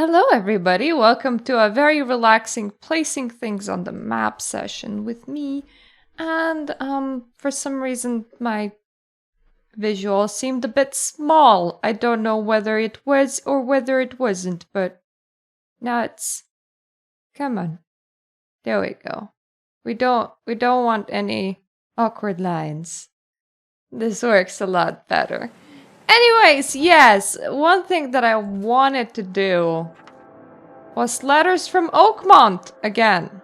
Hello everybody, welcome to a very relaxing placing things on the map session with me. And for some reason my visual seemed a bit small. I don't know whether it was or whether it wasn't, but now it's... Come on. There we go. We don't want any awkward lines. This works a lot better. Anyways, yes, one thing that I wanted to do was letters from Oakmont again.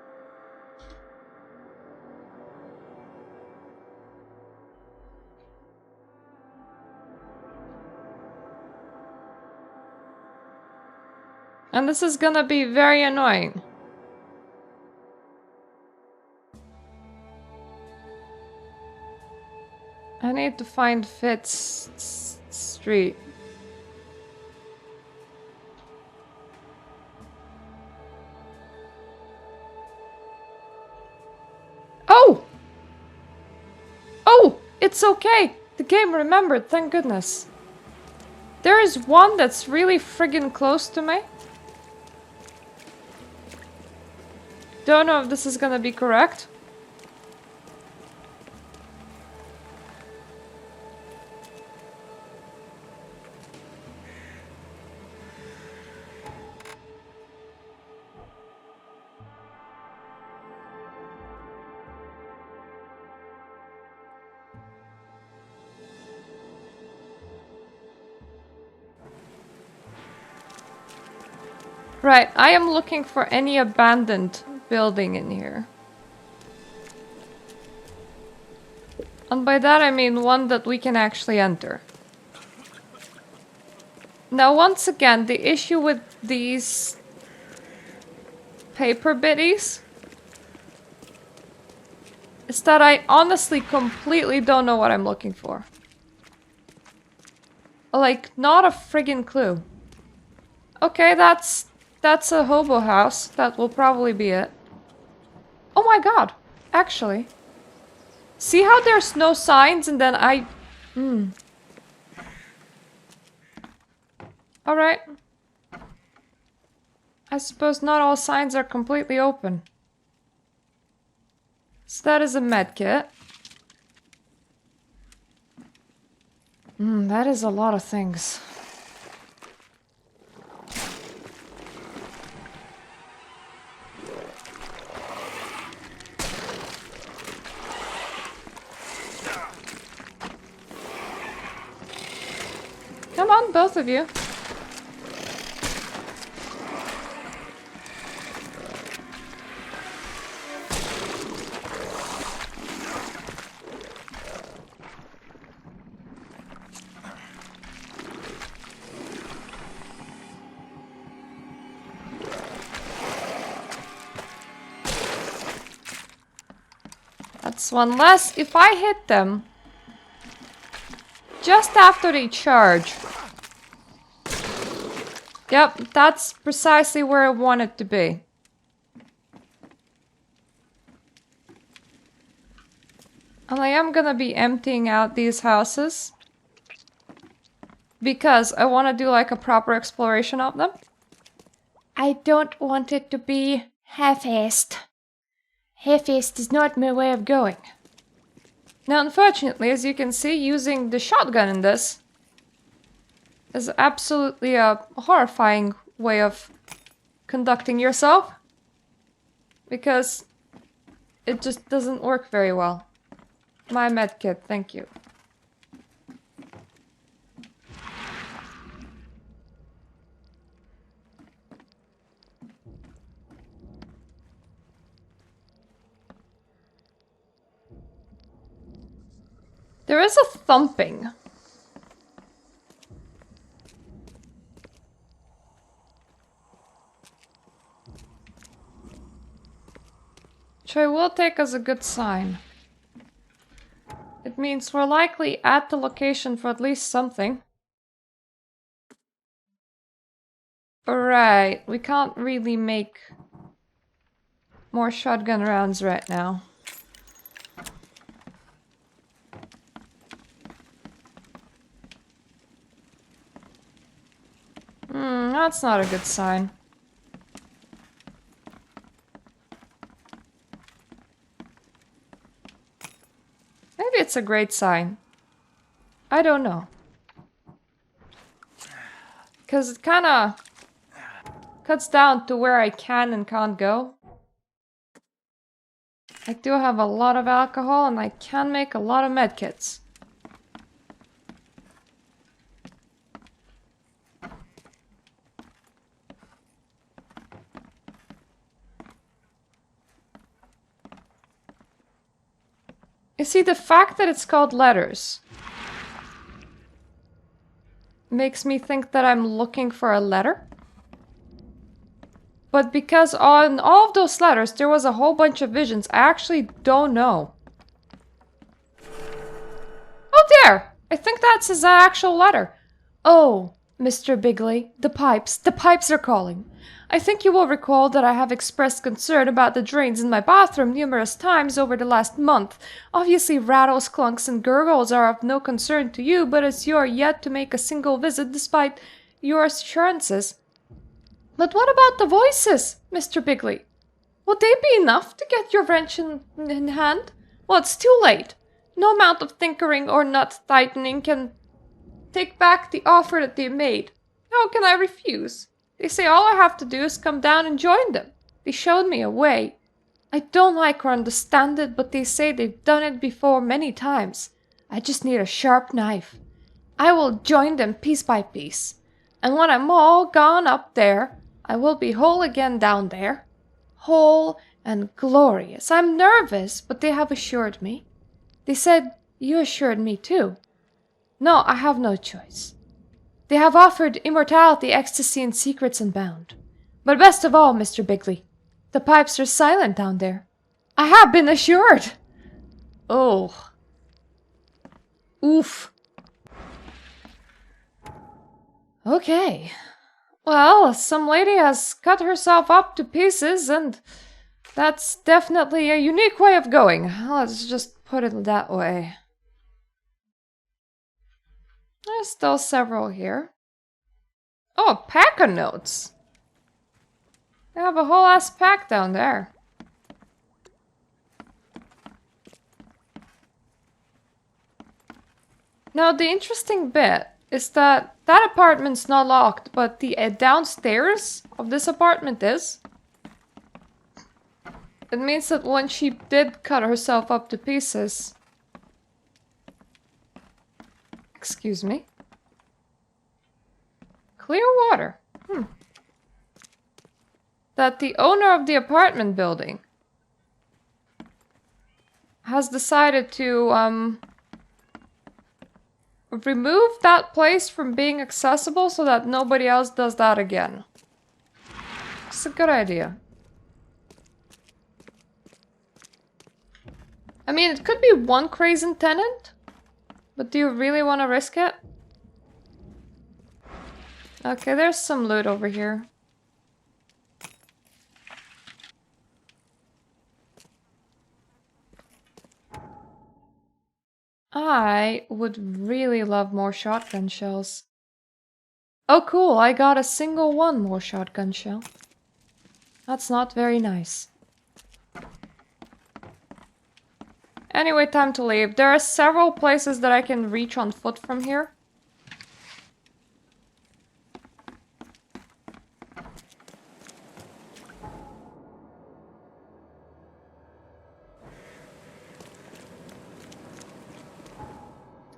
And this is gonna be very annoying. I need to find Fitz Street. Oh! Oh! It's okay! The game remembered, thank goodness. There is one that's really friggin' close to me. Don't know if this is gonna be correct. Right, I am looking for any abandoned building in here. And by that I mean one that we can actually enter. Now once again, the issue with these paper biddies is that I honestly completely don't know what I'm looking for. Like, not a friggin' clue. Okay, that's a hobo house. That will probably be it. Oh my god, actually. See how there's no signs and then I... Alright. I suppose not all signs are completely open. So that is a medkit. That is a lot of things. Come on, both of you. That's one less. If I hit them just after they charge. Yep, that's precisely where I want it to be. And I am gonna be emptying out these houses. Because I want to do like a proper exploration of them. I don't want it to be half-assed. Half-assed is not my way of going. Now, unfortunately, as you can see, using the shotgun in this is absolutely a horrifying way of conducting yourself. Because it just doesn't work very well. My medkit, thank you. There is a thumping. Which I will take as a good sign. It means we're likely at the location for at least something. Alright, we can't really make more shotgun rounds right now. That's not a good sign. Maybe it's a great sign. I don't know. Because it kind of cuts down to where I can and can't go. I do have a lot of alcohol and I can make a lot of medkits. You see, the fact that it's called letters makes me think that I'm looking for a letter. But because on all of those letters there was a whole bunch of visions, I actually don't know. Oh there! I think that's his actual letter. Oh, Mr. Bigley, the pipes are calling. I think you will recall that I have expressed concern about the drains in my bathroom numerous times over the last month. Obviously, rattles, clunks, and gurgles are of no concern to you, but as you are yet to make a single visit despite your assurances. But what about the voices, Mr. Bigley? Would they be enough to get your wrench in hand? Well, it's too late. No amount of tinkering or nut tightening can take back the offer that they made. How can I refuse? They say all I have to do is come down and join them. They showed me a way. I don't like or understand it, but they say they've done it before many times. I just need a sharp knife. I will join them piece by piece. And when I'm all gone up there, I will be whole again down there. Whole and glorious. I'm nervous, but they have assured me. They said you assured me too. No, I have no choice. They have offered immortality, ecstasy, and secrets unbound. But best of all, Mr. Bigley, the pipes are silent down there. I have been assured. Oh. Oof. Okay. Well, some lady has cut herself up to pieces, and that's definitely a unique way of going. Let's just put it that way. There's still several here. Oh, a pack of notes. They have a whole ass pack down there. Now, the interesting bit is that that apartment's not locked, but the downstairs of this apartment is. It means that when she did cut herself up to pieces... Excuse me. Clear water. That the owner of the apartment building has decided to, remove that place from being accessible so that nobody else does that again. It's a good idea. I mean, it could be one crazy tenant, but do you really want to risk it? Okay, there's some loot over here. I would really love more shotgun shells. Oh cool, I got a single one more shotgun shell. That's not very nice. Anyway, time to leave. There are several places that I can reach on foot from here.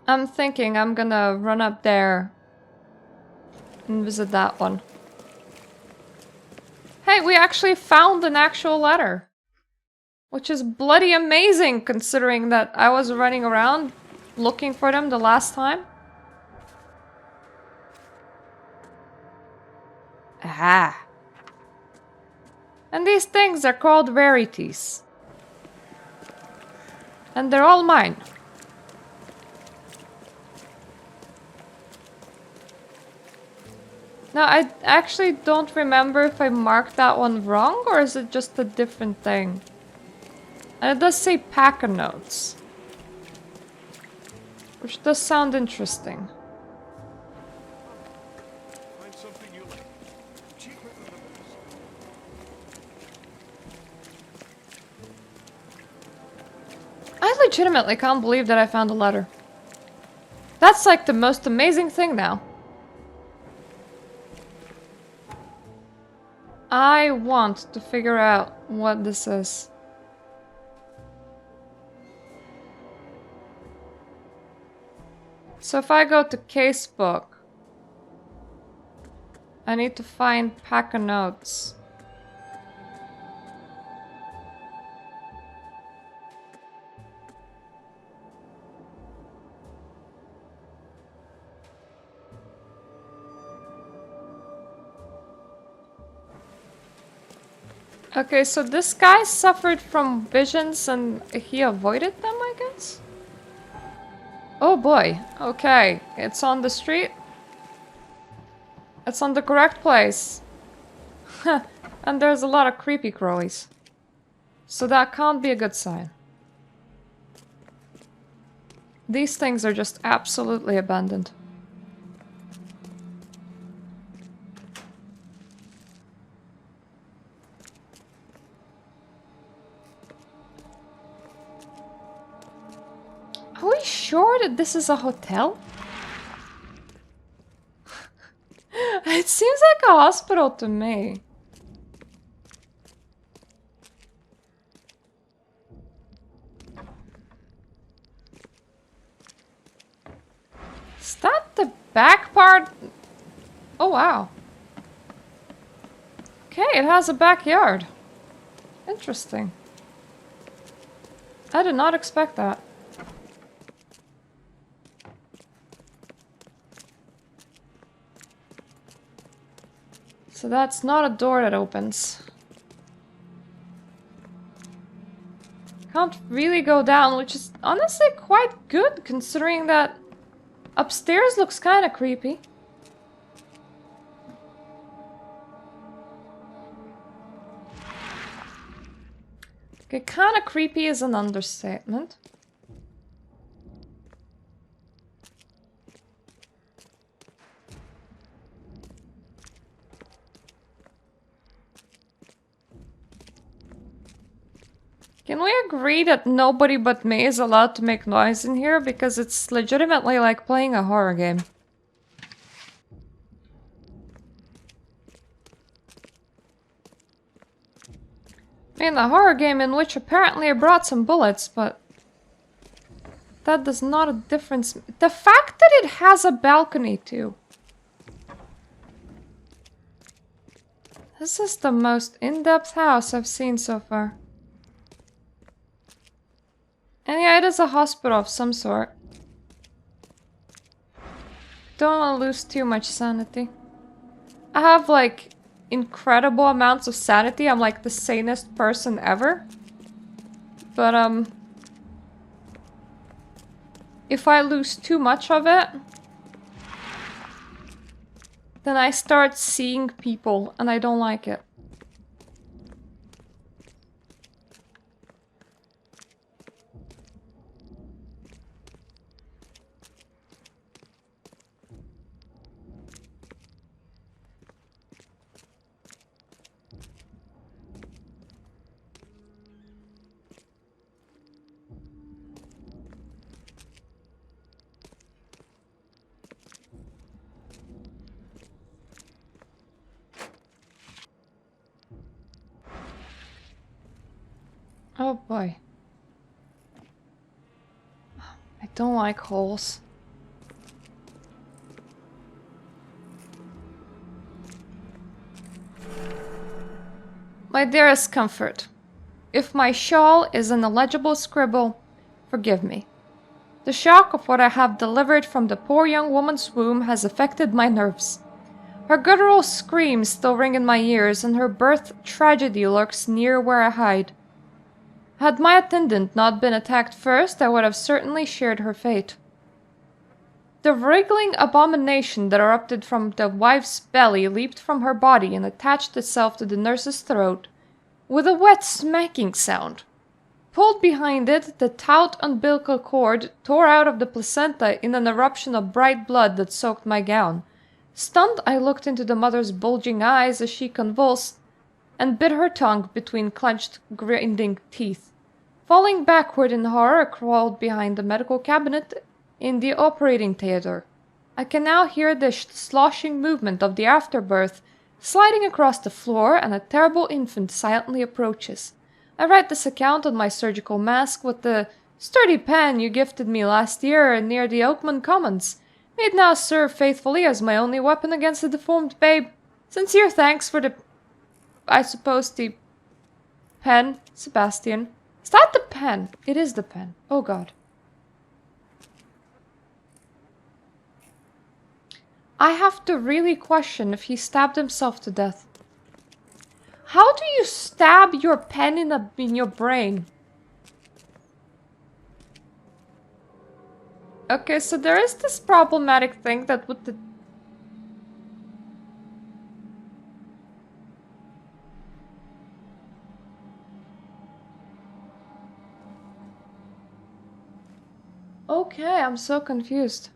I'm thinking I'm gonna run up there and visit that one. Hey, we actually found an actual letter. Which is bloody amazing considering that I was running around looking for them the last time. Aha. And these things are called rarities. And they're all mine. Now, I actually don't remember if I marked that one wrong or is it just a different thing. And it does say pack of notes. Which does sound interesting. Find something you like. legitimately can't believe that I found a letter. That's like the most amazing thing now. I want to figure out what this is. So if I go to casebook, I need to find pack of notes. Okay, so this guy suffered from visions and he avoided them, I guess? Oh boy, okay, it's on the street. It's on the correct place. And there's a lot of creepy crawlies. So that can't be a good sign. These things are just absolutely abandoned. Are we sure that this is a hotel? It seems like a hospital to me. Is that the back part? Oh wow. Okay, it has a backyard. Interesting. I did not expect that. So that's not a door that opens. Can't really go down, which is honestly quite good considering that upstairs looks kind of creepy. Okay, kind of creepy is an understatement. Can we agree that nobody but me is allowed to make noise in here? Because it's legitimately like playing a horror game. I mean, a horror game in which apparently I brought some bullets, but that does not a difference. The fact that it has a balcony too. This is the most in-depth house I've seen so far. And yeah, it is a hospital of some sort. Don't want to lose too much sanity. I have like incredible amounts of sanity. I'm like the sanest person ever. But if I lose too much of it, then I start seeing people and I don't like it. Oh boy. I don't like holes. My dearest comfort, if my shawl is an illegible scribble, forgive me. The shock of what I have delivered from the poor young woman's womb has affected my nerves. Her guttural screams still ring in my ears, and her birth tragedy lurks near where I hide. Had my attendant not been attacked first, I would have certainly shared her fate. The wriggling abomination that erupted from the wife's belly leaped from her body and attached itself to the nurse's throat, with a wet smacking sound. Pulled behind it, the taut umbilical cord tore out of the placenta in an eruption of bright blood that soaked my gown. Stunned, I looked into the mother's bulging eyes as she convulsed, and bit her tongue between clenched, grinding teeth. Falling backward in horror, I crawled behind the medical cabinet in the operating theater. I can now hear the sloshing movement of the afterbirth sliding across the floor, and a terrible infant silently approaches. I write this account on my surgical mask with the sturdy pen you gifted me last year near the Oakmont Commons. May it now serve faithfully as my only weapon against the deformed babe. Sincere thanks for the... I suppose the... pen, Sebastian. Is that the pen? It is the pen. Oh god. I have to really question if he stabbed himself to death. How do you stab your pen in your brain? Okay, so there is this problematic thing that with the... Okay, I'm so confused.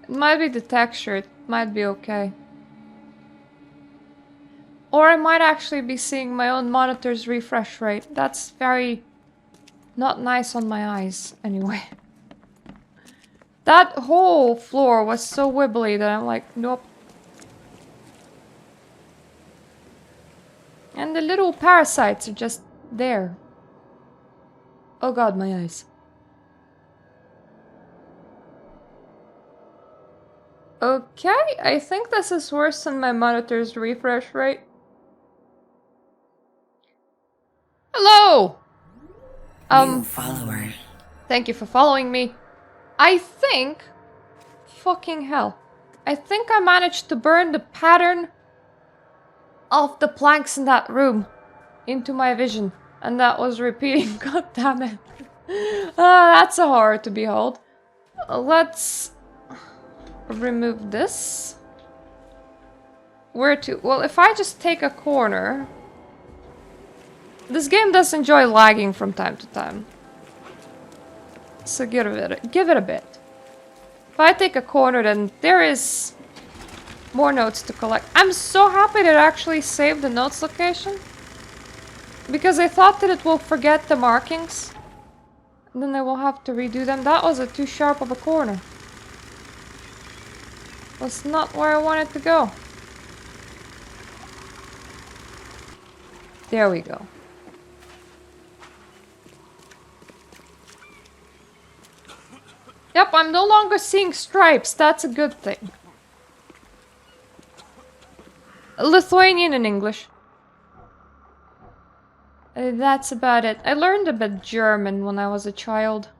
It might be the texture, it might be okay. Or I might actually be seeing my own monitor's refresh rate. That's very not nice on my eyes, anyway. That whole floor was so wibbly that I'm like, nope. And the little parasites are just there. Oh god, my eyes. Okay, I think this is worse than my monitor's refresh rate. Hello! New follower. Thank you for following me. I think... Fucking hell. I think I managed to burn the pattern of the planks in that room into my vision. And that was repeating. God damn it. That's a horror to behold. Let's remove this. Where to? Well, if I just take a corner... This game does enjoy lagging from time to time. So give it a bit. If I take a corner, then there is more notes to collect. I'm so happy that it actually saved the notes location. Because I thought that it will forget the markings. And then I will have to redo them. That was a too sharp of a corner. That's not where I wanted to go. There we go. Yep, I'm no longer seeing stripes. That's a good thing. Lithuanian and English. That's about it. I learned a bit German when I was a child.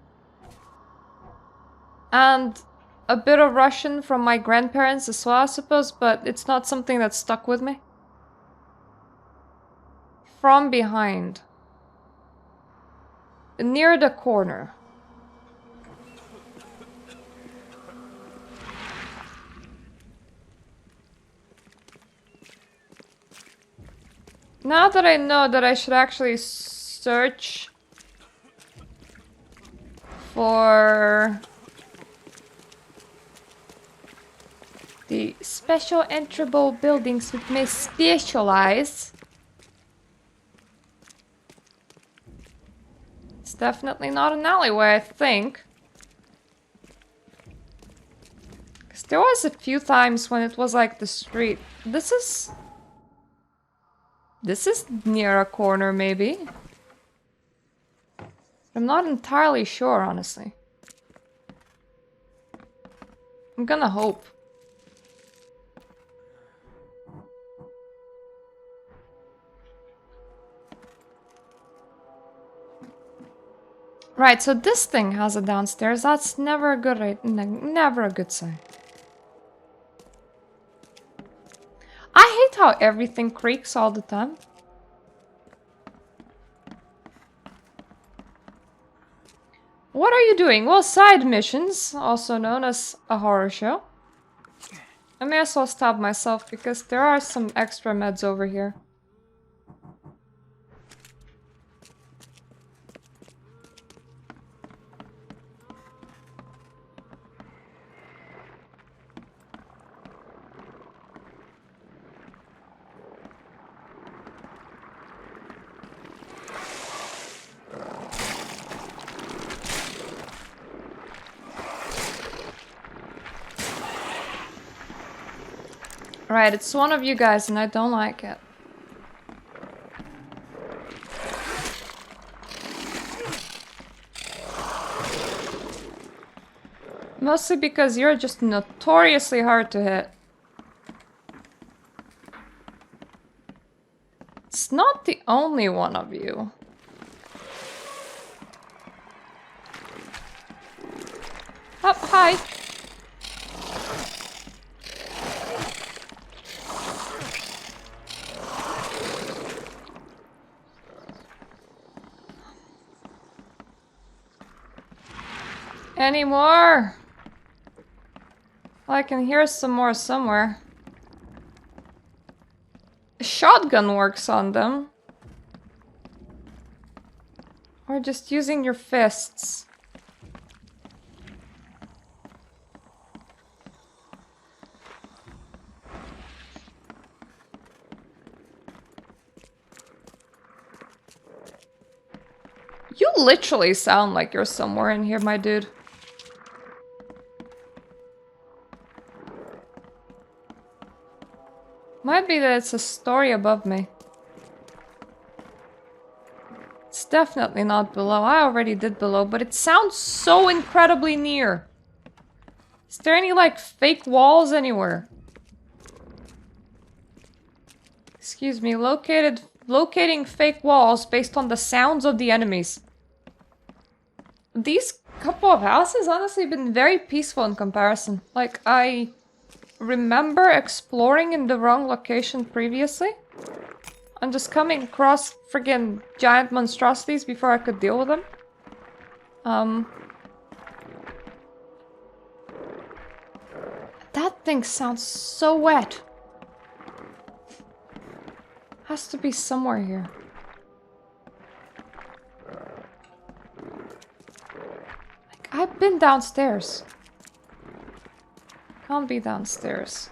And a bit of Russian from my grandparents as well, I suppose, but it's not something that stuck with me. From behind. Near the corner. Now that I know that I should actually search for the special enterable buildings which may specialize. It's definitely not an alleyway, I think. Because there was a few times when it was like the street. This is near a corner, maybe. I'm not entirely sure, honestly. I'm gonna hope. Right, so this thing has a downstairs. That's never a good never a good sign. I hate how everything creaks all the time. What are you doing? Well, side missions, also known as a horror show. I may as well stop myself because there are some extra meds over here. Right, it's one of you guys and I don't like it. Mostly because you're just notoriously hard to hit. It's not the only one of you. Up high. Any more? I can hear some more somewhere. A shotgun works on them. Or just using your fists. You literally sound like you're somewhere in here, my dude. Might be that it's a story above me. It's definitely not below. I already did below, but it sounds so incredibly near. Is there any, like, fake walls anywhere? Excuse me, locating fake walls based on the sounds of the enemies. These couple of houses honestly been very peaceful in comparison. Like, I remember exploring in the wrong location previously. I'm just coming across friggin' giant monstrosities before I could deal with them. That thing sounds so wet. Has to be somewhere here. Like, I've been downstairs. Can't be downstairs.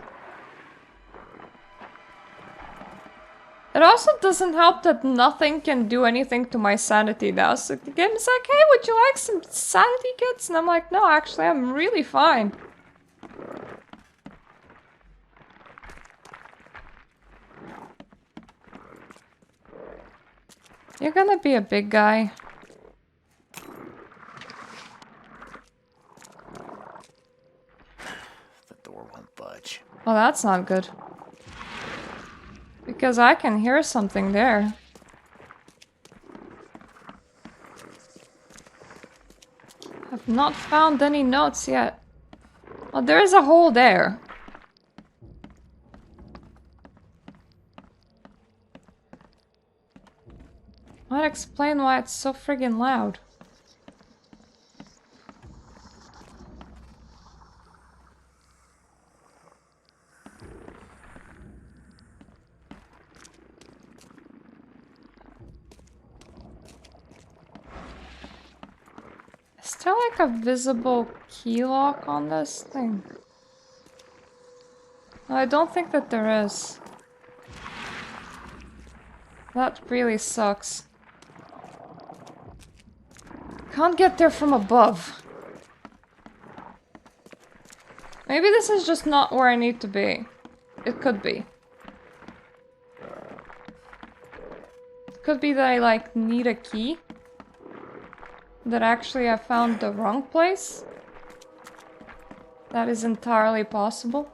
It also doesn't help that nothing can do anything to my sanity now. So the game is like, hey, would you like some sanity kits? And I'm like, no, actually, I'm really fine. You're gonna be a big guy. The door won't budge. Well, that's not good. Because I can hear something there. I've not found any notes yet. Well, there is a hole there. Might explain why it's so friggin' loud. Is there like a visible key lock on this thing? No, I don't think that there is. That really sucks. Can't get there from above. Maybe this is just not where I need to be. It could be. It could be that I, like, need a key. That actually I found the wrong place. That is entirely possible.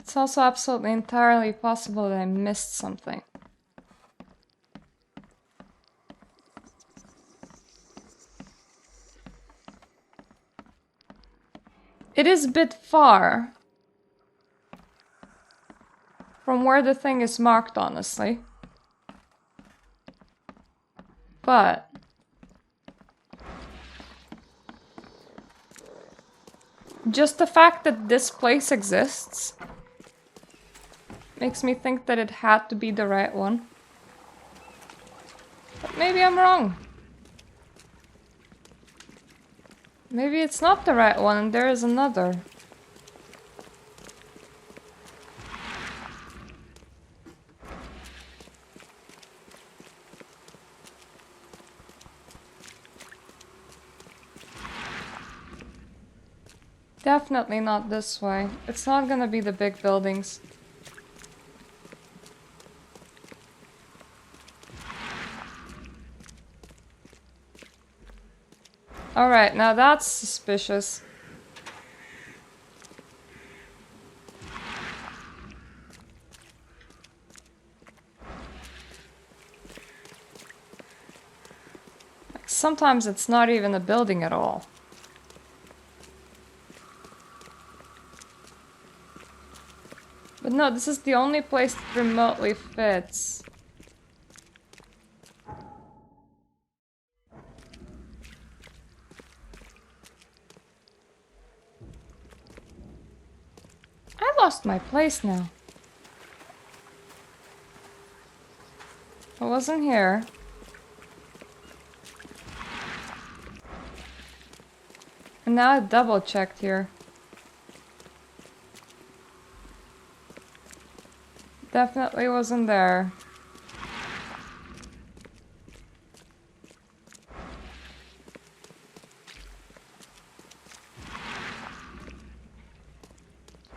It's also absolutely entirely possible that I missed something. It is a bit far from where the thing is marked, honestly. But just the fact that this place exists makes me think that it had to be the right one. But maybe I'm wrong. Maybe it's not the right one and there is another. Definitely not this way. It's not gonna be the big buildings. Alright, now that's suspicious. Like, sometimes it's not even a building at all. But no, this is the only place that remotely fits. I lost my place now. I wasn't here. And now I double checked here. Definitely wasn't there.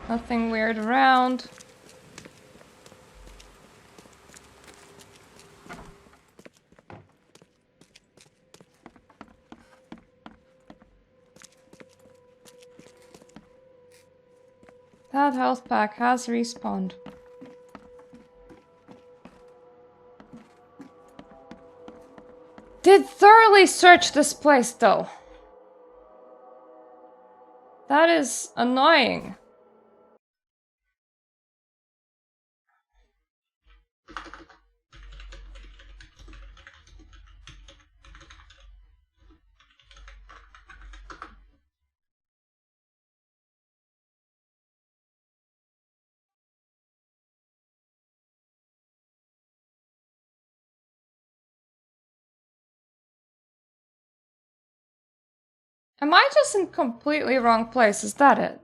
Nothing weird around. That health pack has respawned. Did thoroughly search this place though. That is annoying. Am I just in completely wrong place? Is that it?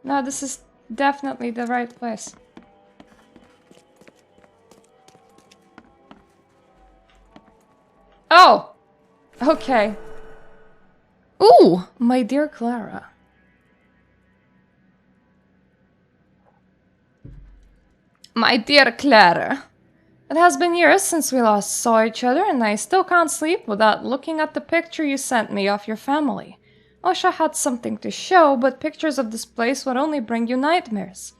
No, this is definitely the right place. Oh! Okay. Ooh! My dear Clara. My dear Clara. It has been years since we last saw each other, and I still can't sleep without looking at the picture you sent me of your family. I wish I had something to show, but pictures of this place would only bring you nightmares.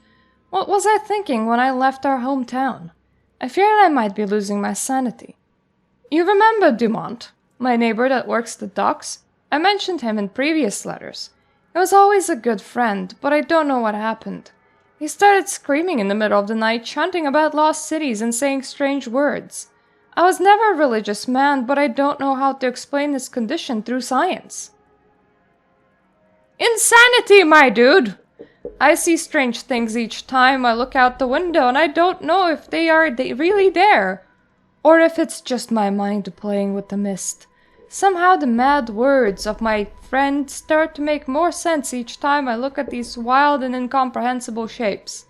What was I thinking when I left our hometown? I feared I might be losing my sanity. You remember Dumont, my neighbor that works the docks? I mentioned him in previous letters. He was always a good friend, but I don't know what happened. He started screaming in the middle of the night, chanting about lost cities and saying strange words. I was never a religious man, but I don't know how to explain his condition through science. Insanity, my dude! I see strange things each time I look out the window, and I don't know if they are really there, or if it's just my mind playing with the mist. Somehow the mad words of my friend start to make more sense each time I look at these wild and incomprehensible shapes.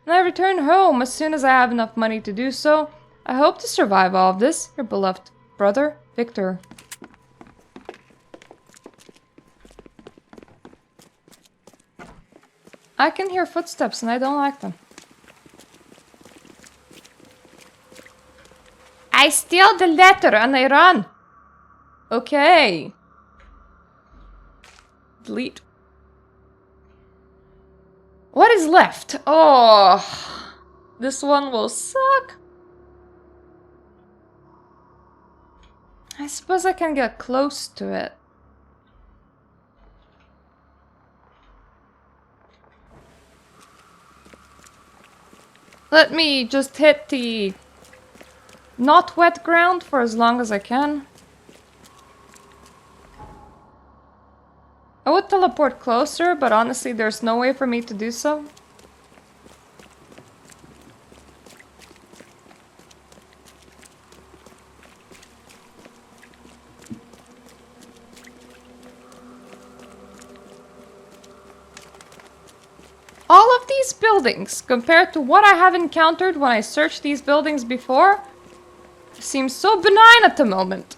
And I return home as soon as I have enough money to do so. I hope to survive all of this. Your beloved brother, Victor. I can hear footsteps and I don't like them. I steal the letter and I run. Okay. Delete. What is left? Oh, this one will suck. I suppose I can get close to it. Let me just hit the not wet ground for as long as I can. I would teleport closer, but honestly there's no way for me to do so. All of these buildings, compared to what I have encountered when I searched these buildings before, seem so benign at the moment.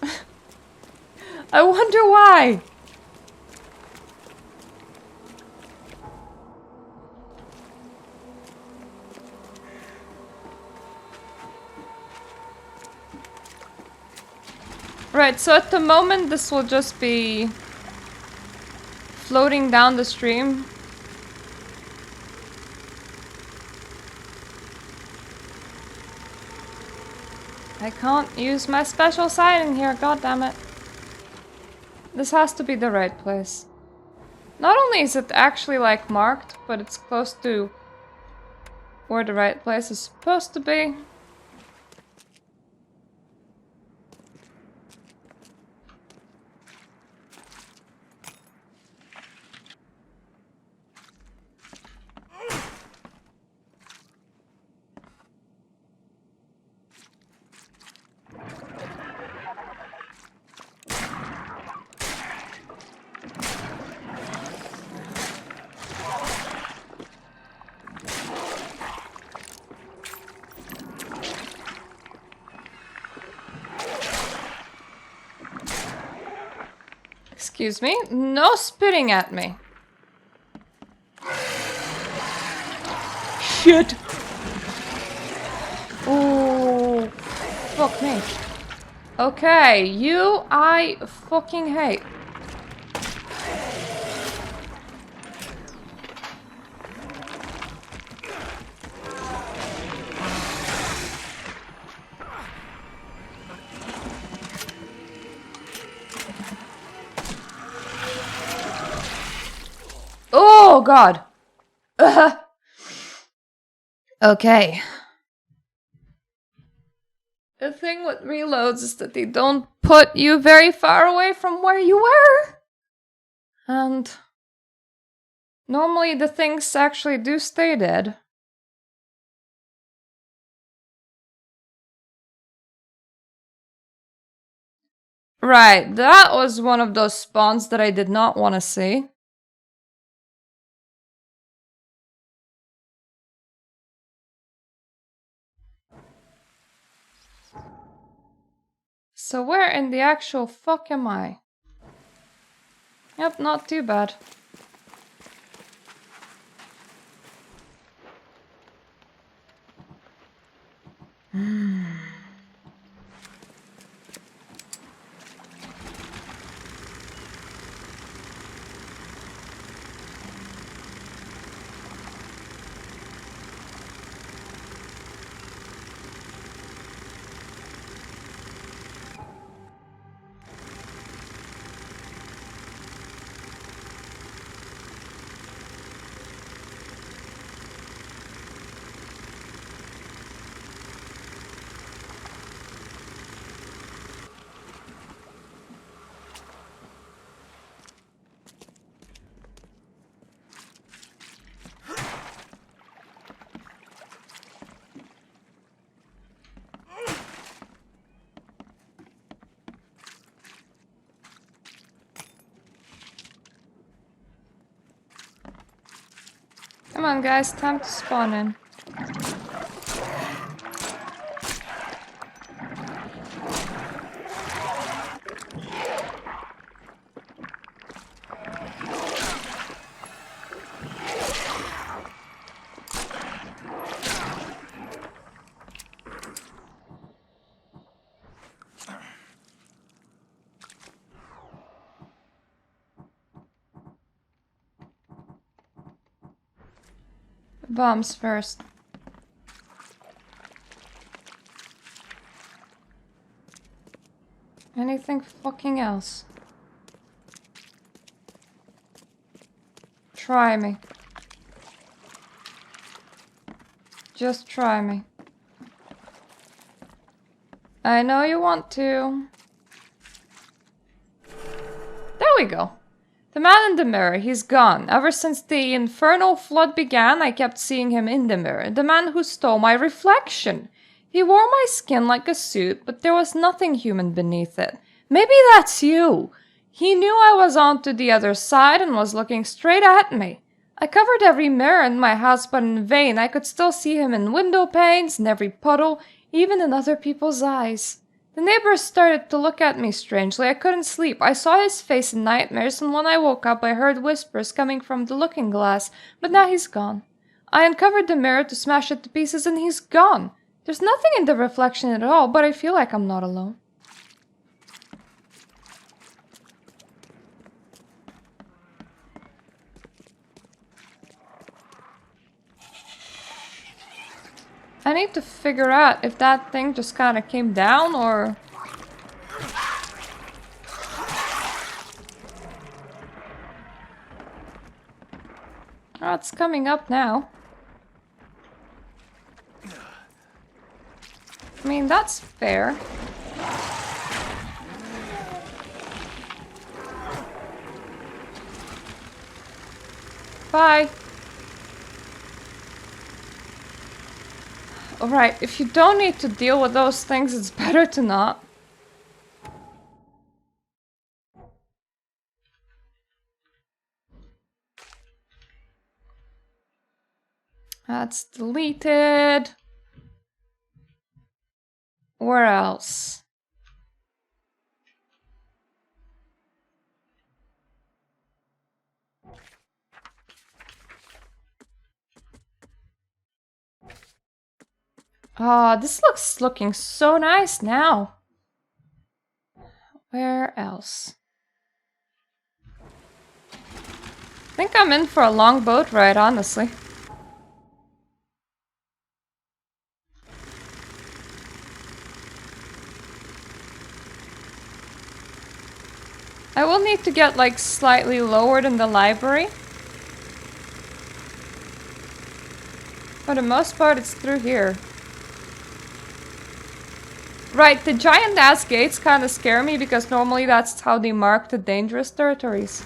I wonder why. Right, so at the moment this will just be floating down the stream. I can't use my special sighting here, god damn it. This has to be the right place. Not only is it actually like marked, but it's close to where the right place is supposed to be. Excuse me? No spitting at me. Shit! Oh, fuck me. Okay, you I fucking hate. Oh god. Okay. The thing with reloads is that they don't put you very far away from where you were. And normally the things actually do stay dead. Right, that was one of those spawns that I did not want to see. So where in the actual fuck am I? Yep, not too bad. Come on guys, time to spawn in. Bombs first. Anything fucking else? Try me. Just try me. I know you want to. There we go. The man in the mirror, he's gone. Ever since the infernal flood began, I kept seeing him in the mirror. The man who stole my reflection. He wore my skin like a suit, but there was nothing human beneath it. Maybe that's you. He knew I was on to the other side and was looking straight at me. I covered every mirror in my house, but in vain. I could still see him in window panes, in every puddle, even in other people's eyes. The neighbors started to look at me strangely. I couldn't sleep. I saw his face in nightmares, and when I woke up I heard whispers coming from the looking glass, but now he's gone. I uncovered the mirror to smash it to pieces, and he's gone. There's nothing in the reflection at all, but I feel like I'm not alone. I need to figure out if that thing just kind of came down or... Oh, it's coming up now. I mean, that's fair. Bye. Alright, if you don't need to deal with those things, it's better to not. That's deleted. Where else? Oh, this looking so nice now. Where else? I think I'm in for a long boat ride, honestly. I will need to get like slightly lowered in the library. For the most part, it's through here. Right, the giant ass gates kind of scare me because normally that's how they mark the dangerous territories.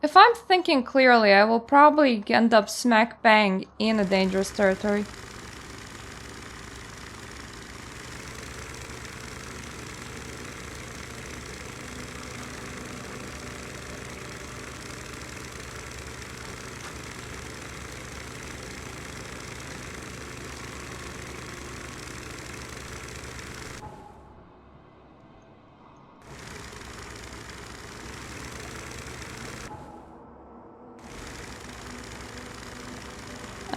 If I'm thinking clearly, I will probably end up smack bang in a dangerous territory.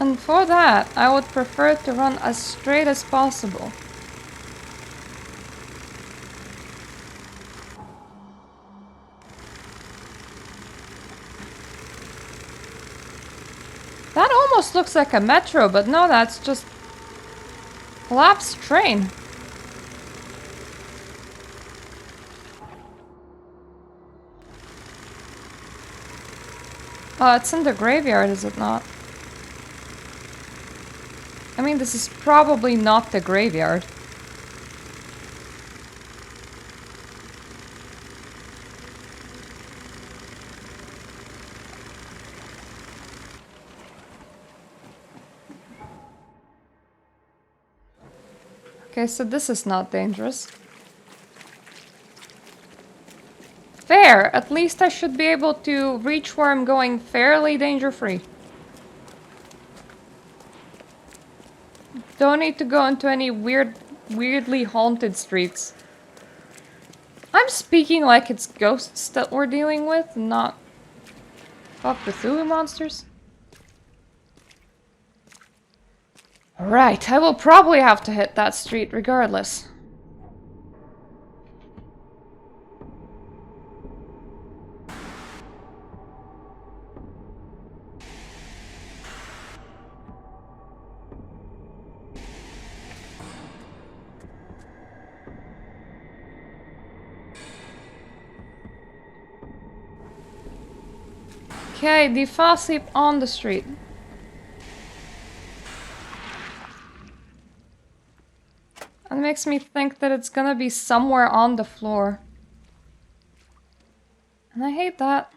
And for that, I would prefer to run as straight as possible. That almost looks like a metro, but no, that's just collapsed train. Oh, it's in the graveyard, is it not? I mean, this is probably not the graveyard. Okay, so this is not dangerous. Fair! At least I should be able to reach where I'm going fairly danger-free. Don't need to go into any weirdly haunted streets. I'm speaking like it's ghosts that we're dealing with, not Cthulhu monsters. Right, I will probably have to hit that street regardless. Okay, the fall asleep on the street. It makes me think that it's gonna be somewhere on the floor. And I hate that.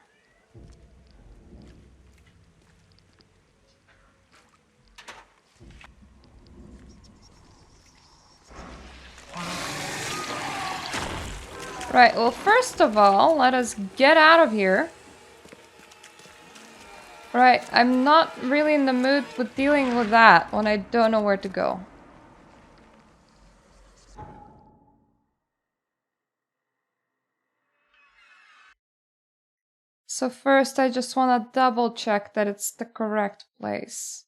Right, well, first of all, let us get out of here. Right, I'm not really in the mood with dealing with that when I don't know where to go. So first, I just want to double check that it's the correct place.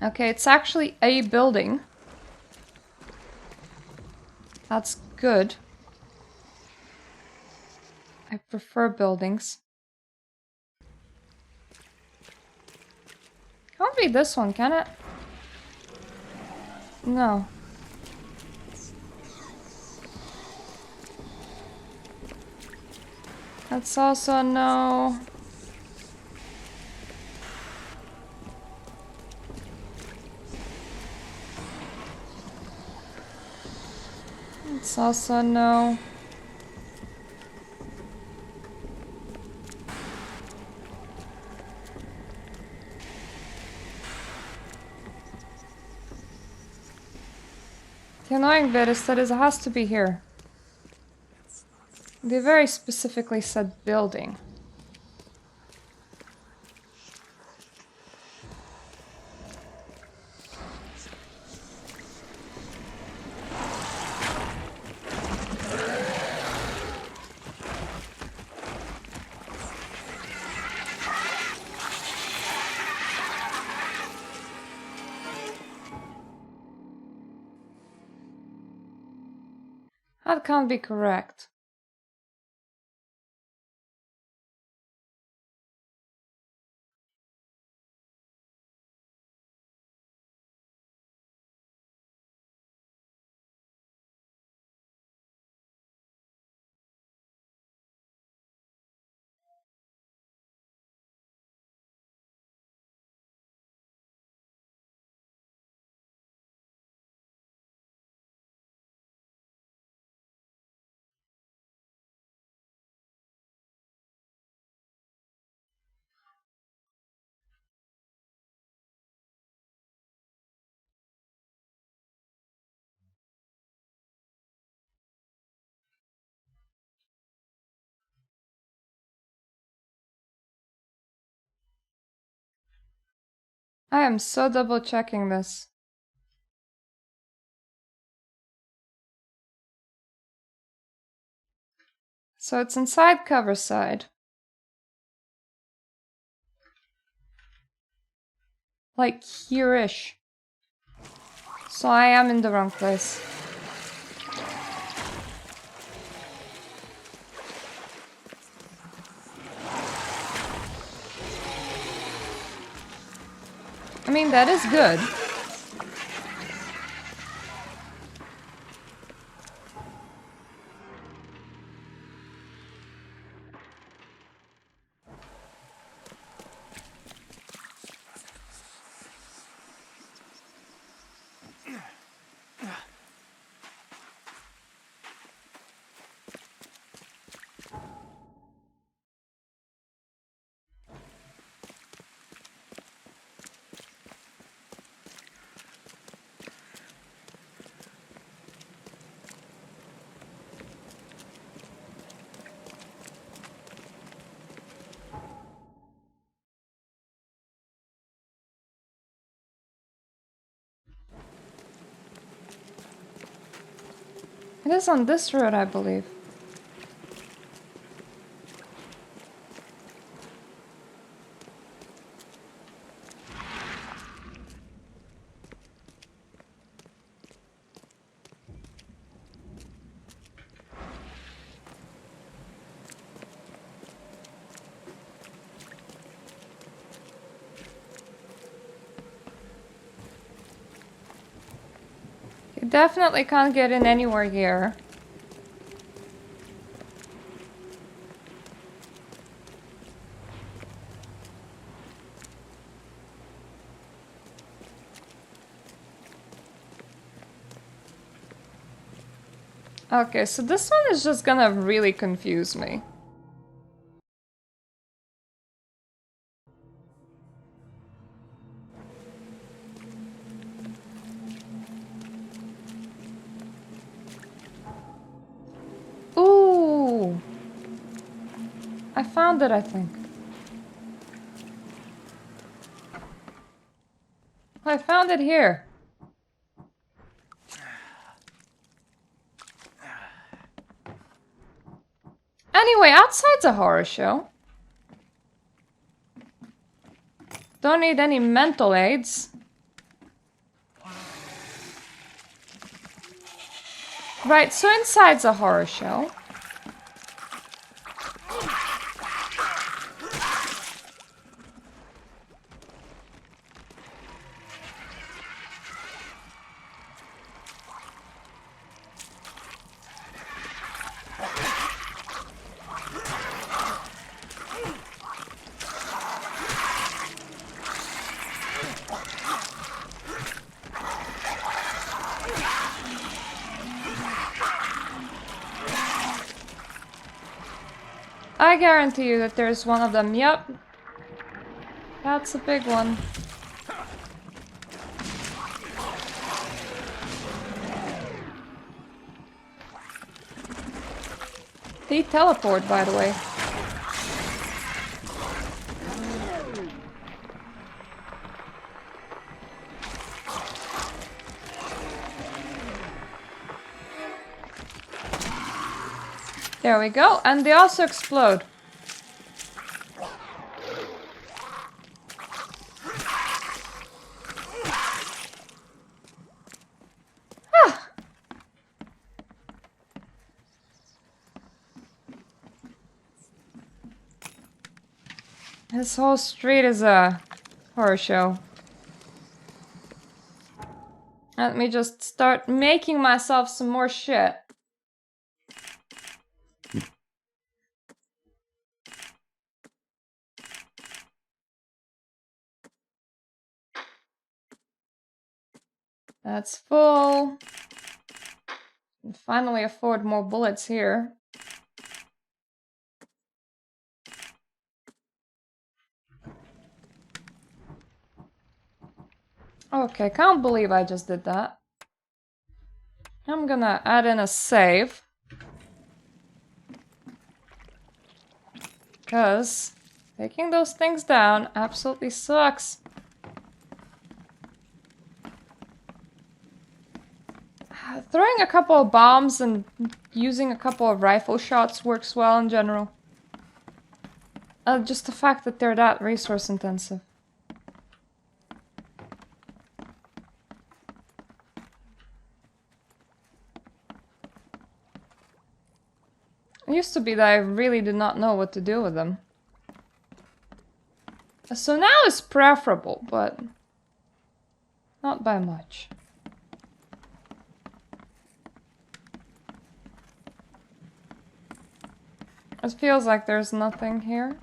Okay, it's actually a building. That's good. I prefer buildings. Can't be this one, can it? No. That's also no. It's also no. The annoying bit is that it has to be here. They very specifically said building. That can't be correct. I am so double checking this. So it's inside cover side. Like here-ish. So I am in the wrong place. I mean, that is good. It is on this road, I believe. You definitely can't get in anywhere here. Okay, so this one is just gonna really confuse me. Ooh! I found it, I think. I found it here. Anyway, outside's a horror show. Don't need any mental aids. Right, so inside's a horror show. I guarantee you that there's one of them. Yup. That's a big one. They teleport, by the way. There we go, and they also explode. Ah. This whole street is a horror show. Let me just start making myself some more shit. That's full. Can finally afford more bullets here. Okay, can't believe I just did that. I'm gonna add in a save. Because taking those things down absolutely sucks. Throwing a couple of bombs and using a couple of rifle shots works well in general. Just the fact that they're that resource intensive. It used to be that I really did not know what to do with them. So now it's preferable, but not by much. It feels like there's nothing here.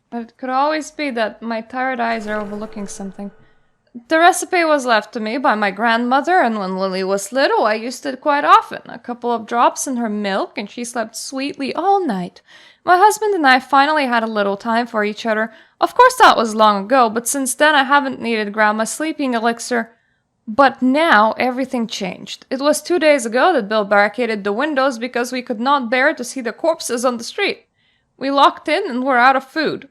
But it could always be that my tired eyes are overlooking something. The recipe was left to me by my grandmother, and when Lily was little, I used it quite often. A couple of drops in her milk, and she slept sweetly all night. My husband and I finally had a little time for each other. Of course that was long ago, but since then I haven't needed Grandma's sleeping elixir. But now everything changed. It was 2 days ago that Bill barricaded the windows because we could not bear to see the corpses on the street. We locked in and were out of food.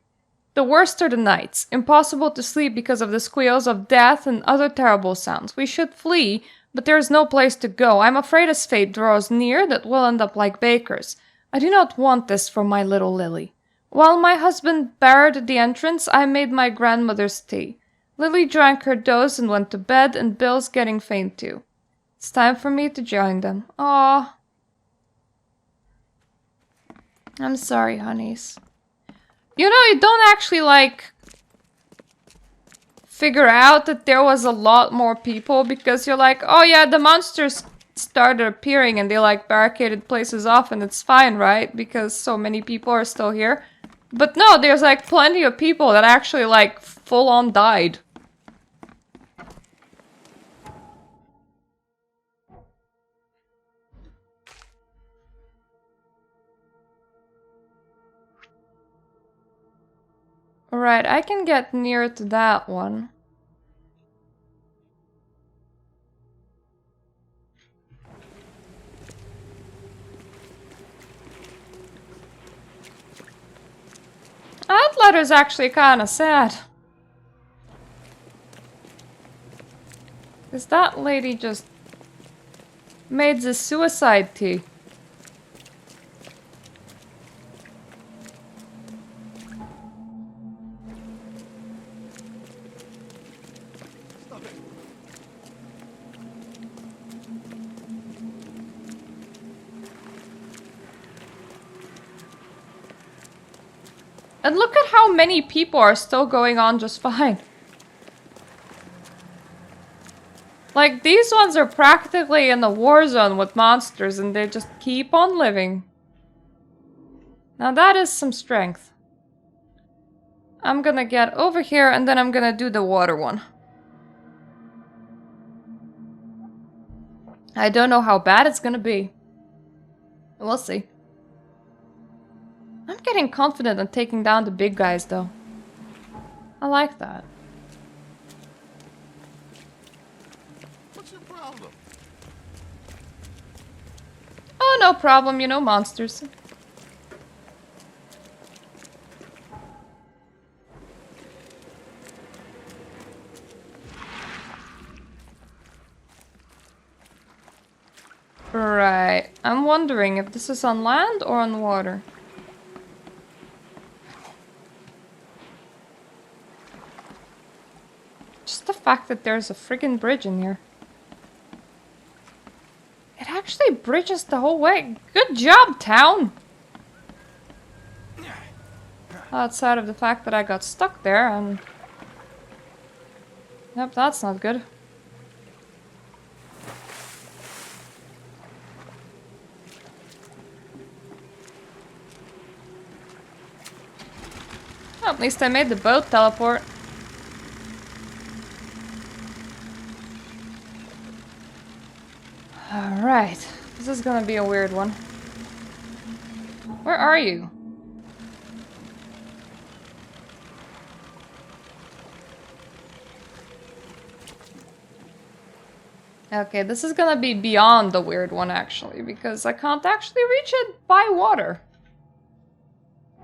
The worst are the nights. Impossible to sleep because of the squeals of death and other terrible sounds. We should flee, but there is no place to go. I'm afraid as fate draws near that we'll end up like Bakers. I do not want this for my little Lily. While my husband barred at the entrance, I made my grandmother's tea. Lily drank her dose and went to bed, and Bill's getting faint too. It's time for me to join them. Aw. I'm sorry, honeys. You know, you don't actually, like, figure out that there was a lot more people because you're like, oh yeah, the monsters started appearing and they, like, barricaded places off and it's fine, right? Because so many people are still here. But no, there's, like, plenty of people that actually, like, full-on died. Alright, I can get near to that one. That letter's actually kinda sad. Because that lady just made the suicide tea. And look at how many people are still going on just fine. Like, these ones are practically in the war zone with monsters and they just keep on living. Now that is some strength. I'm gonna get over here and then I'm gonna do the water one. I don't know how bad it's gonna be. We'll see. I'm getting confident in taking down the big guys though. I like that. What's your problem? Oh, no problem, you know, monsters. Right. I'm wondering if this is on land or on water. Just the fact that there's a friggin' bridge in here. It actually bridges the whole way. Good job, town! Outside of the fact that I got stuck there and... Yep, that's not good. Well, at least I made the boat teleport. Alright. This is gonna be a weird one. Where are you? Okay, this is gonna be beyond the weird one, actually, because I can't actually reach it by water.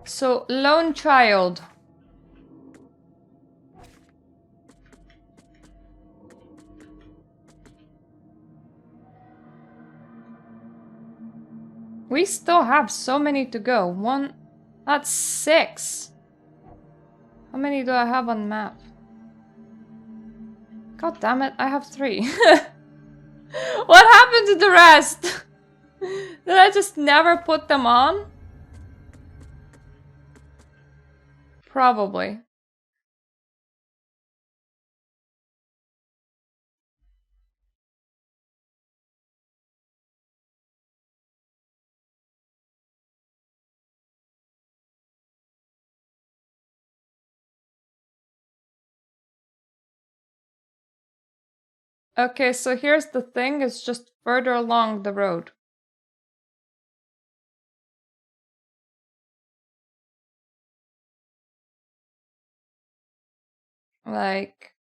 So, lone child. We still have so many to go. One... That's 6. How many do I have on map? God damn it, I have 3. What happened to the rest? Did I just never put them on? Probably. Okay, so here's the thing, it's just further along the road. Like,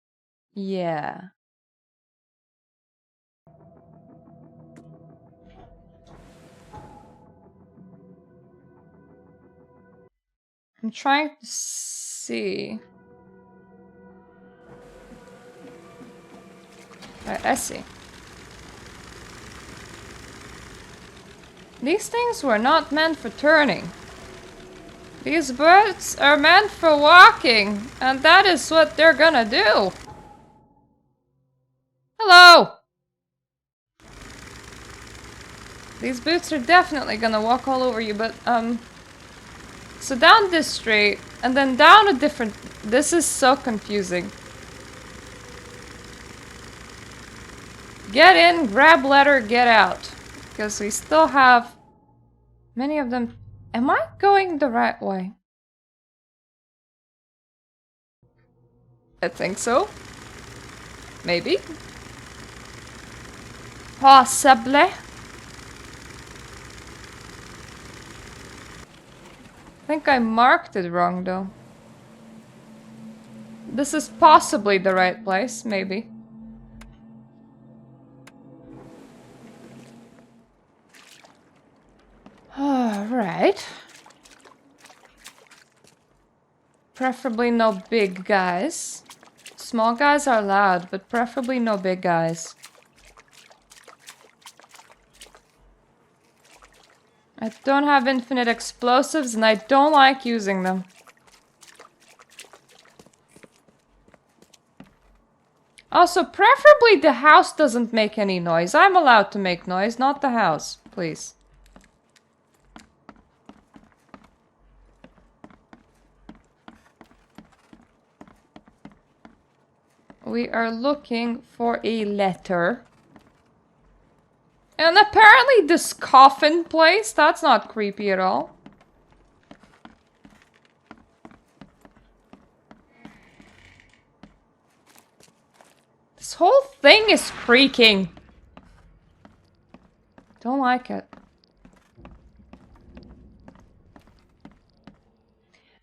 yeah. I'm trying to see. I see. These things were not meant for turning. These birds are meant for walking, and that is what they're gonna do. Hello! These boots are definitely gonna walk all over you, but, so down this street, and then down a different... This is so confusing. Get in, grab letter, get out. Because we still have many of them. Am I going the right way? I think so. Maybe. Possibly. I think I marked it wrong though. This is possibly the right place, maybe. Alright. Preferably no big guys. Small guys are loud, but preferably no big guys. I don't have infinite explosives and I don't like using them. Also, preferably the house doesn't make any noise. I'm allowed to make noise, not the house, please. We are looking for a letter. And apparently this coffin place, that's not creepy at all. This whole thing is creaking. Don't like it.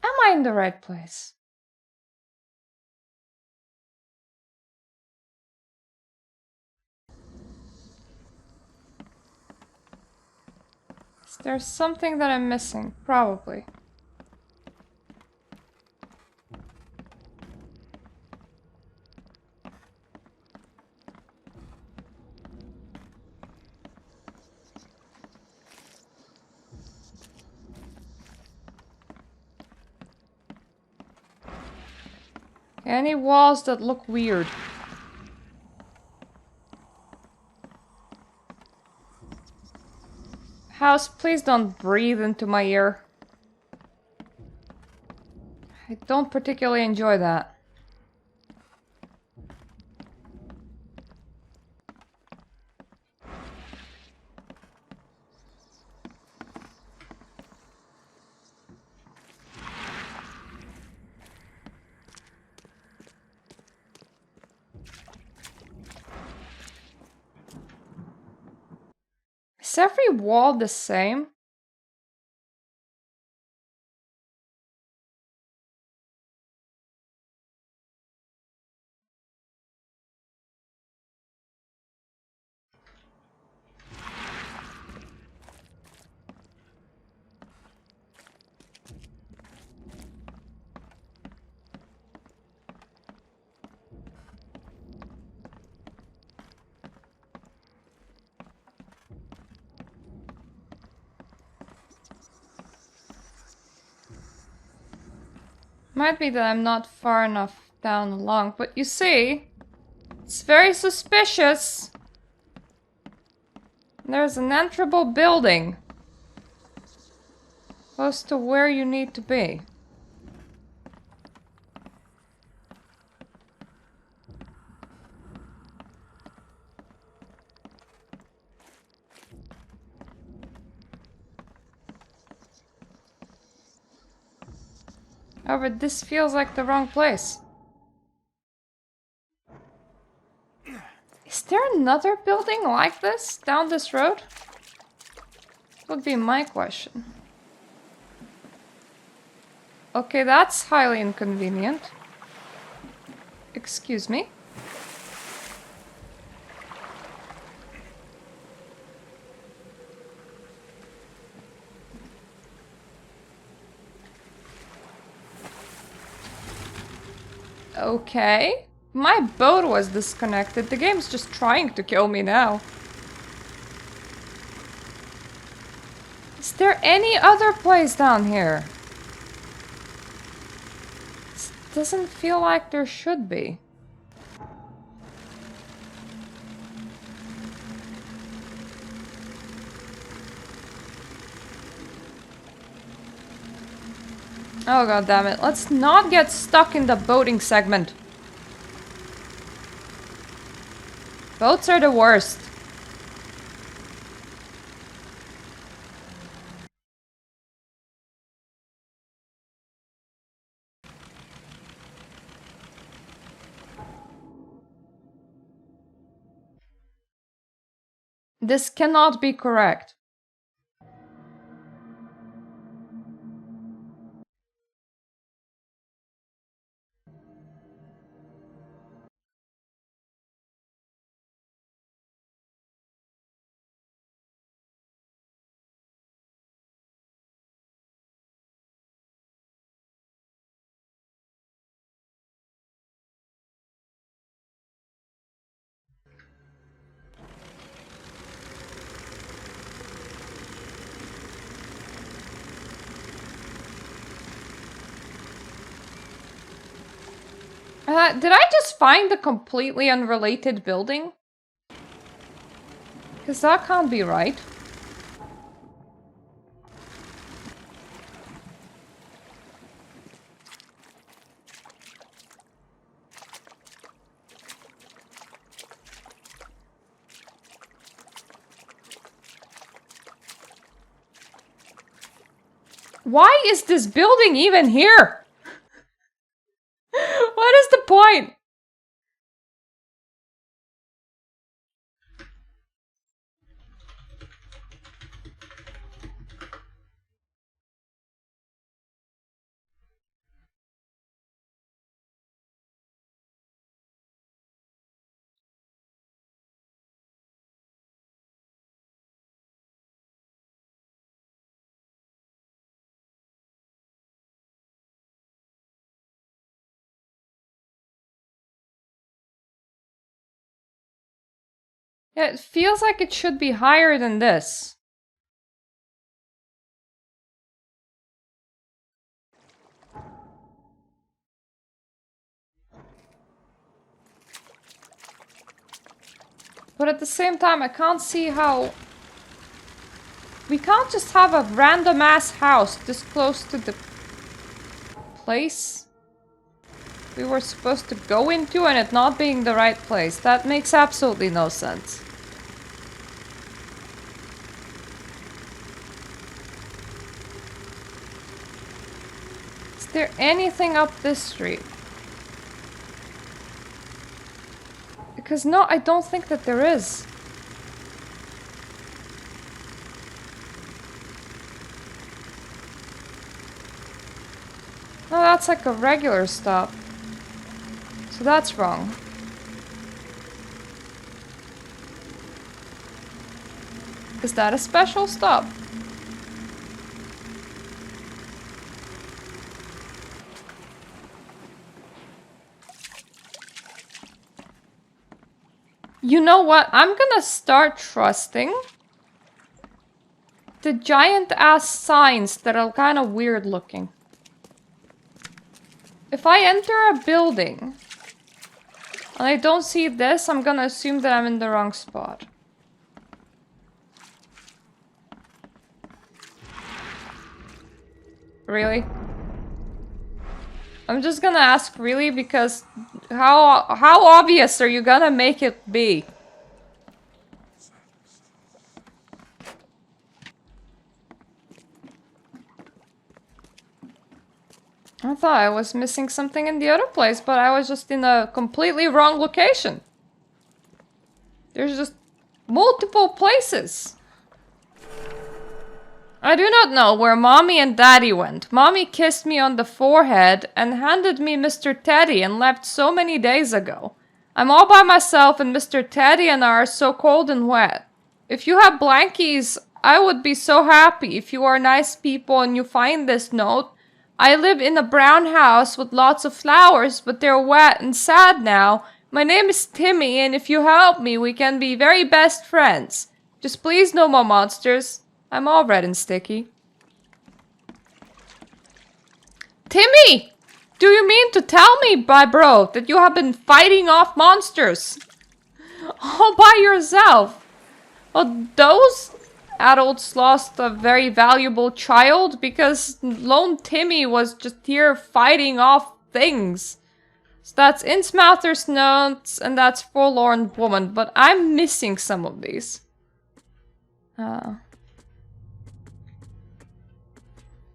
Am I in the right place? Is there something that I'm missing? Probably. Any walls that look weird? House, please don't breathe into my ear. I don't particularly enjoy that. Is every wall the same? Might be that I'm not far enough down along, but you see, it's very suspicious. There's an enterable building close to where you need to be. However, this feels like the wrong place. Is there another building like this down this road? Would be my question. Okay, that's highly inconvenient. Excuse me. Okay. My boat was disconnected. The game's just trying to kill me now. Is there any other place down here? This doesn't feel like there should be. Oh god damn it. Let's not get stuck in the boating segment. Boats are the worst. This cannot be correct. Did I just find a completely unrelated building? Because that can't be right. Why is this building even here? What is the point? Yeah, it feels like it should be higher than this. But at the same time, I can't see how... We can't just have a random ass house this close to the place we were supposed to go into and it not being the right place. That makes absolutely no sense. Is there anything up this street? Because no, I don't think that there is. No, that's like a regular stop. So that's wrong. Is that a special stop? You know what? I'm gonna start trusting the giant ass signs that are kind of weird looking. If I enter a building and I don't see this, I'm gonna assume that I'm in the wrong spot. Really? I'm just gonna ask really because how obvious are you gonna make it be? I thought I was missing something in the other place, but I was just in a completely wrong location. There's just multiple places. I do not know where Mommy and Daddy went. Mommy kissed me on the forehead and handed me Mr. Teddy and left so many days ago. I'm all by myself and Mr. Teddy and I are so cold and wet. If you have blankies, I would be so happy. If you are nice people and you find this note, I live in a brown house with lots of flowers, but they're wet and sad now. My name is Timmy, and if you help me, we can be very best friends. Just please no more monsters. I'm all red and sticky. Timmy! Do you mean to tell me, my bro, that you have been fighting off monsters? All by yourself? Well, those adults lost a very valuable child because lone Timmy was just here fighting off things. So that's Innsmouther's notes and that's Forlorn Woman, but I'm missing some of these. Yeah,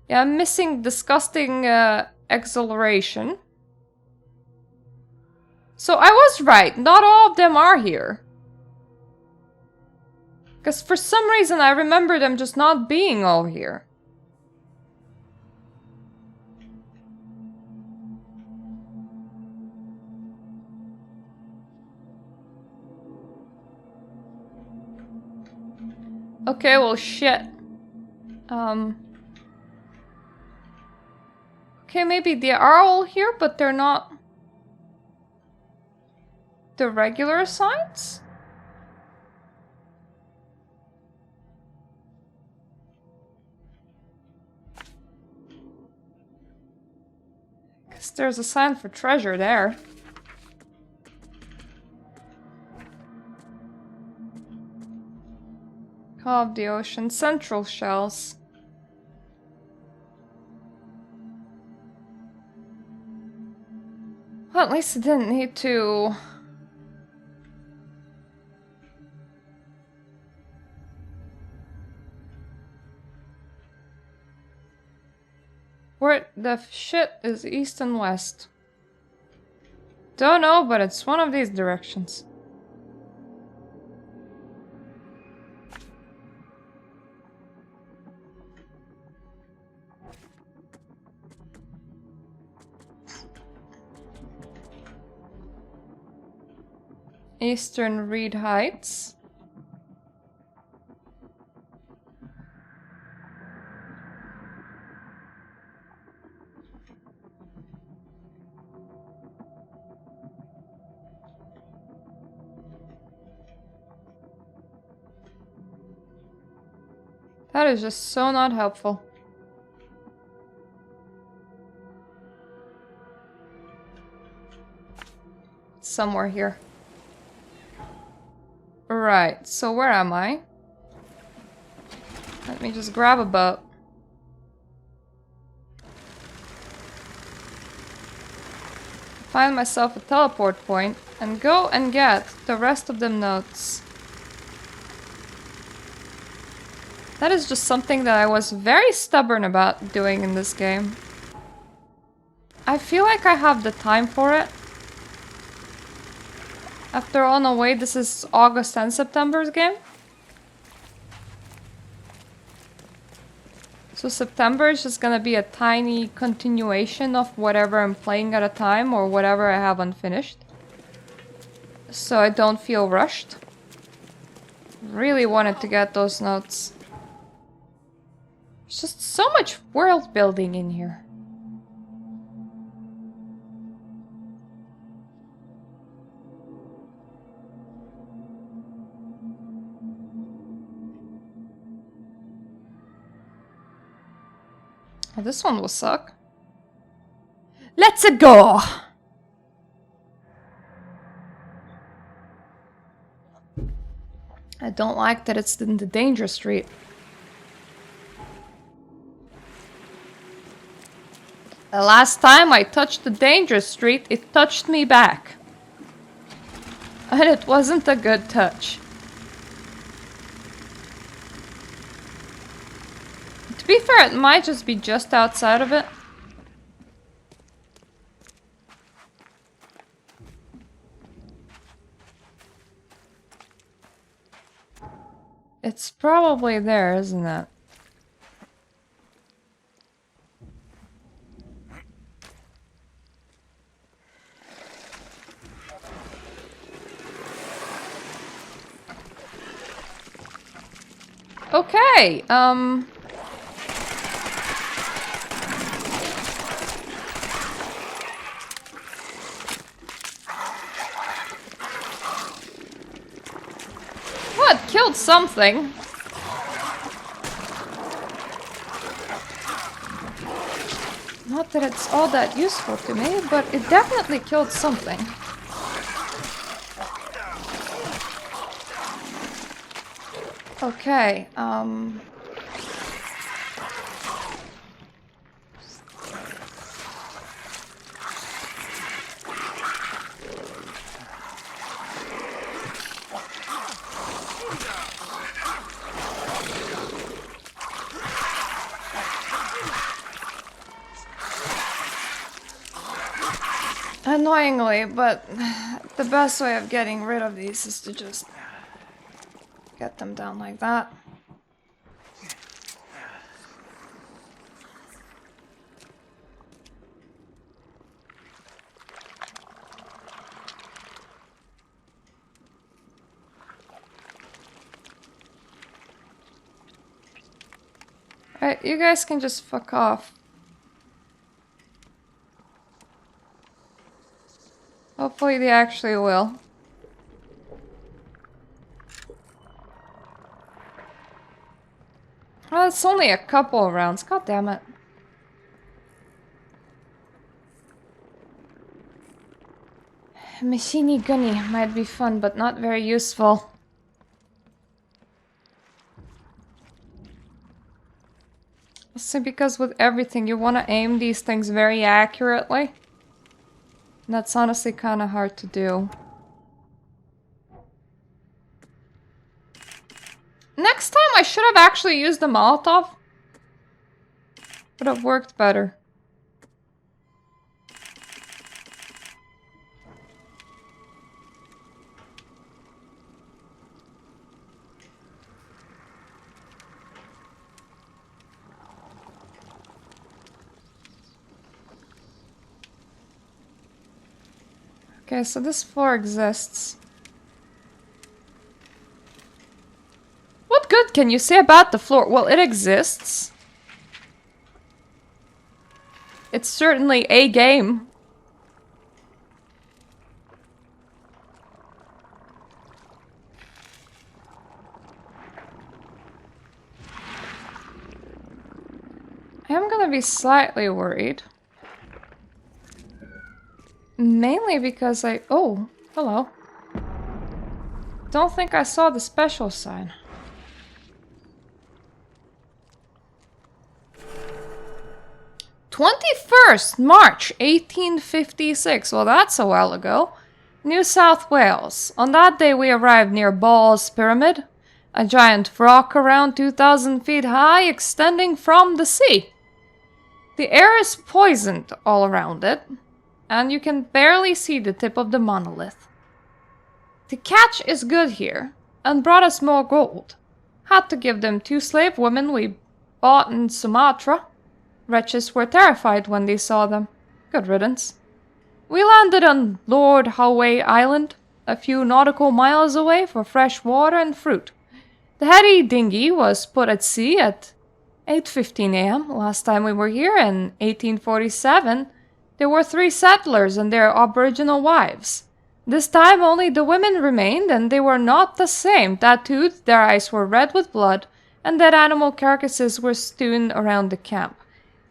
I'm missing Disgusting Exhilaration. So I was right, not all of them are here. Because for some reason I remember them just not being all here. Okay, well shit. Okay, maybe they are all here, but they're not the regular signs? Because there's a sign for treasure there. Call of the Ocean, Central Shells. Well, at least it didn't need to... Where the shit is east and west? Don't know, but it's one of these directions. Eastern Reed Heights. That is just so not helpful. Somewhere here. Right, so where am I? Let me just grab a boat. Find myself a teleport point and go and get the rest of them notes. That is just something that I was very stubborn about doing in this game. I feel like I have the time for it. After all, no way, this is August and September's game. So September is just gonna be a tiny continuation of whatever I'm playing at a time or whatever I have unfinished. So I don't feel rushed. Really wanted to get those notes. There's just so much world building in here. Oh, this one will suck. Let's go! I don't like that it's in the danger street. The last time I touched the danger street, it touched me back. And it wasn't a good touch. To be fair, it might just be just outside of it. It's probably there, isn't it? Okay, killed something. Not that it's all that useful to me, but it definitely killed something. Okay, annoyingly, but the best way of getting rid of these is to just get them down like that. Alright, you guys can just fuck off. Hopefully they actually will. Oh, it's only a couple of rounds. God damn it. Machine gunny might be fun, but not very useful. Also because with everything, you want to aim these things very accurately. And that's honestly kind of hard to do. Next time I should have actually used the Molotov. Would have worked better. Okay, so this floor exists. What good can you say about the floor? Well, it exists. It's certainly a game. I am gonna be slightly worried. Mainly because oh, hello. Don't think I saw the special sign. March 1856. Well, that's a while ago. New South Wales. On that day we arrived near Ball's Pyramid, a giant rock around 2,000 feet high extending from the sea. The air is poisoned all around it, and you can barely see the tip of the monolith. The catch is good here, and brought us more gold. Had to give them 2 slave women we bought in Sumatra. Wretches were terrified when they saw them. Good riddance. We landed on Lord Howe Island, a few nautical miles away for fresh water and fruit. The heady dinghy was put at sea at 8:15 a.m. Last time we were here in 1847, there were 3 settlers and their aboriginal wives. This time only the women remained, and they were not the same. Tattooed, their eyes were red with blood, and dead animal carcasses were strewn around the camp.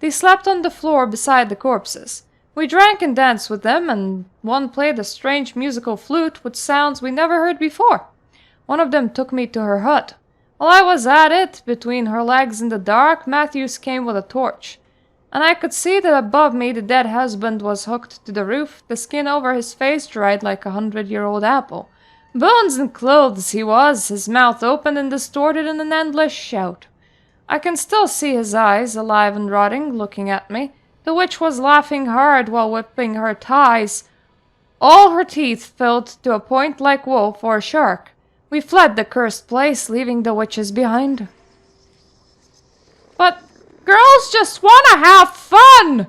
They slept on the floor beside the corpses. We drank and danced with them, and one played a strange musical flute with sounds we never heard before. One of them took me to her hut. While I was at it, between her legs in the dark, Matthews came with a torch, and I could see that above me the dead husband was hooked to the roof, the skin over his face dried like a 100-year-old apple. Bones and clothes he was, his mouth open and distorted in an endless shout. I can still see his eyes, alive and rotting, looking at me. The witch was laughing hard while whipping her thighs, all her teeth filled to a point like wolf or shark. We fled the cursed place, leaving the witches behind. But girls just want to have fun!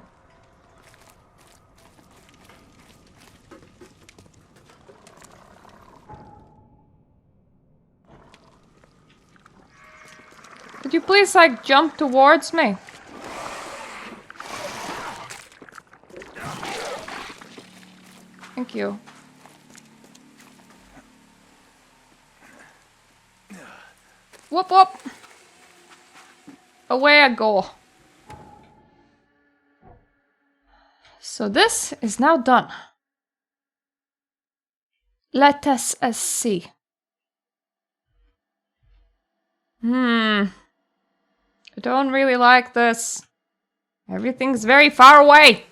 Could you please, like, jump towards me? Thank you. Whoop whoop. Away I go. So this is now done. Let us see. I don't really like this. Everything's very far away.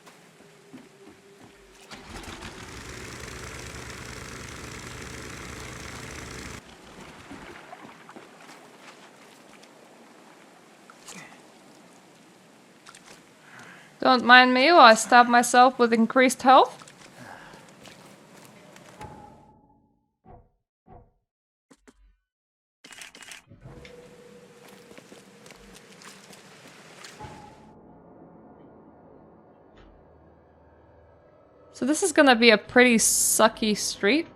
Don't mind me while I stab myself with increased health. So this is gonna be a pretty sucky street.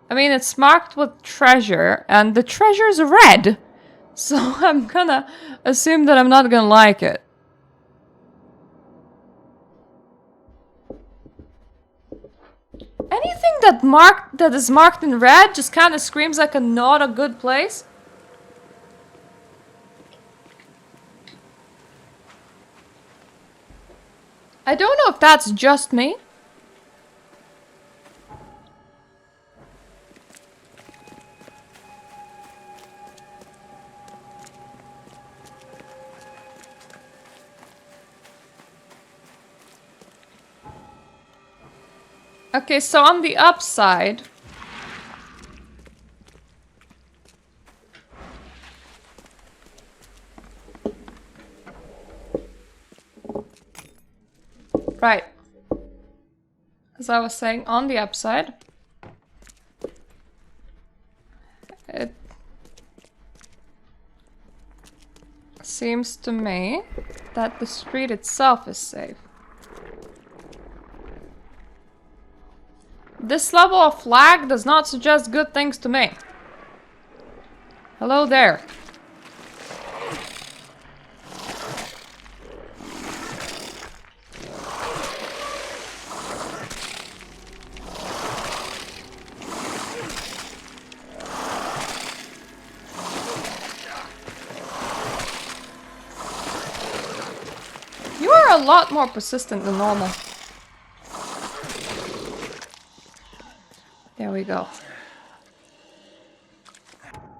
I mean, it's marked with treasure, and the treasure's red. So I'm gonna assume that I'm not gonna like it. Anything that is marked in red just kind of screams like a not a good place. I don't know if that's just me. Okay, so on the upside... Right. As I was saying, on the upside... It... seems to me that the street itself is safe. This level of flag does not suggest good things to me. Hello there. You are a lot more persistent than normal. There we go.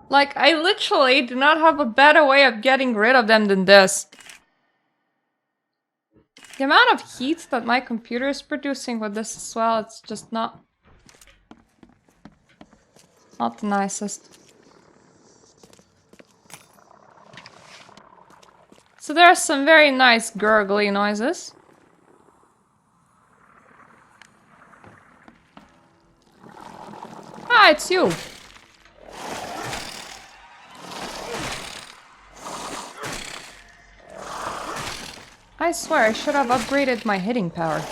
Like, I literally do not have a better way of getting rid of them than this. The amount of heat that my computer is producing with this as well, it's just not the nicest. So there are some very nice gurgly noises. Ah, it's you. I swear I should have upgraded my hitting power.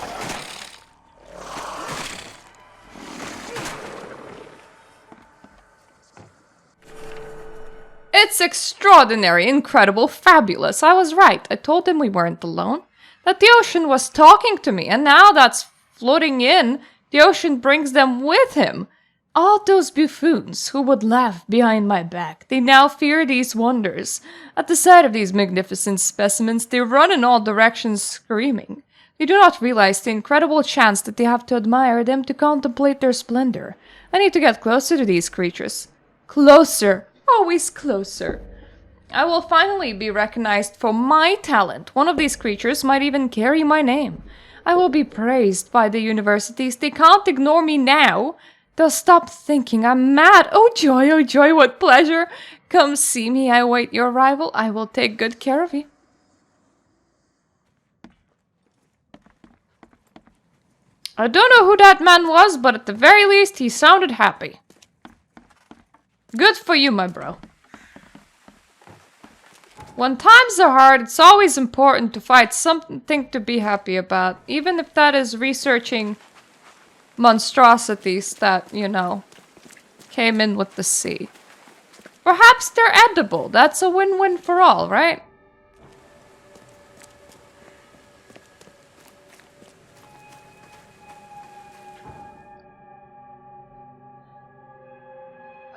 It's extraordinary, incredible, fabulous. I was right. I told him we weren't alone. That the ocean was talking to me, and now that's floating in, the ocean brings them with him. All those buffoons who would laugh behind my back, they now fear these wonders. At the sight of these magnificent specimens, they run in all directions screaming. They do not realize the incredible chance that they have to admire them to contemplate their splendor. I need to get closer to these creatures. Closer. Always closer. I will finally be recognized for my talent. One of these creatures might even carry my name. I will be praised by the universities. They can't ignore me now. They'll stop thinking I'm mad. Oh joy, what pleasure. Come see me. I await your arrival. I will take good care of you. I don't know who that man was, but at the very least, he sounded happy. Good for you, my bro. When times are hard, it's always important to find something to be happy about, even if that is researching monstrosities that, you know, came in with the sea. Perhaps they're edible. That's a win-win for all, right?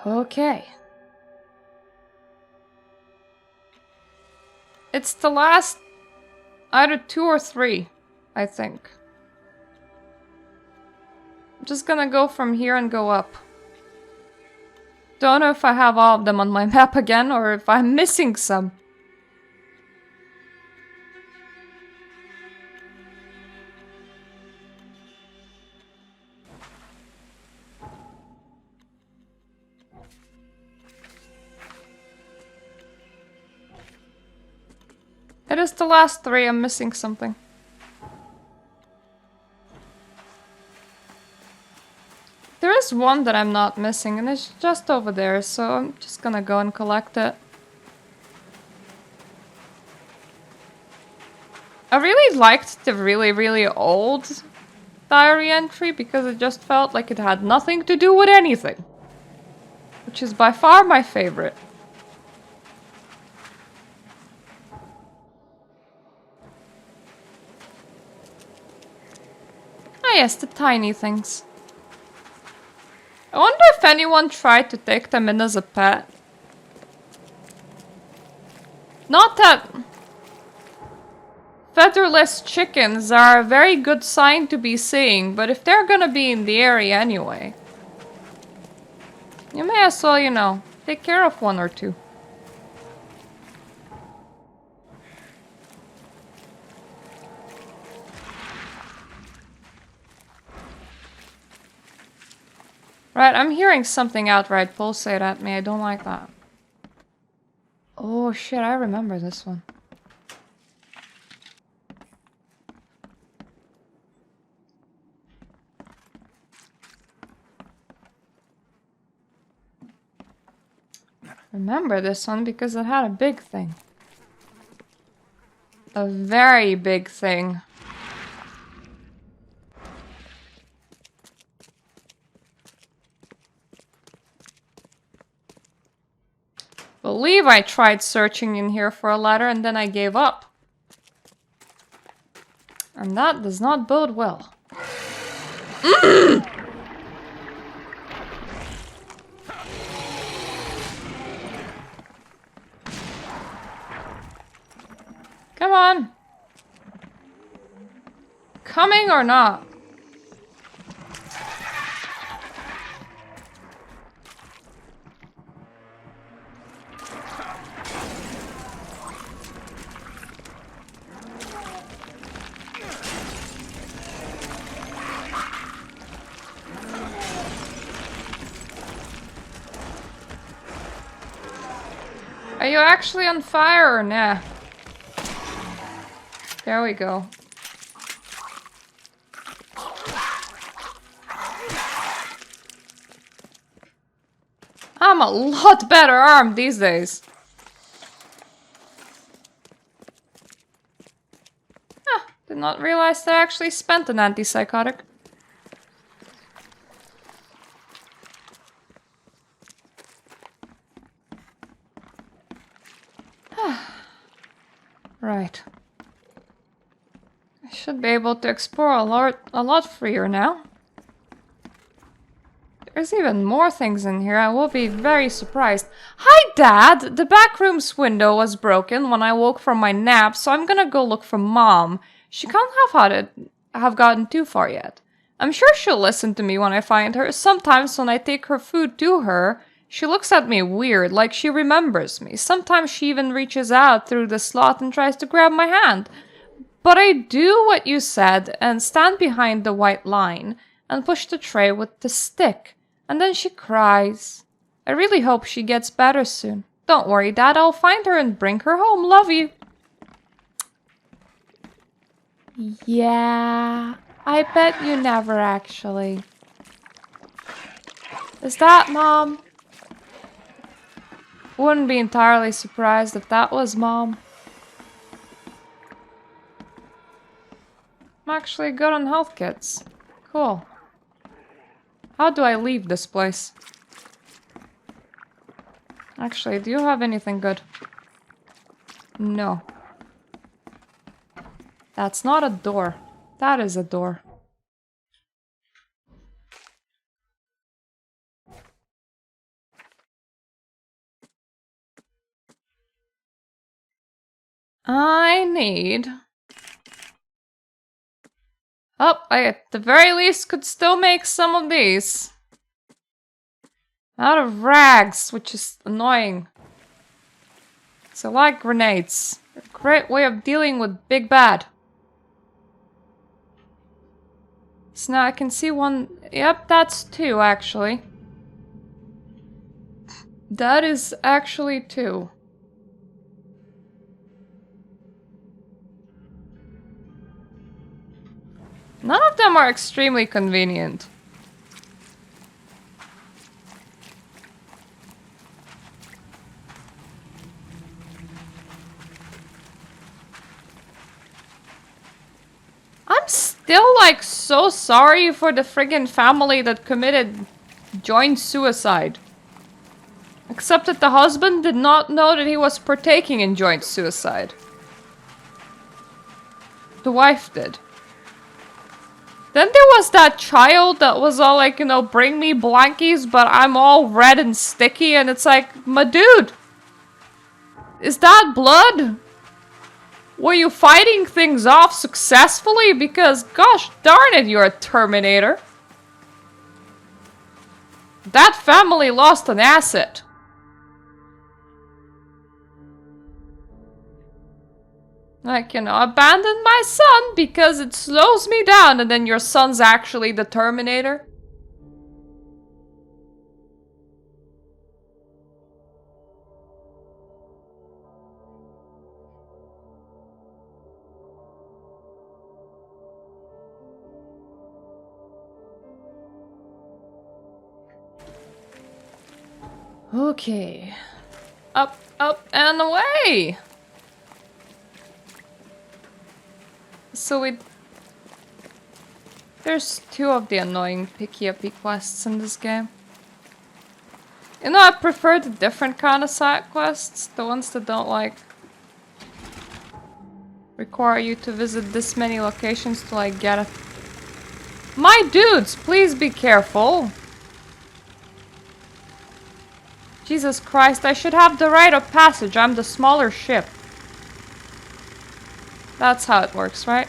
Okay. It's the last either 2 or 3, I think. I'm just gonna go from here and go up. Don't know if I have all of them on my map again or if I'm missing some. It is the last 3, I'm missing something. There is one that I'm not missing and it's just over there, so I'm just gonna go and collect it. I really liked the really old diary entry because it just felt like it had nothing to do with anything. Which is by far my favorite. Ah yes, the tiny things. I wonder if anyone tried to take them in as a pet. Not that featherless chickens are a very good sign to be seeing, but if they're gonna be in the area anyway, you may as well, you know, take care of 1 or 2. Right, I'm hearing something outright pulsate at me. I don't like that. Oh shit, I remember this one. Remember this one because it had a big thing. A very big thing. Believe I tried searching in here for a ladder and then I gave up. And that does not bode well. Come on. Coming or not? Are you actually on fire or nah? There we go. I'm a lot better armed these days. Ah, did not realize that I actually spent an antipsychotic. Right. I should be able to explore a lot freer now. There's even more things in here. I will be very surprised. Hi, Dad! The back room's window was broken when I woke from my nap, so I'm gonna go look for Mom. She can't have gotten too far yet. I'm sure she'll listen to me when I find her. Sometimes when I take her food to her, she looks at me weird, like she remembers me. Sometimes she even reaches out through the slot and tries to grab my hand. But I do what you said and stand behind the white line and push the tray with the stick. And then she cries. I really hope she gets better soon. Don't worry, Dad. I'll find her and bring her home. Love you. Yeah, I bet you never actually. Is that Mom? Wouldn't be entirely surprised if that was Mom. I'm actually good on health kits. Cool. How do I leave this place? Actually, do you have anything good? No. That's not a door. That is a door. I need... Oh, I at the very least could still make some of these. Out of rags, which is annoying. So I like grenades. A great way of dealing with Big Bad. So now I can see one... Yep, that's 2 actually. That is actually 2. None of them are extremely convenient. I'm still like so sorry for the friggin' family that committed joint suicide. Except that the husband did not know that he was partaking in joint suicide. The wife did. Then there was that child that was all like, you know, bring me blankies, but I'm all red and sticky, and it's like, my dude, is that blood? Were you fighting things off successfully? Because, gosh darn it, you're a Terminator. That family lost an asset. Like, you know, abandon my son because it slows me down, and then your son's actually the Terminator. Okay. Up, up, and away! So there's 2 of the annoying picky-uppy quests in this game. You know, I prefer the different kind of side quests. The ones that don't, like, require you to visit this many locations to, like, get it. My dudes, please be careful! Jesus Christ, I should have the right of passage. I'm the smaller ship. That's how it works, right?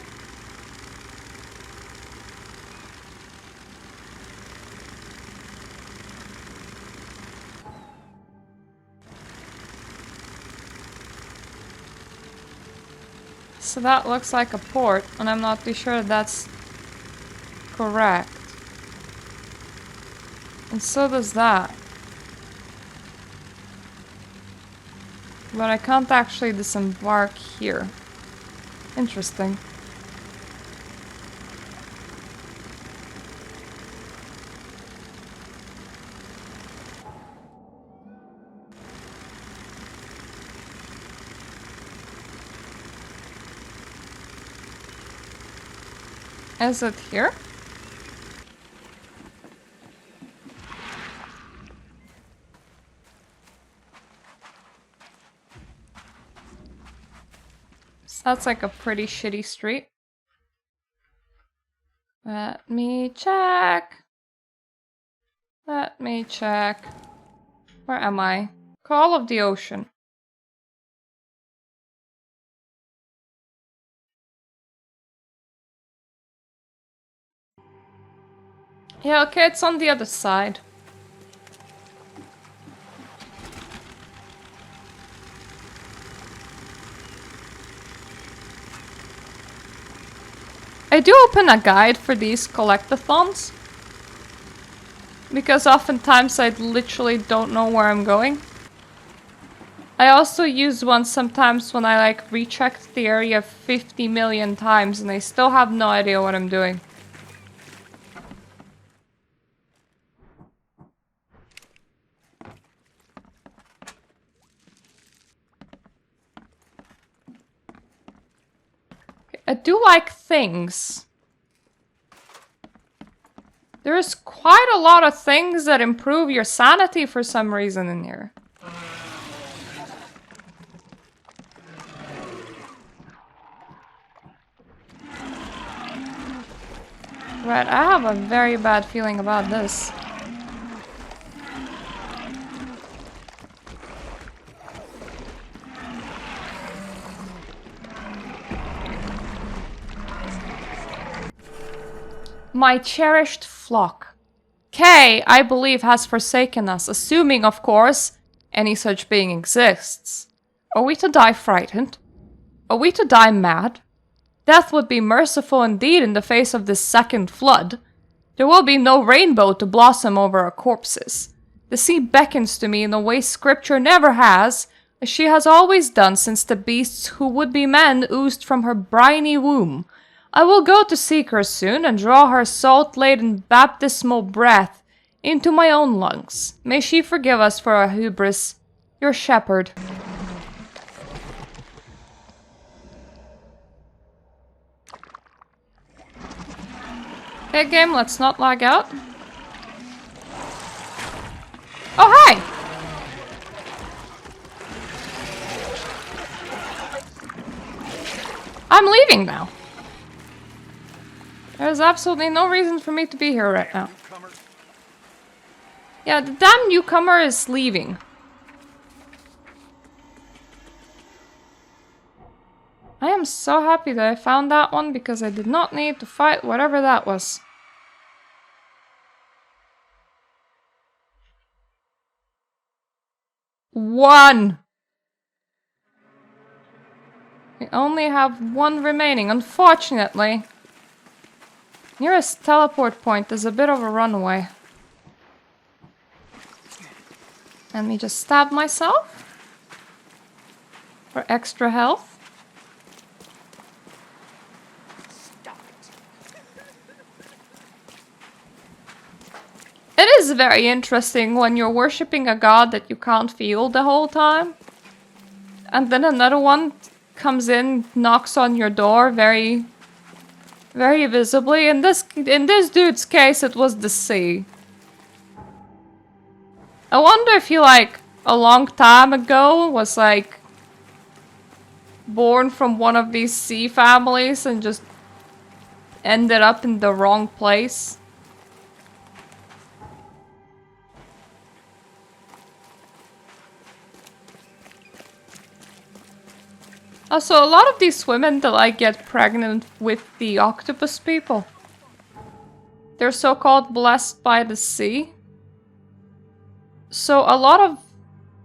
So that looks like a port, and I'm not too sure that's correct. And so does that. But I can't actually disembark here. Interesting. Is it here? So that's like a pretty shitty street. Let me check. Let me check. Where am I? Call of the Ocean. Yeah, okay, it's on the other side. I do open a guide for these collectathons. Because oftentimes I literally don't know where I'm going. I also use one sometimes when I like rechecked the area 50 million times and I still have no idea what I'm doing. I do like things. There's quite a lot of things that improve your sanity for some reason in here. Right, I have a very bad feeling about this. My cherished flock. Kay, I believe, has forsaken us, assuming, of course, any such being exists. Are we to die frightened? Are we to die mad? Death would be merciful indeed in the face of this second flood. There will be no rainbow to blossom over our corpses. The sea beckons to me in a way scripture never has, as she has always done since the beasts who would be men oozed from her briny womb. I will go to seek her soon and draw her salt-laden baptismal breath into my own lungs. May she forgive us for our hubris. Your shepherd. Okay, game, let's not lag out. Oh, hi! I'm leaving now. There's absolutely no reason for me to be here right now. Yeah, the damn newcomer is leaving. I am so happy that I found that one because I did not need to fight whatever that was. One! We only have one remaining, unfortunately. Nearest teleport point is a bit of a runaway. Let me just stab myself for extra health. It is very interesting when you're worshipping a god that you can't feel the whole time. And then another one comes in, knocks on your door very visibly. In this dude's case, it was the sea. I wonder if he, like, a long time ago was, like, born from one of these sea families and just ended up in the wrong place. Also, a lot of these women that like get pregnant with the octopus people. They're so-called blessed by the sea. So a lot of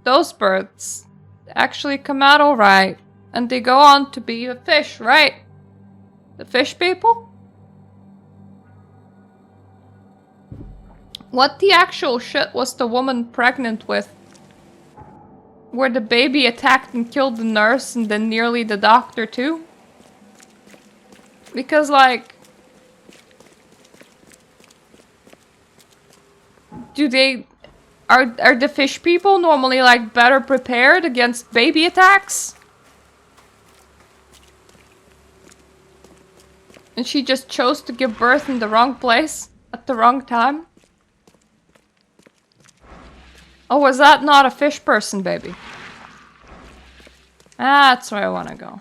those birds actually come out alright. And they go on to be a fish, right? The fish people? What the actual shit was the woman pregnant with? Where the baby attacked and killed the nurse and then nearly the doctor too? Because, like... Are the fish people normally, like, better prepared against baby attacks? And she just chose to give birth in the wrong place at the wrong time? Oh, was that not a fish person, baby? That's where I want to go.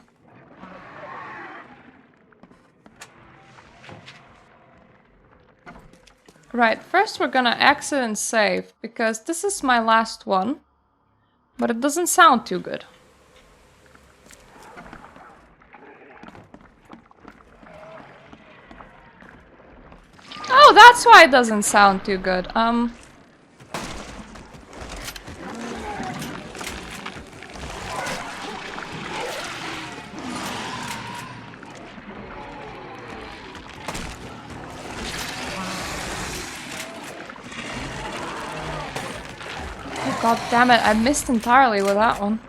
Right, first we're gonna exit and save, because this is my last one. But it doesn't sound too good. Oh, that's why it doesn't sound too good. Oh, god damn it, I missed entirely with that one.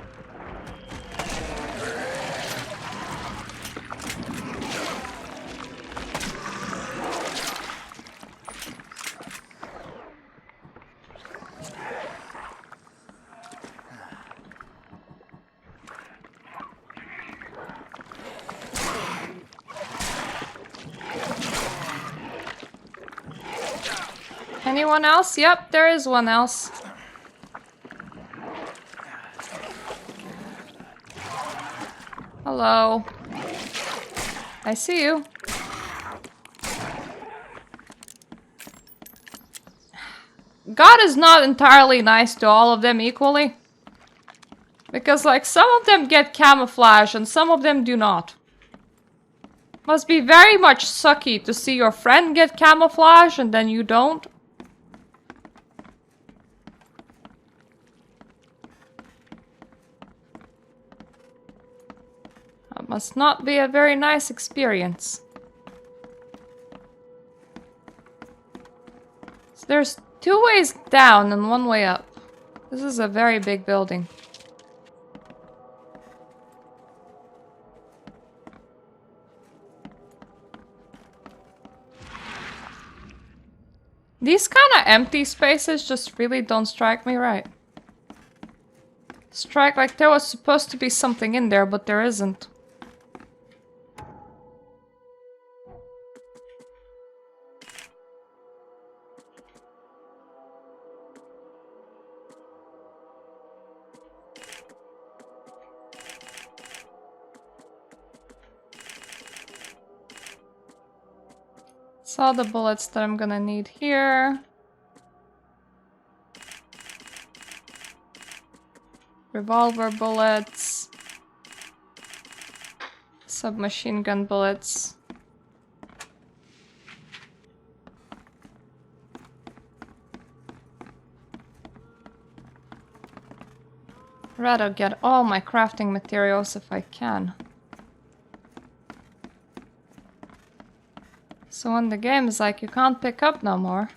Anyone else? Yep, there is one else. Hello. I see you. God is not entirely nice to all of them equally. Because, like, some of them get camouflage and some of them do not. Must be very much sucky to see your friend get camouflage and then you don't. That must not be a very nice experience. So there's 2 ways down and 1 way up. This is a very big building. These kind of empty spaces just really don't strike me right. Strike like there was supposed to be something in there, but there isn't. It's all the bullets that I'm gonna need here. Revolver bullets. Submachine gun bullets. I'd rather get all my crafting materials if I can. So when the game is like, you can't pick up no more.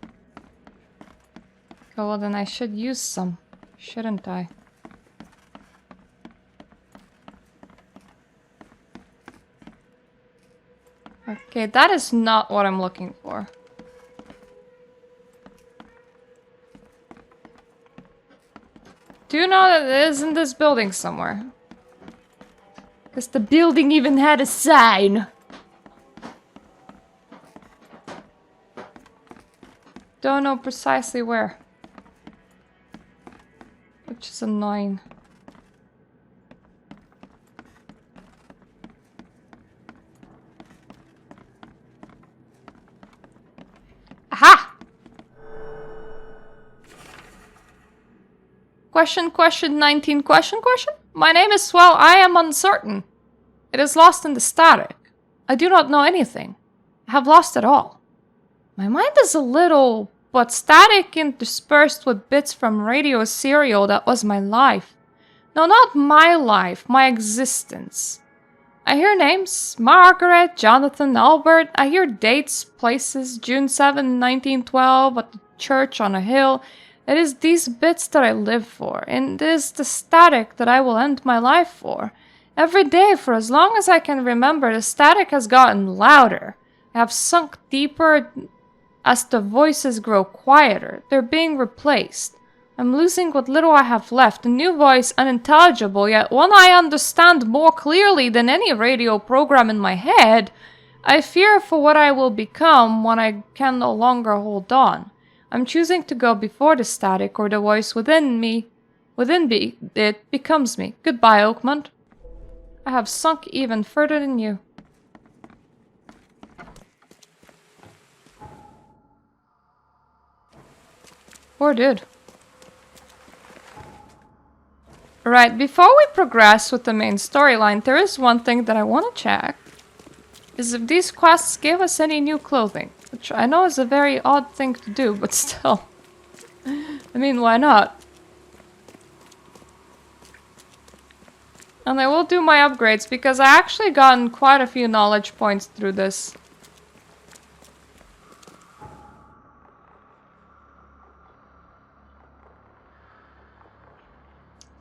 Okay, well then I should use some, shouldn't I? Okay, that is not what I'm looking for. Do you know that it is in this building somewhere? Because the building even had a sign. Don't know precisely where. Which is annoying. Aha! Question 19, question? My name is Swell, I am uncertain. It is lost in the static. I do not know anything. I have lost it all. My mind is a little, but static interspersed with bits from radio serial that was my life. No, not my life, my existence. I hear names, Margaret, Jonathan, Albert. I hear dates, places, June 7, 1912, at the church on a hill. It is these bits that I live for, and it is the static that I will end my life for. Every day, for as long as I can remember, the static has gotten louder. I have sunk deeper as the voices grow quieter. They're being replaced. I'm losing what little I have left. A new voice, unintelligible, yet one I understand more clearly than any radio program in my head. I fear for what I will become when I can no longer hold on. I'm choosing to go before the static or the voice within it becomes me. Goodbye, Oakmont. I have sunk even further than you. Poor dude. Right, before we progress with the main storyline, there is one thing that I want to check. Is if these quests give us any new clothing. Which I know is a very odd thing to do, but still. I mean, why not? And I will do my upgrades because I actually gotten quite a few knowledge points through this.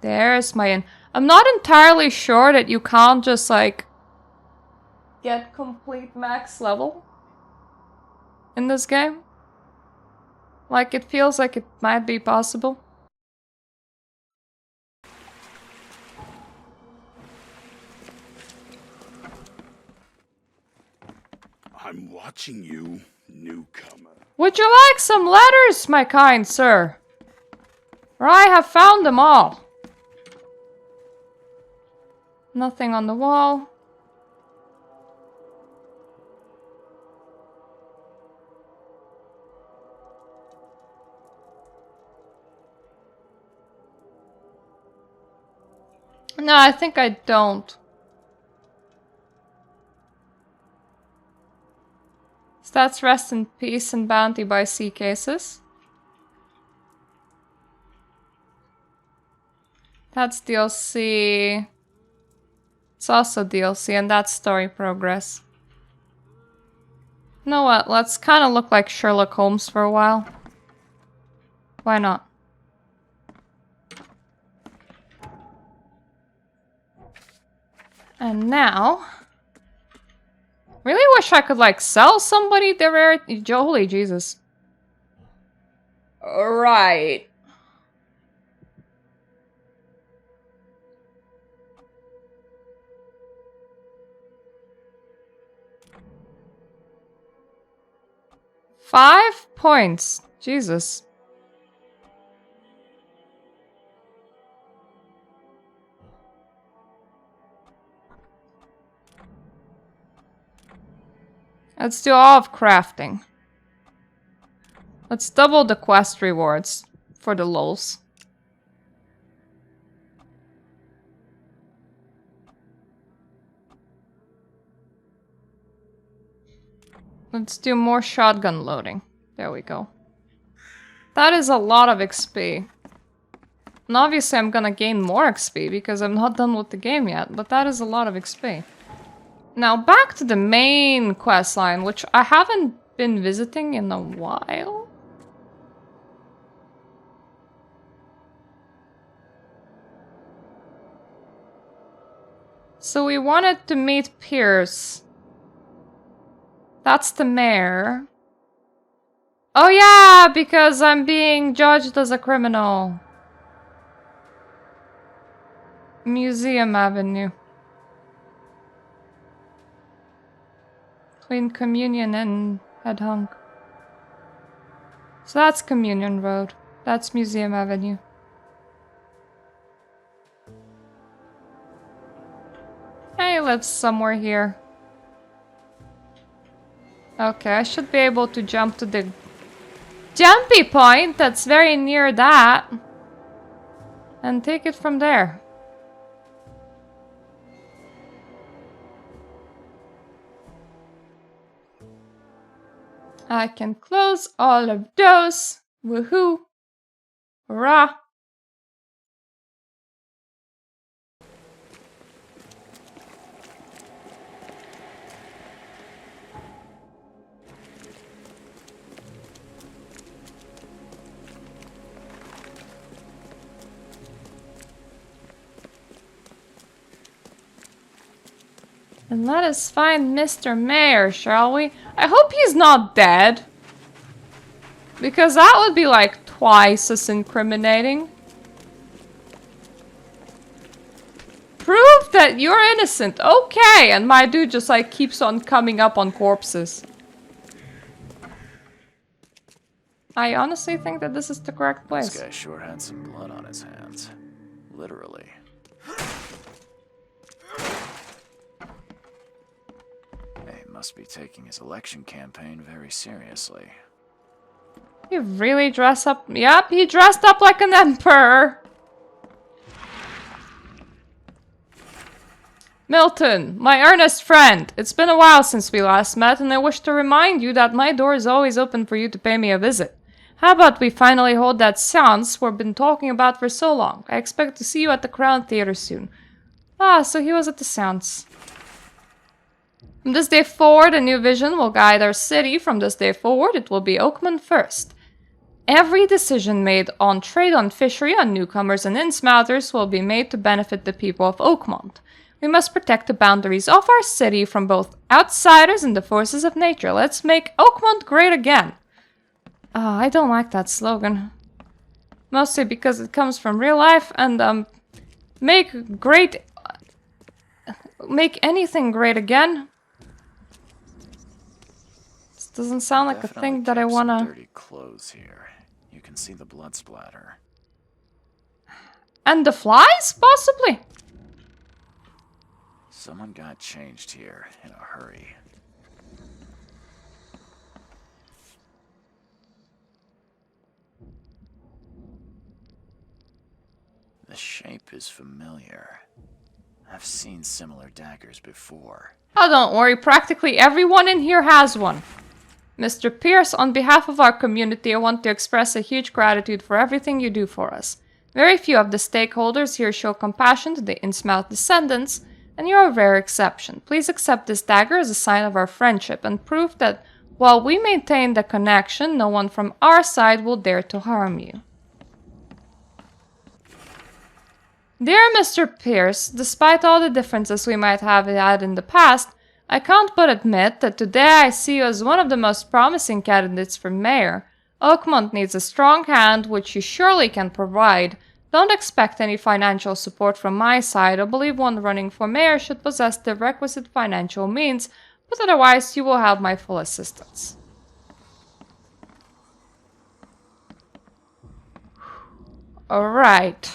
There's my in. I'm not entirely sure that you can't just like get complete max level in this game. Like it feels like it might be possible. I'm watching you, newcomer. Would you like some letters, my kind sir? For I have found them all. Nothing on the wall. No, I think I don't. That's Rest in Peace and Bounty by Sea Cases. That's DLC. It's also DLC, and that's story progress. You know what? Let's kind of look like Sherlock Holmes for a while. Why not? And now... Really wish I could, like, sell somebody the rare... Holy Jesus. Right. $5 points. Jesus. Let's do all of crafting. Let's double the quest rewards for the lols. Let's do more shotgun loading. There we go. That is a lot of XP. And obviously I'm gonna gain more XP because I'm not done with the game yet, but that is a lot of XP. Now back to the main quest line, which I haven't been visiting in a while. So we wanted to meet Pierce. That's the mayor. Oh yeah, because I'm being judged as a criminal. Museum Avenue. Between Communion and Head Hunk. So that's Communion Road. That's Museum Avenue. He lives somewhere here. Okay, I should be able to jump to the jumpy point that's very near that. And take it from there. I can close all of those. Woohoo! Hurrah! And let us find Mr. Mayor, shall we? I hope he's not dead. Because that would be like twice as incriminating. Prove that you're innocent. Okay, and my dude just like keeps on coming up on corpses. I honestly think that this is the correct place. This guy sure had some blood on his hands. Literally. He must be taking his election campaign very seriously. You really dress up? Yep, he dressed up like an emperor. Milton, my earnest friend, it's been a while since we last met, and I wish to remind you that my door is always open for you to pay me a visit. How about we finally hold that séance we've been talking about for so long? I expect to see you at the Crown Theatre soon. Ah, so he was at the séance. From this day forward, a new vision will guide our city. From this day forward, it will be Oakmont first. Every decision made on trade, on fishery, on newcomers and in-smouthers will be made to benefit the people of Oakmont. We must protect the boundaries of our city from both outsiders and the forces of nature. Let's make Oakmont great again. I don't like that slogan. Mostly because it comes from real life and, make anything great again. This doesn't sound like a thing that I wanna... Dirty clothes here. You can see the blood splatter. And the flies, possibly? Someone got changed here in a hurry. The shape is familiar. I've seen similar daggers before. Oh, don't worry. Practically everyone in here has one. Mr. Pierce, on behalf of our community, I want to express a huge gratitude for everything you do for us. Very few of the stakeholders here show compassion to the Innsmouth descendants, and you're a rare exception. Please accept this dagger as a sign of our friendship and proof that while we maintain the connection, no one from our side will dare to harm you. Dear Mr. Pierce, despite all the differences we might have had in the past, I can't but admit that today I see you as one of the most promising candidates for mayor. Oakmont needs a strong hand, which you surely can provide. Don't expect any financial support from my side. I believe one running for mayor should possess the requisite financial means, but otherwise you will have my full assistance. Alright.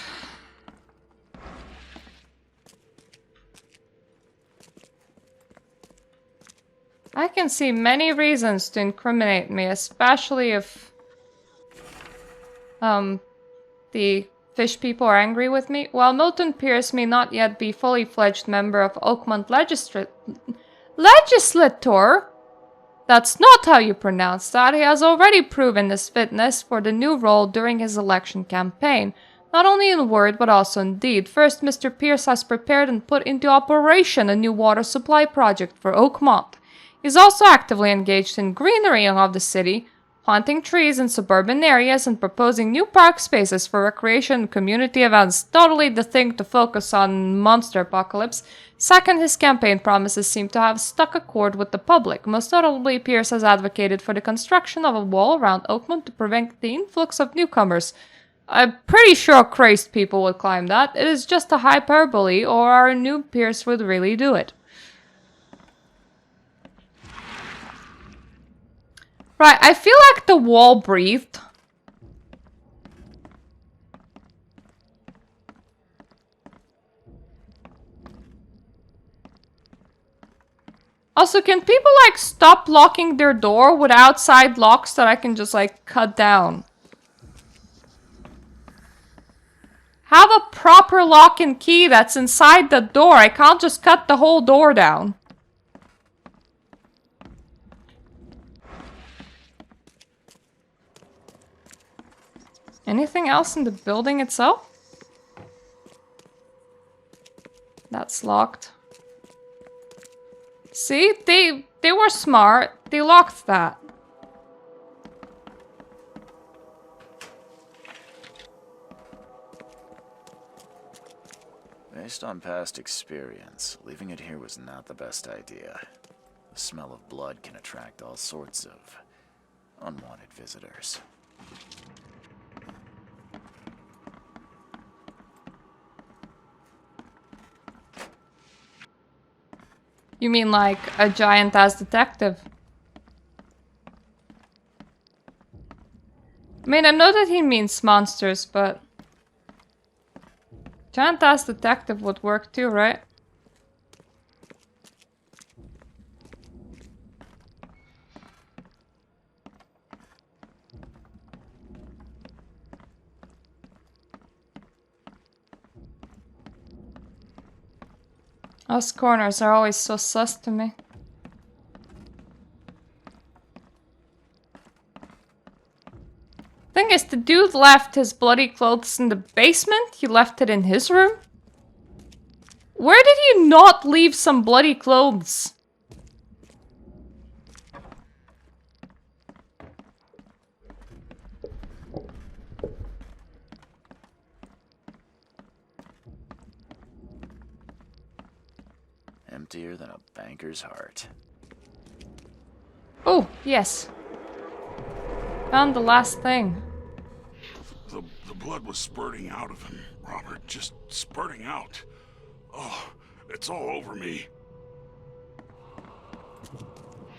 I can see many reasons to incriminate me, especially if the fish people are angry with me. While Milton Pierce may not yet be fully fledged member of Oakmont Legislature, that's not how you pronounce that. He has already proven his fitness for the new role during his election campaign, not only in word but also in deed. First, Mr. Pierce has prepared and put into operation a new water supply project for Oakmont. He's also actively engaged in greenery of the city, planting trees in suburban areas and proposing new park spaces for recreation and community events. Totally the thing to focus on Monster Apocalypse. Second, his campaign promises seem to have struck a chord with the public. Most notably, Pierce has advocated for the construction of a wall around Oakmont to prevent the influx of newcomers. I'm pretty sure crazed people would climb that. It is just a hyperbole, or our new Pierce would really do it. Right, I feel like the wall breathed. Also, can people, like, stop locking their door with outside locks that I can just, like, cut down? Have a proper lock and key that's inside the door. I can't just cut the whole door down. Anything else in the building itself? That's locked. See? They were smart. They locked that. Based on past experience, leaving it here was not the best idea. The smell of blood can attract all sorts of unwanted visitors. You mean like a giant-ass detective? I mean, I know that he means monsters, but... giant-ass detective would work too, right? Those corners are always so sus to me. Thing is, the dude left his bloody clothes in the basement? He left it in his room? Where did he not leave some bloody clothes? Emptier than a banker's heart. Oh, yes. Found the last thing. The blood was spurting out of him, Robert. Just spurting out. Oh, it's all over me.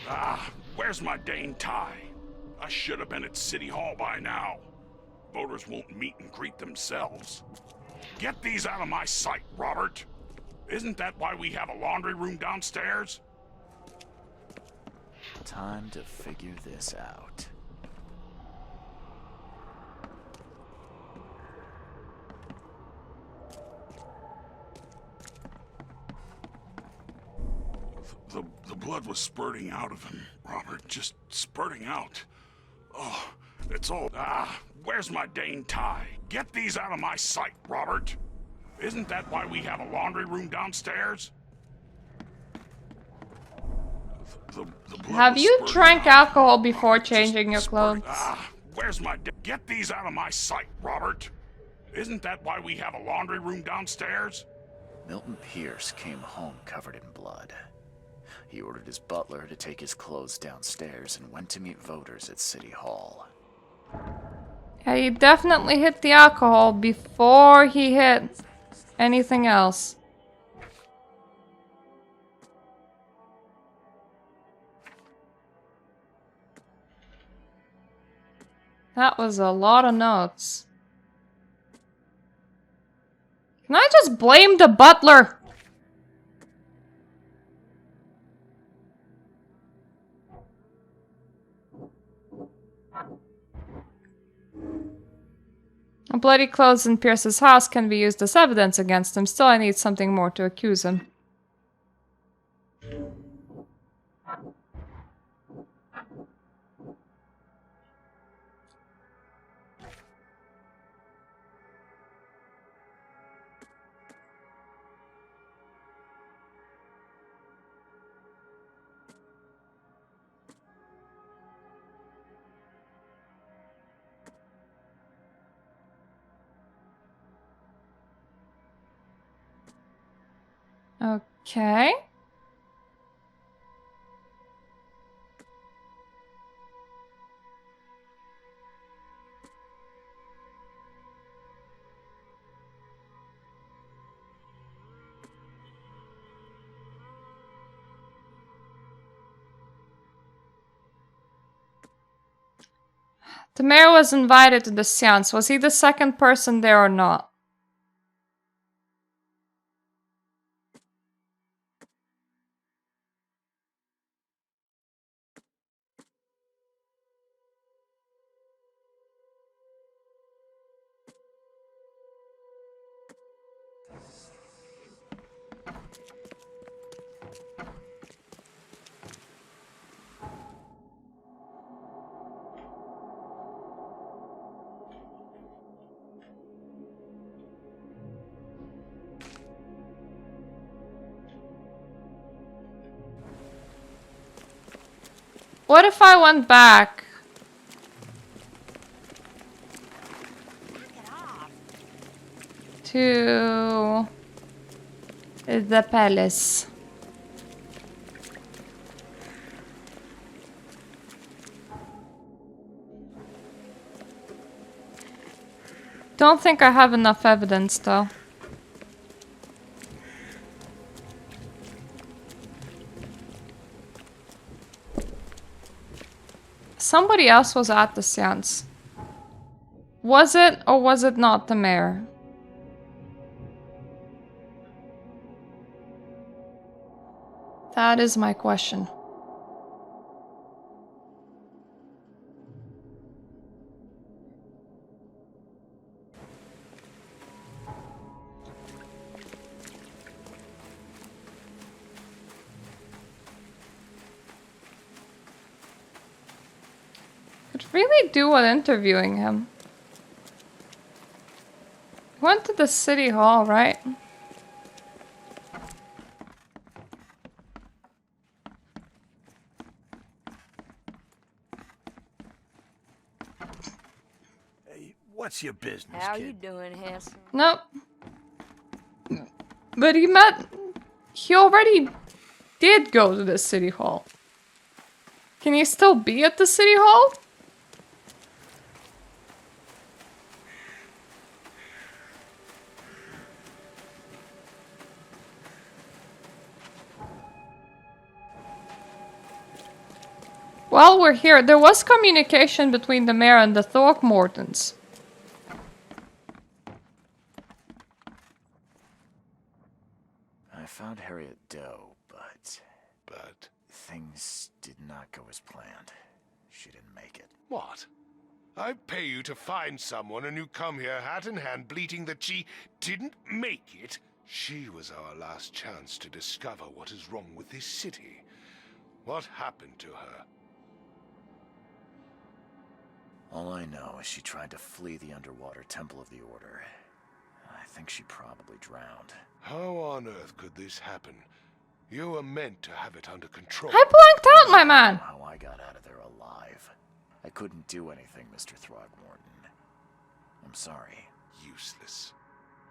Ah, where's my dang tie? I should have been at City Hall by now. Voters won't meet and greet themselves. Get these out of my sight, Robert. Isn't that why we have a laundry room downstairs? Time to figure this out. The blood was spurting out of him, Robert, just spurting out. Oh, it's all... where's my Dane tie? Get these out of my sight, Robert. Isn't that why we have a laundry room downstairs? The blood Have was you spurting drank out. alcohol before Just changing your spurting- clothes? Where's my... Get these out of my sight, Robert. Isn't that why we have a laundry room downstairs? Milton Pierce came home covered in blood. He ordered his butler to take his clothes downstairs and went to meet voters at City Hall. Yeah, he definitely hit the alcohol before he hit anything else. That was a lot of notes. Can I just blame the butler? Bloody clothes in Pierce's house can be used as evidence against him. Still, I need something more to accuse him. Okay. The mayor was invited to the seance. Was he the second person there or not? What if I went back? To the palace. Don't think I have enough evidence though. Somebody else was at the seance. Was it or was it not the mayor? That is my question. Could really do with interviewing him. He went to the city hall, right? Hey, what's your business, How kid? you doing, handsome? Nope. But he already did go to the city hall. Can he still be at the city hall? While we're here, there was communication between the mayor and the Throckmortons. I found Harriet Doe, but But things did not go as planned. She didn't make it. What? I pay you to find someone and you come here hat in hand bleating that she didn't make it? She was our last chance to discover what is wrong with this city. What happened to her? All I know is she tried to flee the underwater Temple of the Order. I think she probably drowned. How on earth could this happen? You were meant to have it under control. I blanked out, my man! How I got out of there alive. I couldn't do anything, Mr. Throgmorton. I'm sorry. Useless.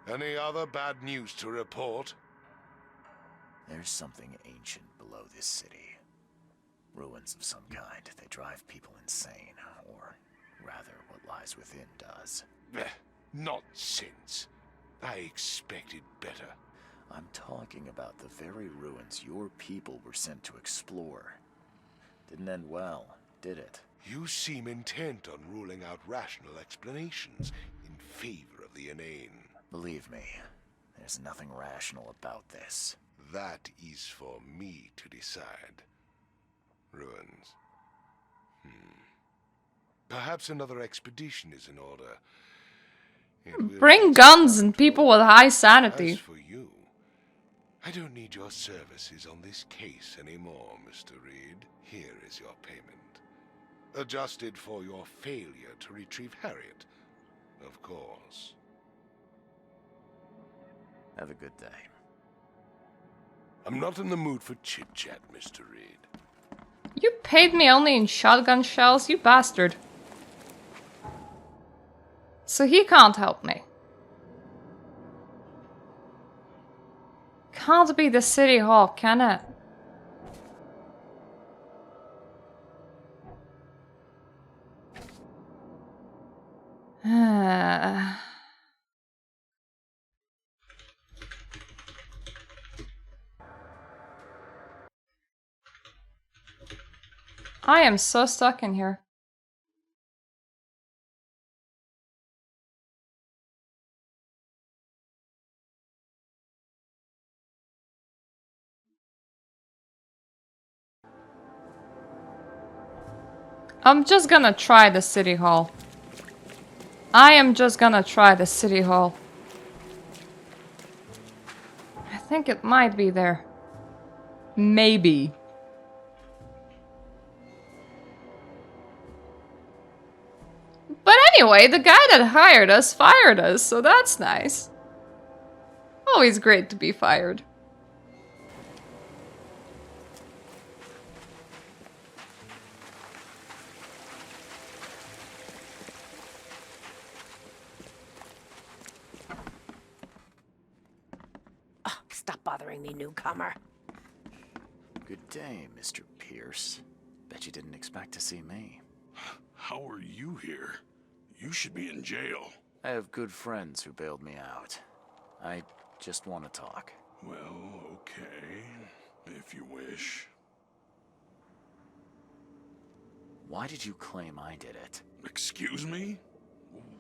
Any other bad news to report? There's something ancient below this city. Ruins of some kind. They drive people insane, or rather, what lies within does. Nonsense. I expected better. I'm talking about the very ruins your people were sent to explore. Didn't end well, did it? You seem intent on ruling out rational explanations in favor of the inane. Believe me, there's nothing rational about this. That is for me to decide. Ruins. Perhaps another expedition is in order. It will Bring cost guns some and people with high sanity. As for you, I don't need your services on this case anymore, Mr. Reed. Here is your payment. Adjusted for your failure to retrieve Harriet, of course. Have a good day. I'm not in the mood for chit-chat, Mr. Reed. You paid me only in shotgun shells, you bastard. So he can't help me. Can't be the city hall, can it? I am so stuck in here. I'm just gonna try the city hall. I am just gonna try the city hall. I think it might be there. Maybe. But anyway, the guy that hired us fired us, so that's nice. Always great to be fired. Stop bothering me, newcomer. Good day, Mr. Pierce. Bet you didn't expect to see me. How are you here? You should be in jail. I have good friends who bailed me out. I just want to talk. Well, okay, if you wish. Why did you claim I did it? Excuse me?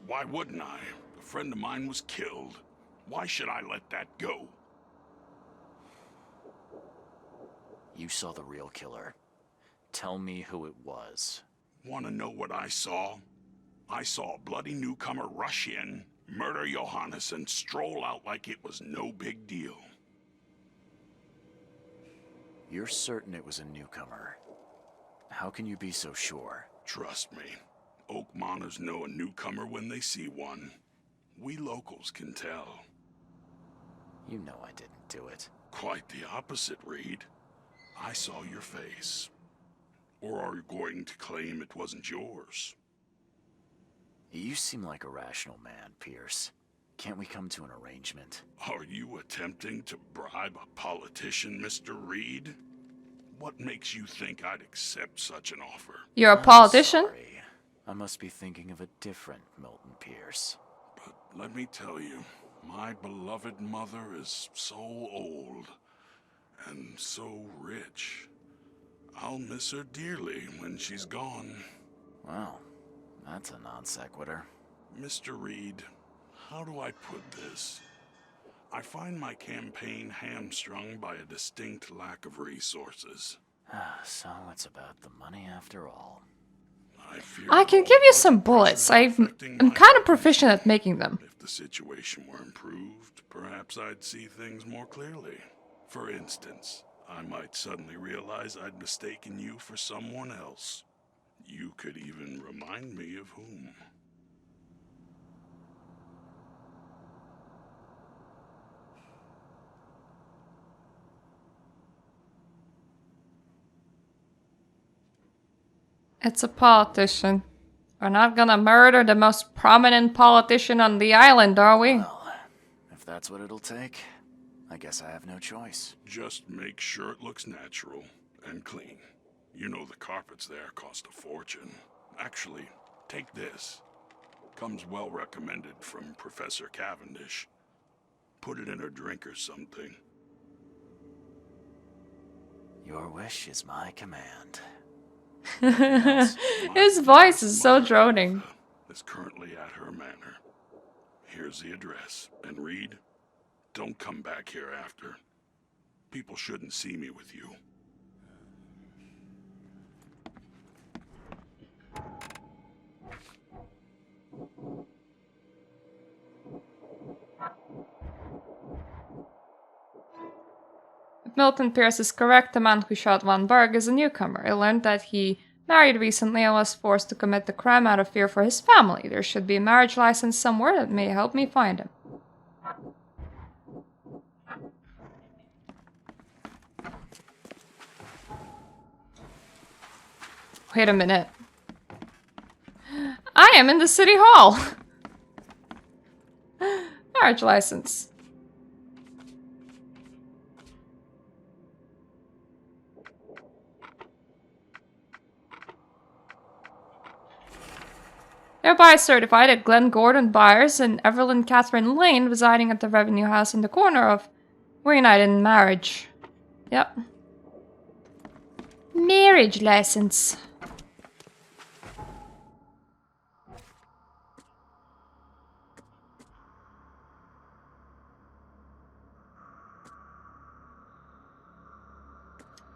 Why wouldn't I? A friend of mine was killed. Why should I let that go? You saw the real killer. Tell me who it was. Want to know what I saw? I saw a bloody newcomer rush in, murder Johannes, and stroll out like it was no big deal. You're certain it was a newcomer. How can you be so sure? Trust me, Oakmonters know a newcomer when they see one. We locals can tell. You know I didn't do it. Quite the opposite, Reed. I saw your face. Or are you going to claim it wasn't yours? You seem like a rational man, Pierce. Can't we come to an arrangement? Are you attempting to bribe a politician, Mr. Reed? What makes you think I'd accept such an offer? You're a I'm politician? sorry. I must be thinking of a different Milton Pierce. But let me tell you, my beloved mother is so old and so rich. I'll miss her dearly when she's gone. Well, that's a non sequitur. Mr. Reed, how do I put this? I find my campaign hamstrung by a distinct lack of resources. So it's about the money after all. I can give you some bullets. I'm kind of proficient at making them. If the situation were improved, perhaps I'd see things more clearly. For instance, I might suddenly realize I'd mistaken you for someone else. You could even remind me of whom. It's a politician. We're not gonna murder the most prominent politician on the island, are we? Well, if that's what it'll take, I guess I have no choice. Just make sure it looks natural and clean. You know the carpets there cost a fortune. Actually, take this. Comes well recommended from Professor Cavendish. Put it in a drink or something. Your wish is my command. His voice is so droning. Is currently at her manor. Here's the address. And Reed, don't come back here after. People shouldn't see me with you. If Milton Pierce is correct, the man who shot Von Berg is a newcomer. I learned that he married recently and was forced to commit the crime out of fear for his family. There should be a marriage license somewhere that may help me find him. Wait a minute. I am in the city hall! Marriage license. Hereby certified that Glenn Gordon Byers and Evelyn Catherine Lane residing at the Revenue House in the corner of reunited in marriage. Yep. Marriage license.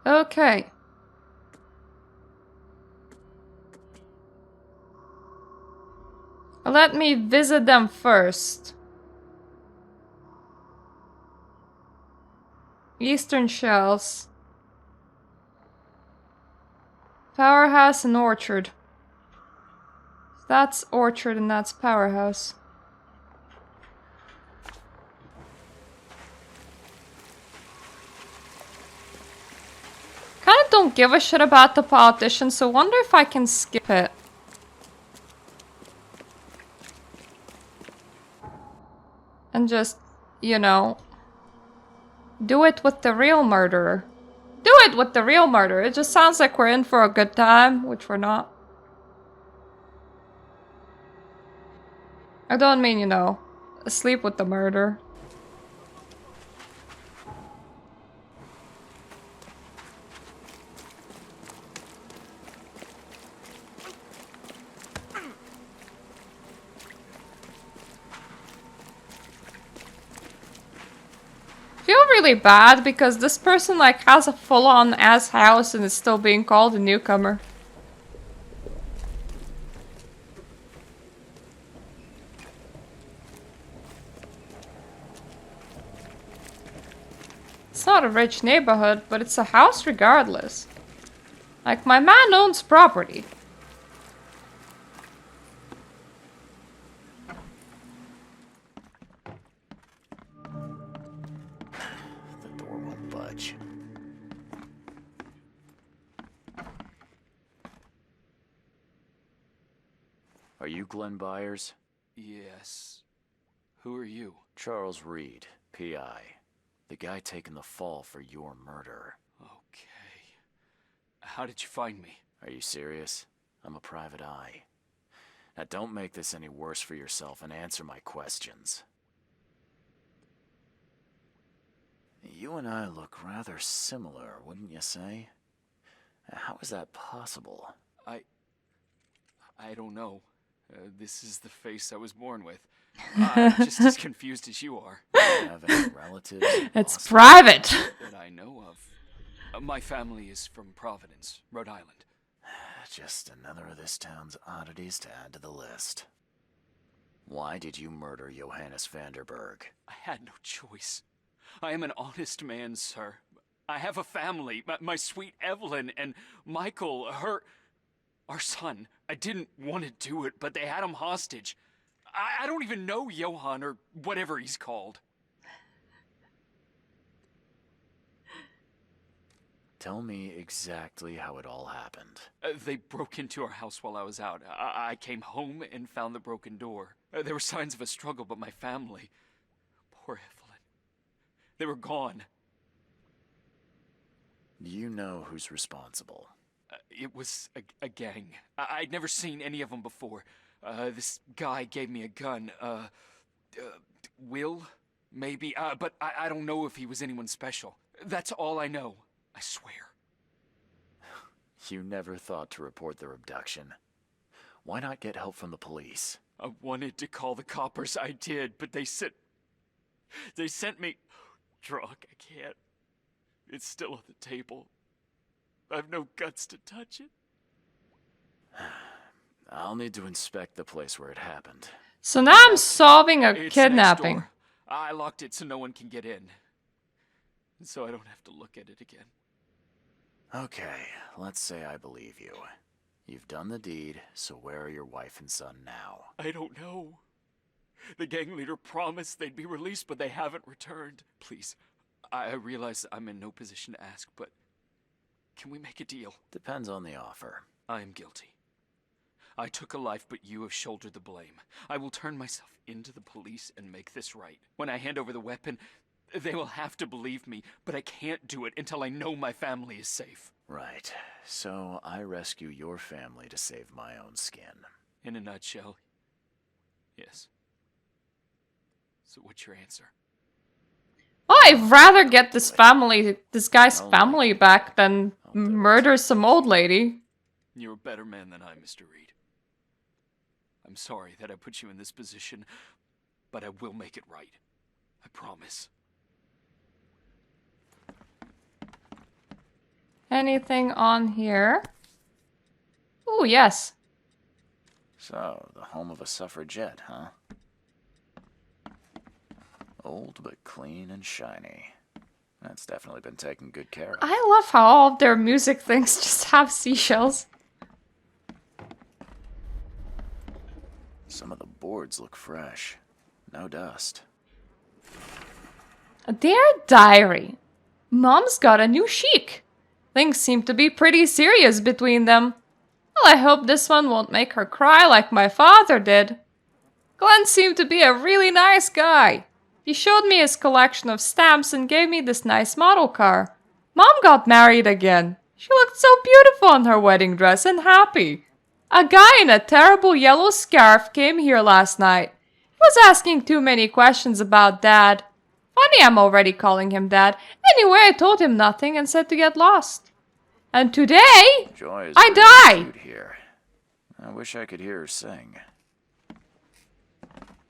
Okay. Let me visit them first. Eastern Shells. Powerhouse and Orchard. That's Orchard and that's Powerhouse. Kinda don't give a shit about the politician, so wonder if I can skip it. And just, you know, do it with the real murderer. Do it with the real murderer. It just sounds like we're in for a good time, which we're not. I don't mean, you know, sleep with the murderer. Feel really bad because this person like has a full-on ass house and is still being called a newcomer. It's not a rich neighborhood, but it's a house regardless. Like, my man owns property. The door won't budge. Are you Glenn Byers? Yes. Who are you? Charles Reed, P.I. The guy taking the fall for your murder. Okay. How did you find me? Are you serious? I'm a private eye. Now don't make this any worse for yourself and answer my questions. You and I look rather similar, wouldn't you say? How is that possible? I don't know. This is the face I was born with. I'm just as confused as you are. Do you have any relatives? in It's Boston? private. That I know of. My family is from Providence, Rhode Island. Just another of this town's oddities to add to the list. Why did you murder Johannes Vanderberg? I had no choice. I am an honest man, sir. I have a family. My sweet Evelyn and Michael, her... Our son. I didn't want to do it, but they had him hostage. I don't even know Johann or whatever he's called. Tell me exactly how it all happened. They broke into our house while I was out. I came home and found the broken door. There were signs of a struggle, but my family... Poor Evelyn. They were gone. Do you know who's responsible? It was a gang. I'd never seen any of them before. This guy gave me a gun. Will? Maybe. But I don't know if he was anyone special. That's all I know. I swear. You never thought to report their abduction. Why not get help from the police? I wanted to call the coppers. I did, but they sent me drunk. I can't. It's still on the table. I've no guts to touch it. I'll need to inspect the place where it happened. So now I'm solving a It's kidnapping. next door. I locked it so no one can get in. So I don't have to look at it again. Okay, let's say I believe you. You've done the deed, so where are your wife and son now? I don't know. The gang leader promised they'd be released, but they haven't returned. Please, I realize I'm in no position to ask, but can we make a deal? Depends on the offer. I am guilty. I took a life, but you have shouldered the blame. I will turn myself into the police and make this right. When I hand over the weapon, they will have to believe me, but I can't do it until I know my family is safe. Right. So I rescue your family to save my own skin. In a nutshell, yes. So what's your answer? Well, I'd rather get this guy's family back than murder some old lady. You're a better man than I, Mr. Reed. I'm sorry that I put you in this position, but I will make it right. I promise. Anything on here? Oh, yes. So, the home of a suffragette, huh? Old but clean and shiny. That's definitely been taken good care of. I love how all of their music things just have seashells. Some of the boards look fresh. No dust. Dear Diary, Mom's got a new chic. Things seem to be pretty serious between them. Well, I hope this one won't make her cry like my father did. Glenn seemed to be a really nice guy. He showed me his collection of stamps and gave me this nice model car. Mom got married again. She looked so beautiful in her wedding dress and happy. A guy in a terrible yellow scarf came here last night. He was asking too many questions about Dad. Funny I'm already calling him Dad. Anyway, I told him nothing and said to get lost. And today, Joy is I really die. cute here. I wish I could hear her sing.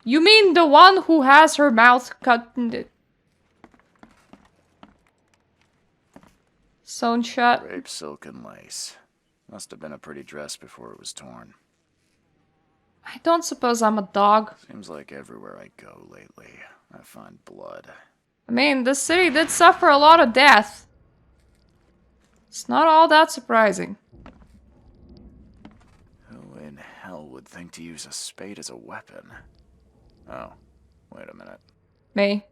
You mean the one who has her mouth cut in the... sewn shut? Grape silk and lace. Must have been a pretty dress before it was torn. I don't suppose I'm a dog. Seems like everywhere I go lately, I find blood. I mean, this city did suffer a lot of death. It's not all that surprising. Who in hell would think to use a spade as a weapon? Oh, wait a minute. Me.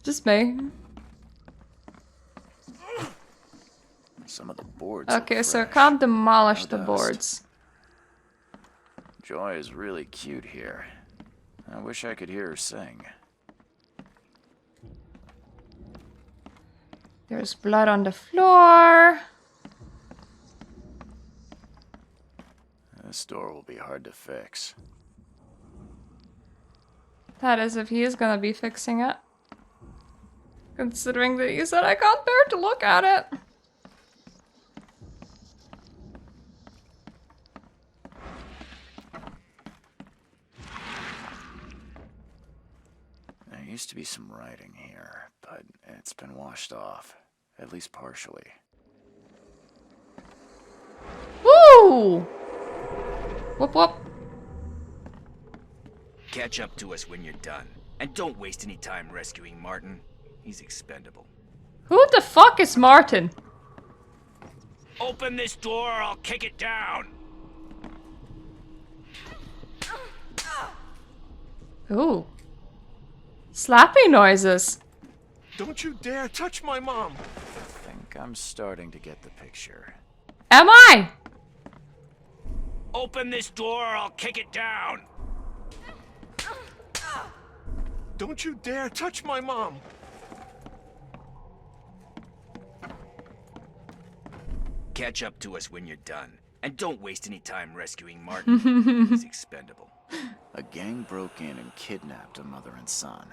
Just me. Some of the boards. Look Okay, so I fresh. can't demolish No the dust. boards. Joy is really cute here. I wish I could hear her sing. There's blood on the floor. This door will be hard to fix. That is if he is gonna be fixing it. Considering that he said I can't bear to look at it. There used to be some writing here, but it's been washed off. At least partially. Woo! Whoop whoop. Catch up to us when you're done. And don't waste any time rescuing Martin. He's expendable. Who the fuck is Martin? Open this door or I'll kick it down. Ooh. Slappy noises. Don't you dare touch my mom! I think I'm starting to get the picture. Am I? Open this door or I'll kick it down. Don't you dare touch my mom! Catch up to us when you're done. And don't waste any time rescuing Martin. He's expendable. A gang broke in and kidnapped a mother and son.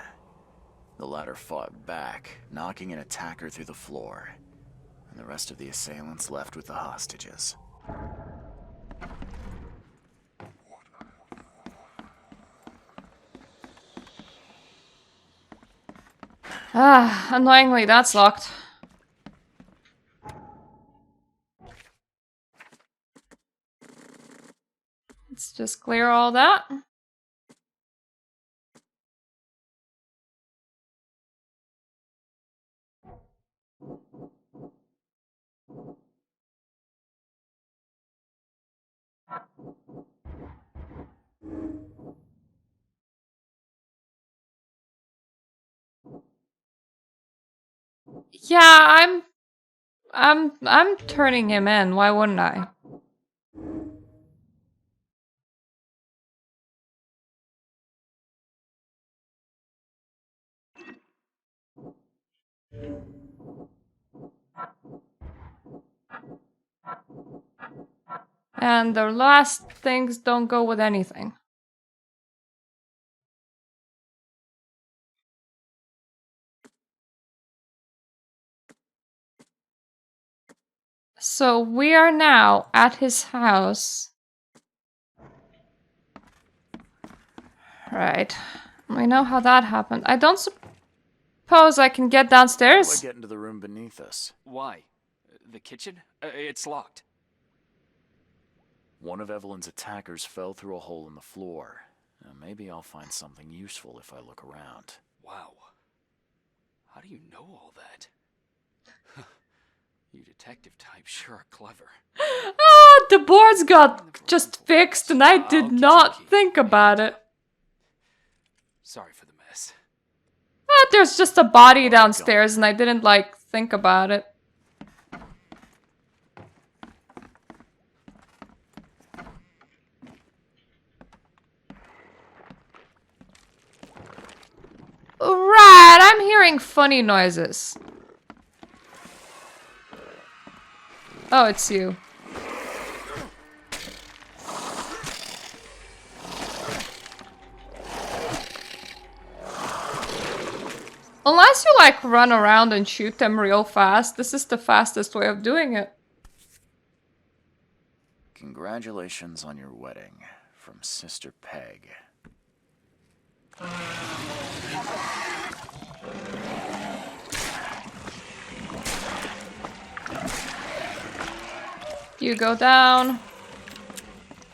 The latter fought back, knocking an attacker through the floor. And the rest of the assailants left with the hostages. Ah, annoyingly, that's locked. Let's just clear all that. Yeah, I'm turning him in. Why wouldn't I? And the last things don't go with anything. So we are now at his house. Right. We know how that happened. I don't suppose I can get How do I downstairs. get into the room beneath us? Why? The kitchen? It's locked. One of Evelyn's attackers fell through a hole in the floor. Now, maybe I'll find something useful if I look around. Wow. How do you know all that? You detective types sure are clever. Ah, the boards got just fixed and I did not think about it. Sorry for the mess. Ah, there's just a body downstairs and I didn't, like, think about it. Right, I'm hearing funny noises. Oh, it's you. Unless you, like, run around and shoot them real fast, this is the fastest way of doing it. Congratulations on your wedding, from Sister Peg. You go down.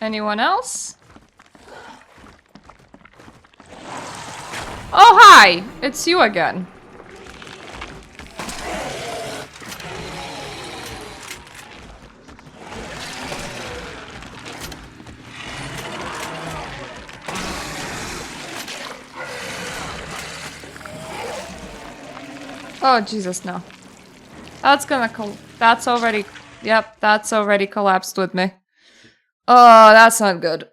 Anyone else? Oh, hi! It's you again. Oh, Jesus, no. That's gonna that's already... Yep, that's already collapsed with me. Oh, that's not good.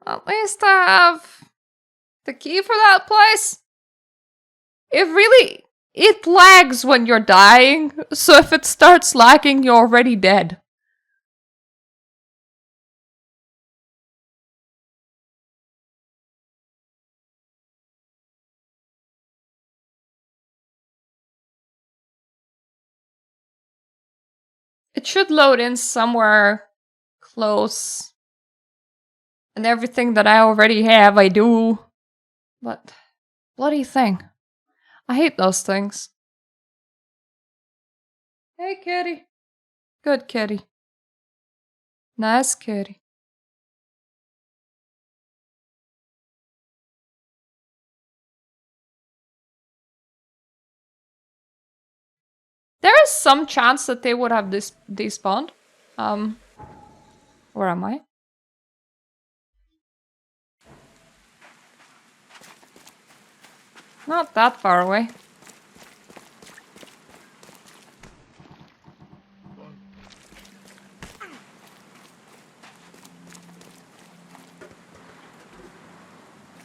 At least I have the key for that place. It lags when you're dying, so if it starts lagging, you're already dead. It should load in somewhere close. And everything that I already have, I do. But, bloody thing. I hate those things. Hey, kitty. Good kitty. Nice kitty. There is some chance that they would have despawned. Where am I? Not that far away.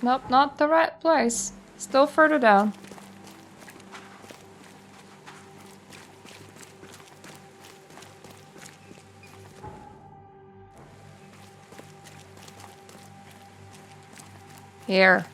Nope, not the right place. Still further down. Here.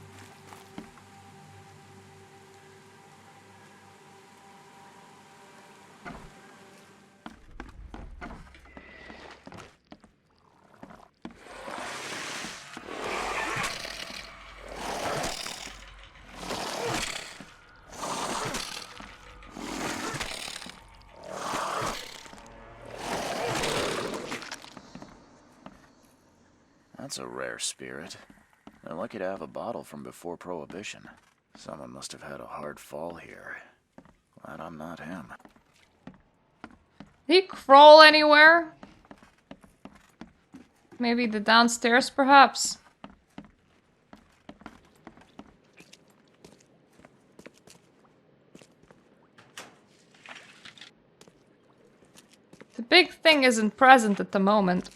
That's a rare spirit. They're lucky to have a bottle from before Prohibition. Someone must have had a hard fall here. Glad I'm not him. Did he crawl anywhere? Maybe the downstairs, perhaps? The big thing isn't present at the moment.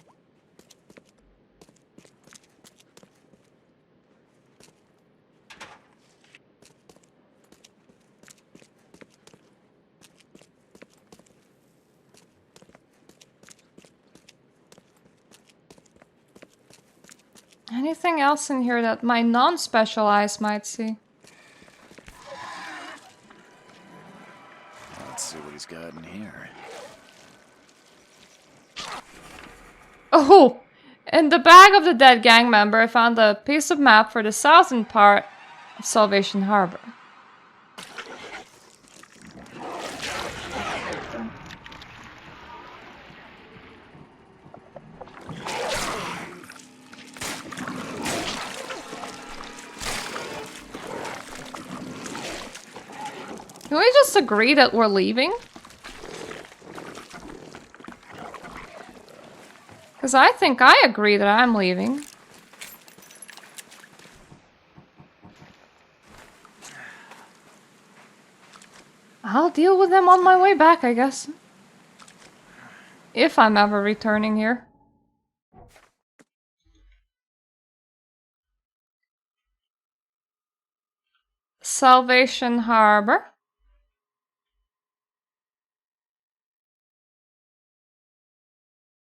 Anything else in here that my non-special eyes might see? Let's see what he's got in here. Oh! In the bag of the dead gang member, I found a piece of map for the southern part of Salvation Harbor. Can we just agree that we're leaving? Because I think I agree that I'm leaving. I'll deal with them on my way back, I guess. If I'm ever returning here. Salvation Harbor.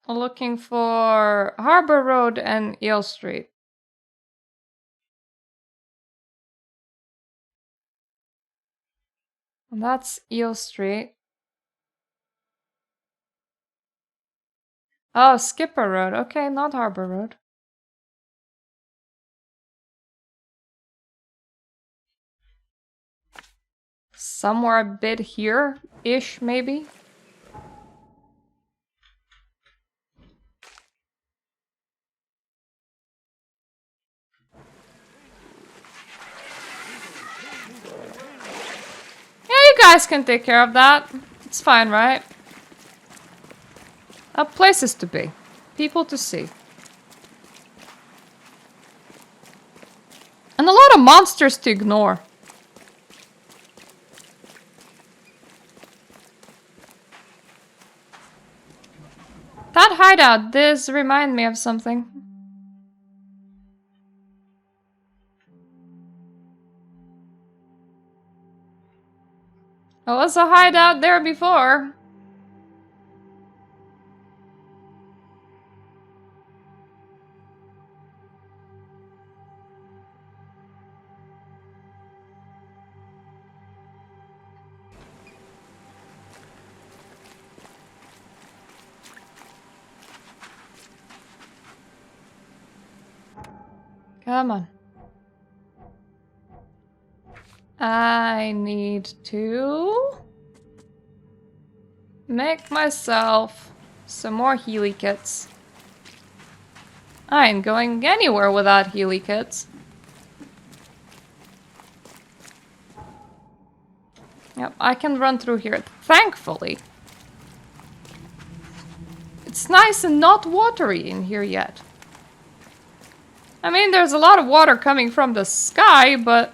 Looking for Harbor Road and Eel Street. And that's Eel Street. Oh, Skipper Road. Okay, not Harbor Road. Somewhere a bit here-ish, maybe? You guys can take care of that. It's fine, right? Places to be. People to see. And a lot of monsters to ignore. That hideout does remind me of something. There was a hideout there before. Come on. I need to make myself some more Healy kits. I ain't going anywhere without Healy kits. Yep, I can run through here, thankfully. It's nice and not watery in here yet. I mean, there's a lot of water coming from the sky, but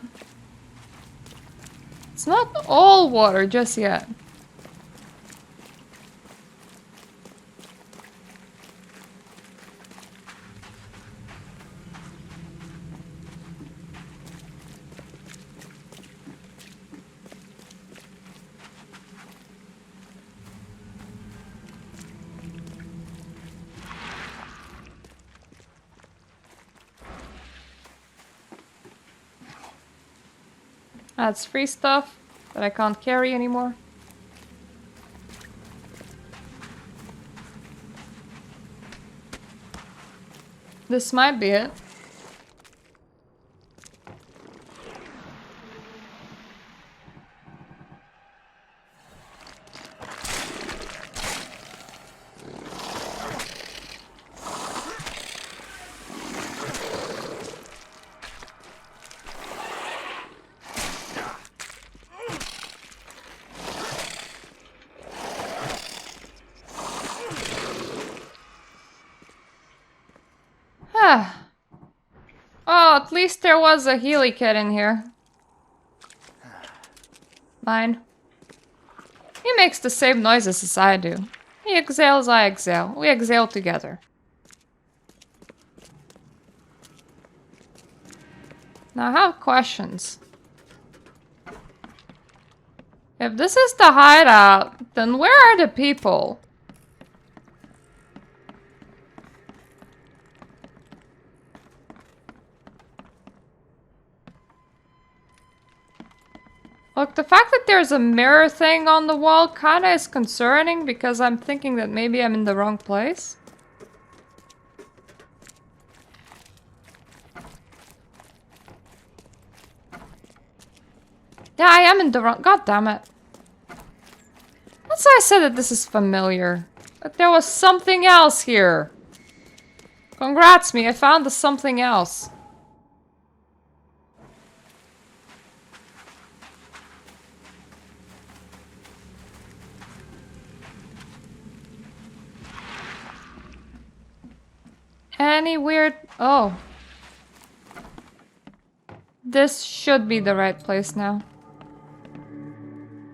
it's not all water just yet. That's free stuff that I can't carry anymore. This might be it. Oh, at least there was a Healy kit in here. Mine. He makes the same noises as I do. He exhales, I exhale. We exhale together. Now I have questions. If this is the hideout, then where are the people? Look, the fact that there's a mirror thing on the wall kinda is concerning because I'm thinking that maybe I'm in the wrong place. Yeah, I am in the wrong— God damn it. That's why I said that this is familiar. But there was something else here. Congrats me, I found the something else. Any weird— oh. This should be the right place now.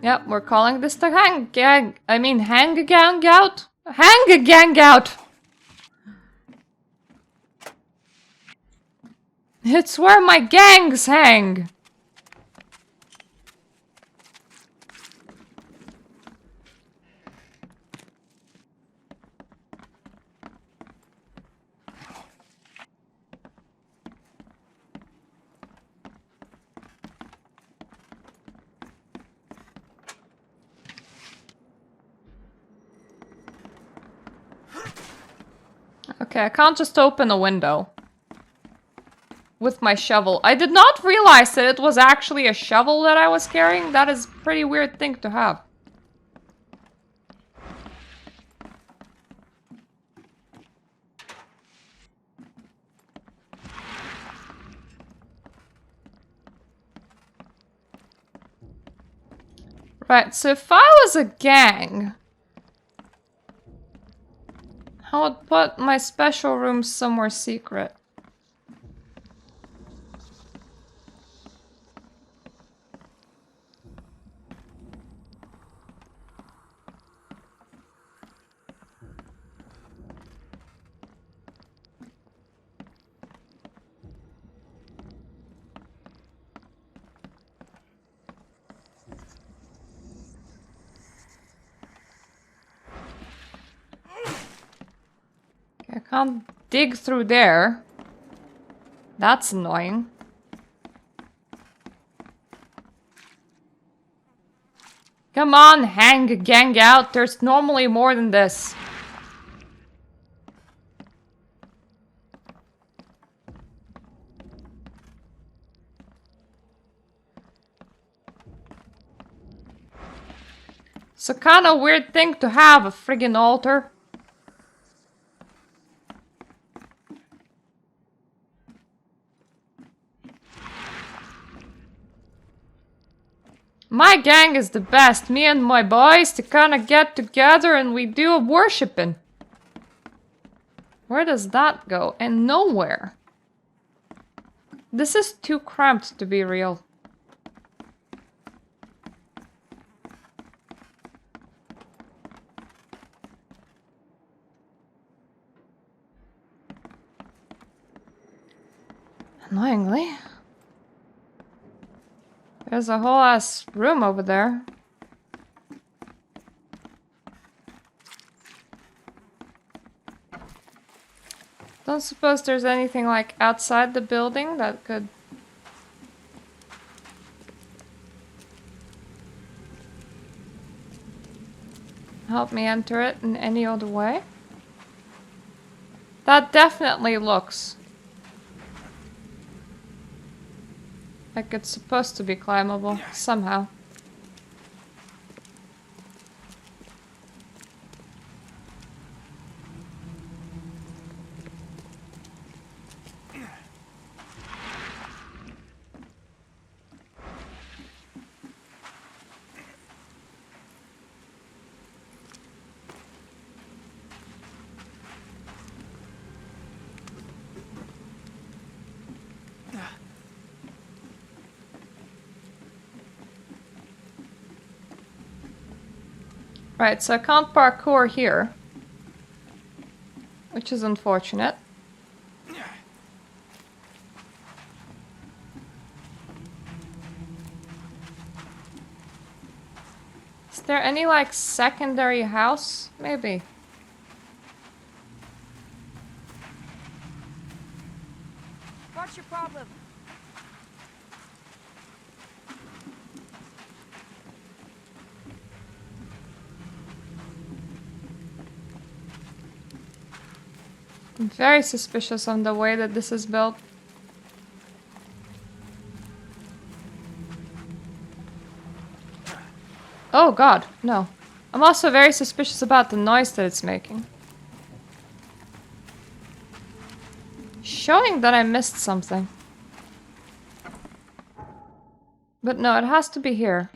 Yep, we're calling this the hang gang. I mean, hang gang out? Hang gang out! It's where my gangs hang! Okay, I can't just open a window with my shovel. I did not realize that it was actually a shovel that I was carrying. That is a pretty weird thing to have. Right, so if I was a gang, I would put my special room somewhere secret. I can't dig through there. That's annoying. Come on, hang gang out. There's normally more than this. It's a kind of weird thing to have, a friggin' altar. My gang is the best. Me and my boys to kind of get together and we do a worshipping. Where does that go? And nowhere. This is too cramped to be real. Annoyingly. There's a whole ass room over there. Don't suppose there's anything like outside the building that could help me enter it in any other way? That definitely looks like it's supposed to be climbable somehow. Right, so I can't parkour here, which is unfortunate. Is there any, like, secondary house? Maybe. What's your problem? I'm very suspicious on the way that this is built. Oh god, no. I'm also very suspicious about the noise that it's making. Showing that I missed something. But no, it has to be here.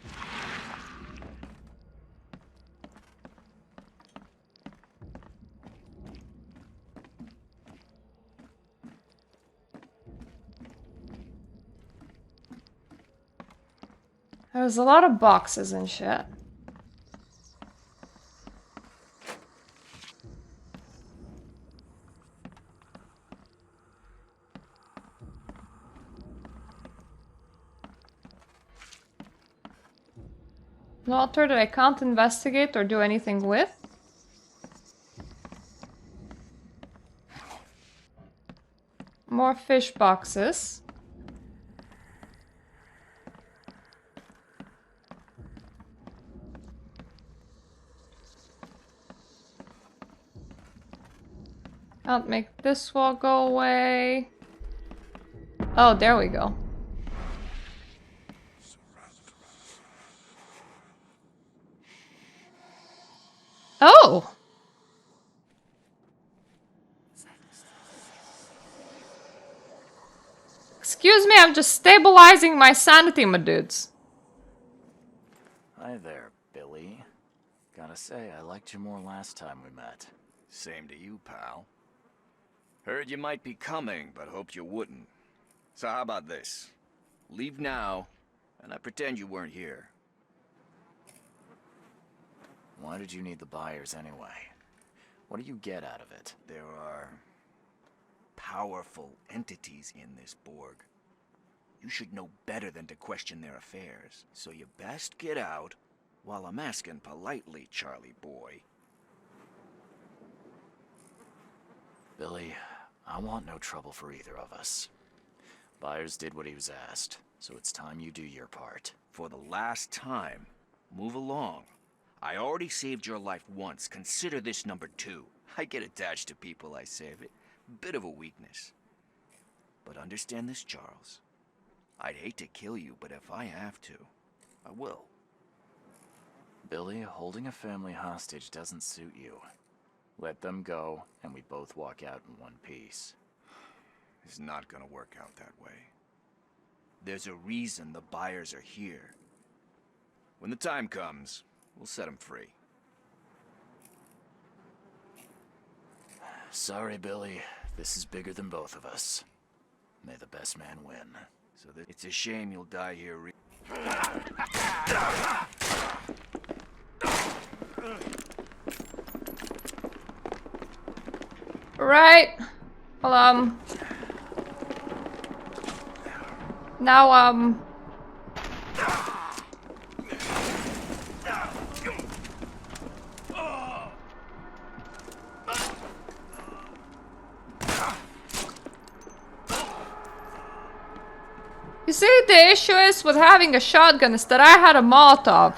There's a lot of boxes and shit. An altar that I can't investigate or do anything with. More fish boxes. Can't make this wall go away. Oh, there we go. Oh! Excuse me, I'm just stabilizing my sanity, my dudes. Hi there, Billy. Gotta say, I liked you more last time we met. Same to you, pal. Heard you might be coming, but hoped you wouldn't. So how about this? Leave now, and I pretend you weren't here. Why did you need the buyers anyway? What do you get out of it? There are powerful entities in this Borg. You should know better than to question their affairs. So you best get out while I'm asking politely, Charlie boy. Billy, I want no trouble for either of us. Byers did what he was asked, so it's time you do your part. For the last time, move along. I already saved your life once. Consider this number 2. I get attached to people I save. It bit of a weakness. But understand this, Charles. I'd hate to kill you, but if I have to, I will. Billy, holding a family hostage doesn't suit you. Let them go, and we both walk out in one piece. It's not gonna work out that way. There's a reason the buyers are here. When the time comes, we'll set him free. Sorry, Billy. This is bigger than both of us. May the best man win. So that it's a shame you'll die here. Right. Well, now, you see, the issue is with having a shotgun is that I had a Molotov.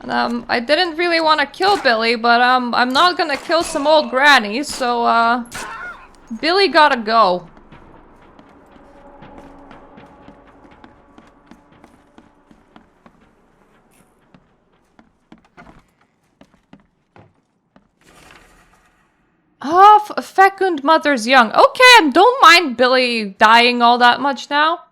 And, I didn't really want to kill Billy, but, I'm not gonna kill some old granny, so, Billy gotta go. Oh, fecund mother's young. Okay, I don't mind Billy dying all that much now.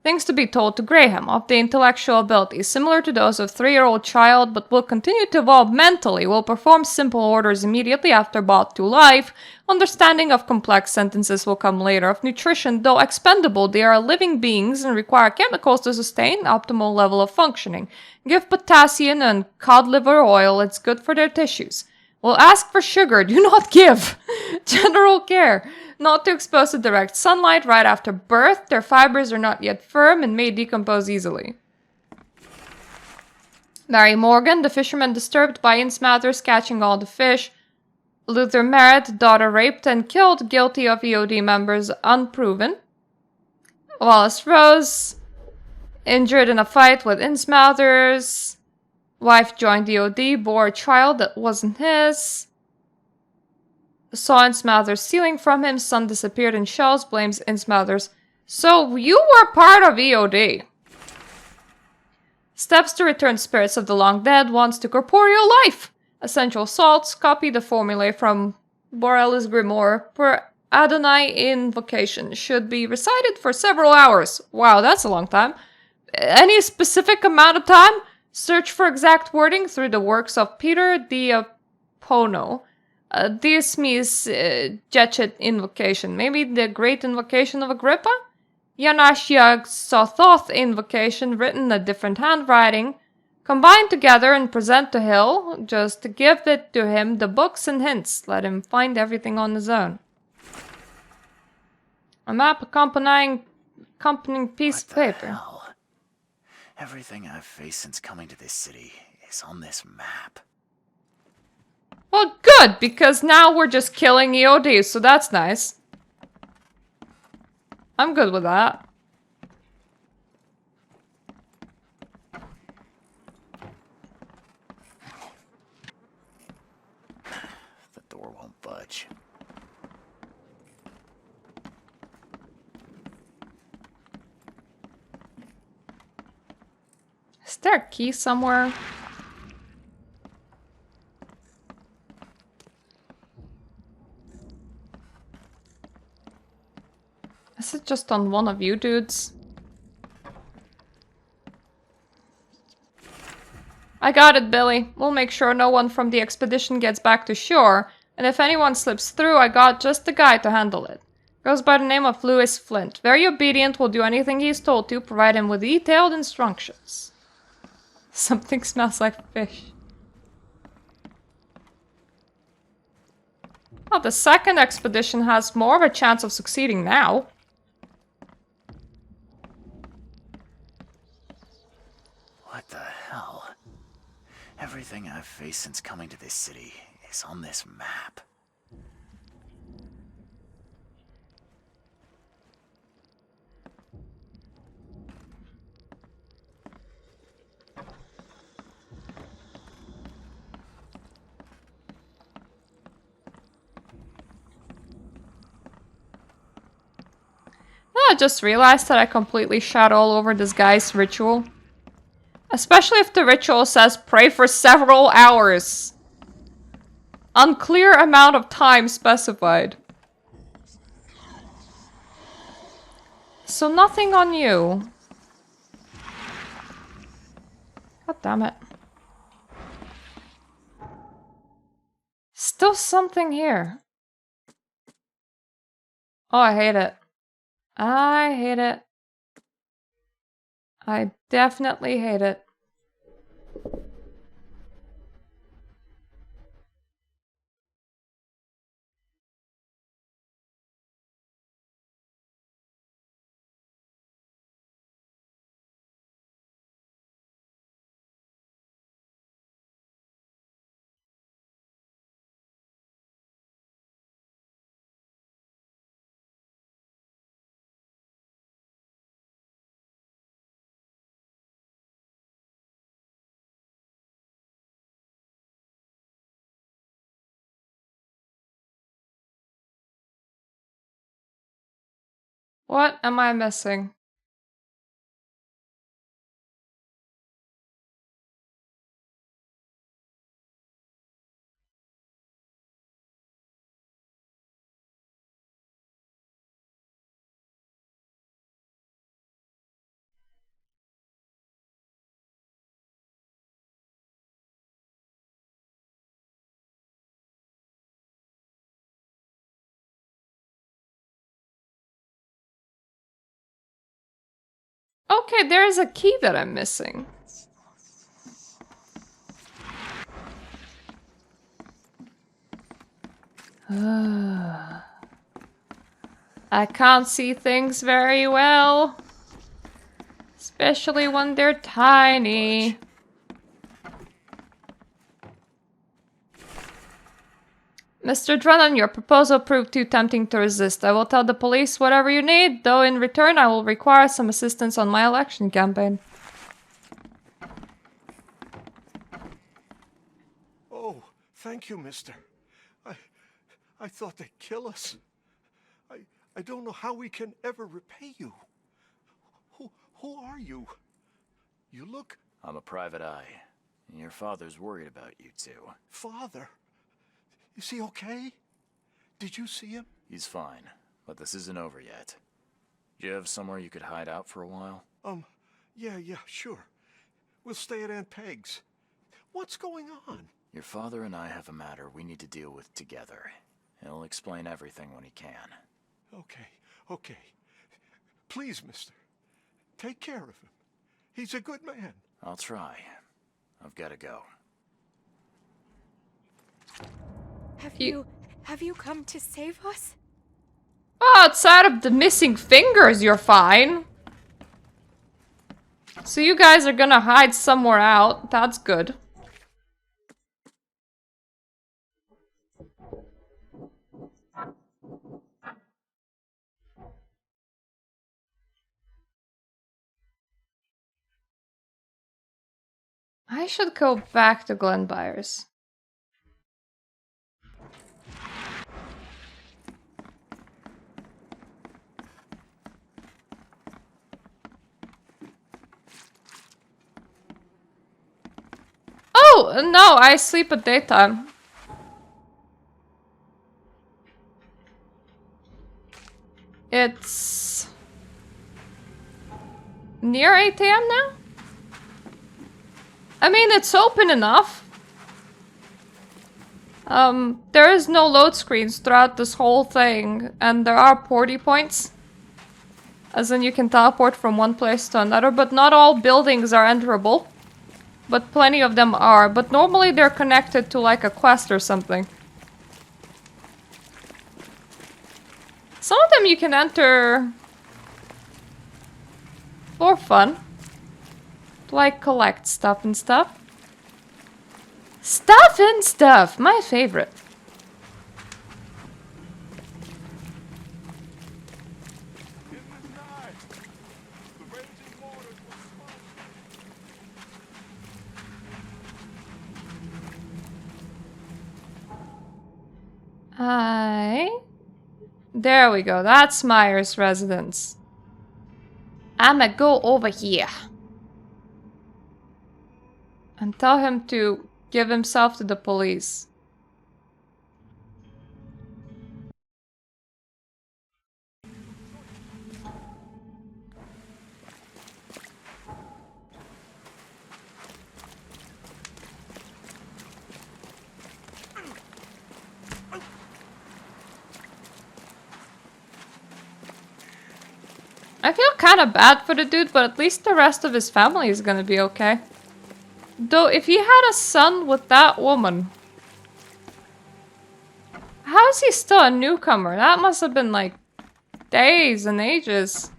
Things to be told to Graham of the intellectual abilities similar to those of 3-year-old child, but will continue to evolve mentally, will perform simple orders immediately after brought to life. Understanding of complex sentences will come later. Of nutrition, though expendable, they are living beings and require chemicals to sustain optimal level of functioning. Give potassium and cod liver oil, it's good for their tissues. Will ask for sugar, do not give. General care. Not to expose to direct sunlight right after birth. Their fibers are not yet firm and may decompose easily. Mary Morgan, the fisherman disturbed by Ince Mathers catching all the fish. Luther Merritt, daughter raped and killed, guilty of EOD members unproven. Wallace Rose, injured in a fight with Ince Mathers. Wife joined EOD, bore a child that wasn't his. Saw Ince Mathers stealing from him, son disappeared in shells, blames Ince Mathers. So you were part of EOD. Steps to return spirits of the long dead, wants to corporeal life. Essential salts, copy the formulae from Borell's Grimoire per Adonai invocation. Should be recited for several hours. Wow, that's a long time. Any specific amount of time? Search for exact wording through the works of Peter Diapono. Diasmes Jetchet invocation. Maybe the great invocation of Agrippa? Yanashia Sothoth invocation written a different handwriting. Combine together and present to Hill. Just give it to him the books and hints. Let him find everything on his own. A map accompanying piece of paper. Hell? Everything I've faced since coming to this city is on this map. Well, good, because now we're just killing EOD, so that's nice. I'm good with that. The door won't budge. Is there a key somewhere? Is it just on one of you dudes? I got it, Billy. We'll make sure no one from the expedition gets back to shore, and if anyone slips through, I got just the guy to handle it. Goes by the name of Lewis Flint. Very obedient, will do anything he's told to, provide him with detailed instructions. Something smells like fish. Oh, the second expedition has more of a chance of succeeding now. What the hell? Everything I've faced since coming to this city is on this map. I just realized that I completely shot all over this guy's ritual. Especially if the ritual says pray for several hours. Unclear amount of time specified. So nothing on you. God damn it. Still something here. Oh, I hate it. I hate it. I definitely hate it. What am I missing? Okay, there is a key that I'm missing. I can't see things very well. Especially when they're tiny. Mr. Drennan, your proposal proved too tempting to resist. I will tell the police whatever you need, though in return I will require some assistance on my election campaign. Oh, thank you, mister. I thought they'd kill us. I don't know how we can ever repay you. Who are you? You look... I'm a private eye. Your father's worried about you two. Father? Is he okay? Did you see him? He's fine, but this isn't over yet. Do you have somewhere you could hide out for a while? Yeah, sure. We'll stay at Aunt Peg's. What's going on? Your father and I have a matter we need to deal with together. He'll explain everything when he can. Okay. Please, mister. Take care of him. He's a good man. I'll try. I've got to go. Have you come to save us? Oh, outside of the missing fingers, you're fine. So you guys are gonna hide somewhere out. That's good. I should go back to Glenbyres. Oh, no, I sleep at daytime. It's near 8 a.m. now? I mean, it's open enough. There is no load screens throughout this whole thing, and there are porty points. As in you can teleport from one place to another, but not all buildings are enterable. But plenty of them are, but normally they're connected to like a quest or something. Some of them you can enter for fun. Like collect stuff and stuff. Stuff and stuff! My favorite. There we go. That's Myers' residence. I'ma go over here. And tell him to give himself to the police. I feel kind of bad for the dude, but at least the rest of his family is gonna be okay. Though, if he had a son with that woman, how is he still a newcomer? That must have been like days and ages.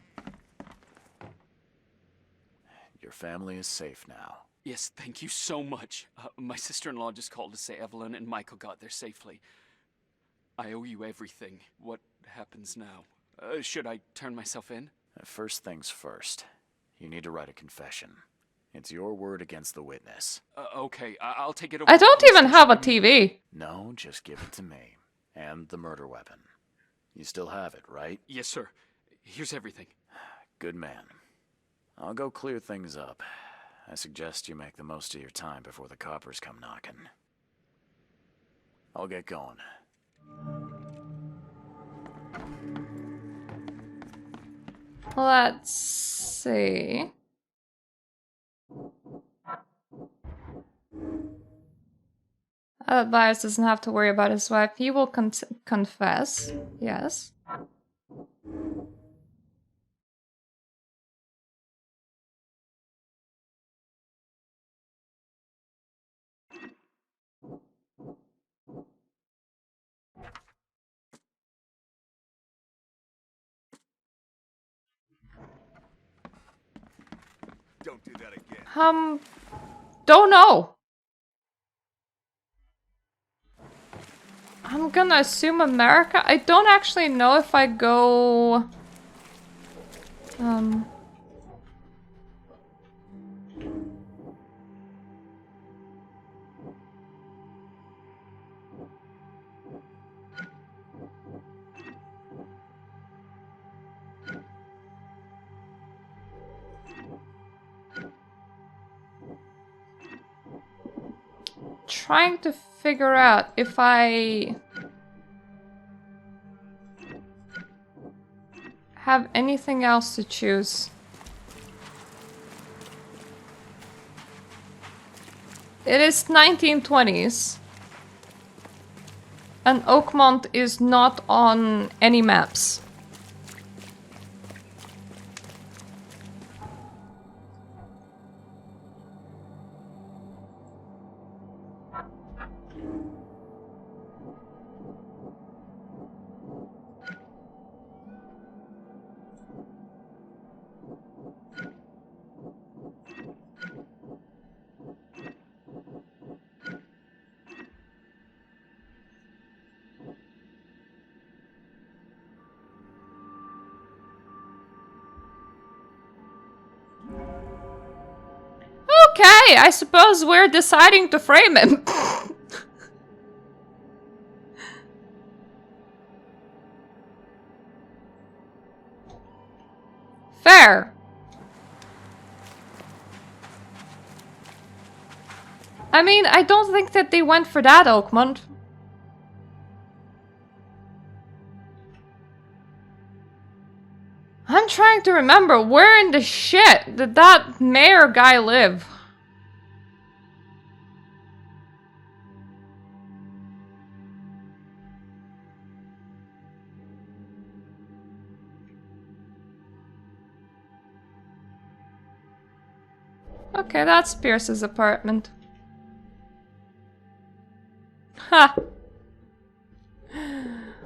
Your family is safe now. Yes, thank you so much. My sister-in-law just called to say Evelyn and Michael got there safely. I owe you everything. What happens now? Should I turn myself in? First things first. You need to write a confession. It's your word against the witness. Okay, I'll take it over. I don't even have a TV. No, just give it to me. And the murder weapon. You still have it, right? Yes, sir. Here's everything. Good man. I'll go clear things up. I suggest you make the most of your time before the coppers come knocking. I'll get going. Let's see. Byers doesn't have to worry about his wife. He will confess. Yes. Don't do that again. Don't know. I'm gonna assume America. I don't actually know if I go... trying to figure out if I have anything else to choose. It is 1920s. And Oakmont is not on any maps. Okay, I suppose we're deciding to frame him. Fair. I mean, I don't think that they went for that, Oakmont. I'm trying to remember, where in the shit did that mayor guy live? Okay, that's Pierce's apartment. Ha!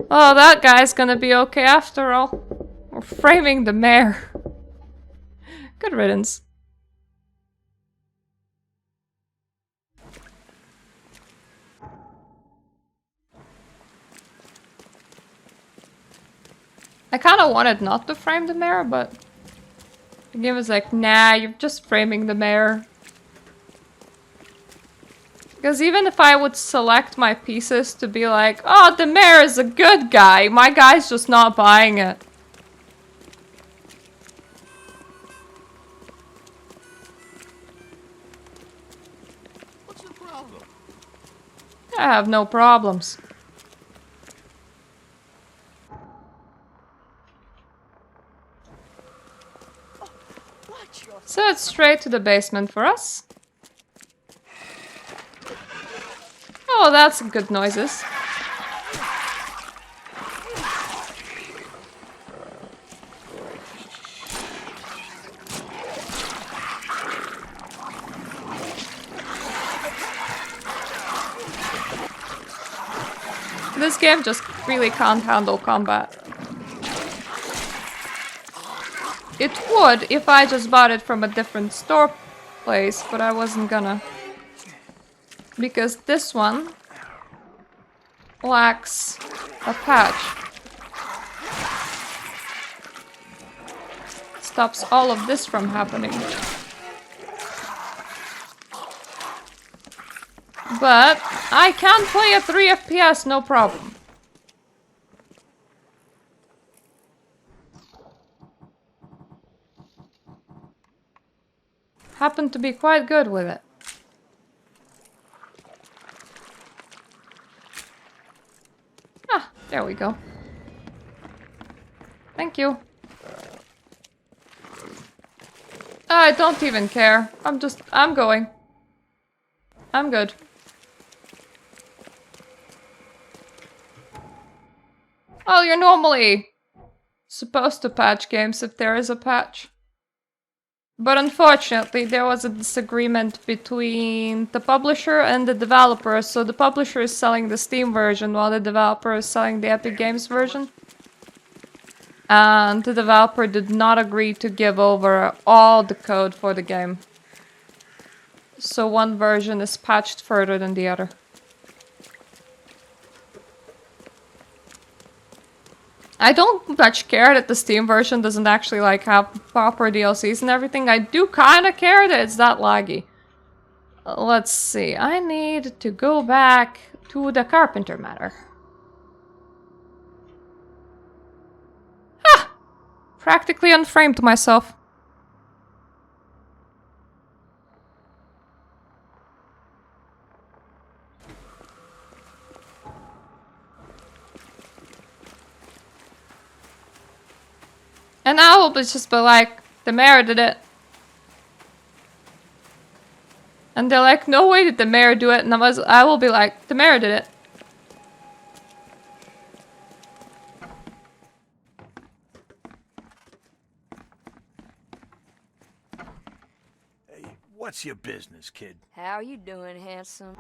Oh, that guy's gonna be okay after all. We're framing the mayor. Good riddance. I kind of wanted not to frame the mayor, but the game was like, nah, you're just framing the mayor. Because even if I would select my pieces to be like, oh, the mayor is a good guy, my guy's just not buying it. What's your problem? I have no problems. So it's straight to the basement for us. Oh, that's good noises. This game just really can't handle combat. It would if I just bought it from a different store place, but I wasn't gonna. Because this one lacks a patch. Stops all of this from happening. But I can play at 3 FPS, no problem. Happen to be quite good with it. Ah, there we go. Thank you. I don't even care. I'm going. I'm good. Well, you're normally supposed to patch games if there is a patch. But unfortunately, there was a disagreement between the publisher and the developer, so the publisher is selling the Steam version while the developer is selling the Epic Games version. And the developer did not agree to give over all the code for the game. So one version is patched further than the other. I don't much care that the Steam version doesn't actually like have proper DLCs and everything. I do kind of care that it's that laggy. Let's see. I need to go back to the Carpenter matter. Ah! Practically unframed myself. And I will just be like, the mayor did it. And they're like, no way did the mayor do it. And I will be like, the mayor did it. Hey, what's your business, kid? How you doing, handsome?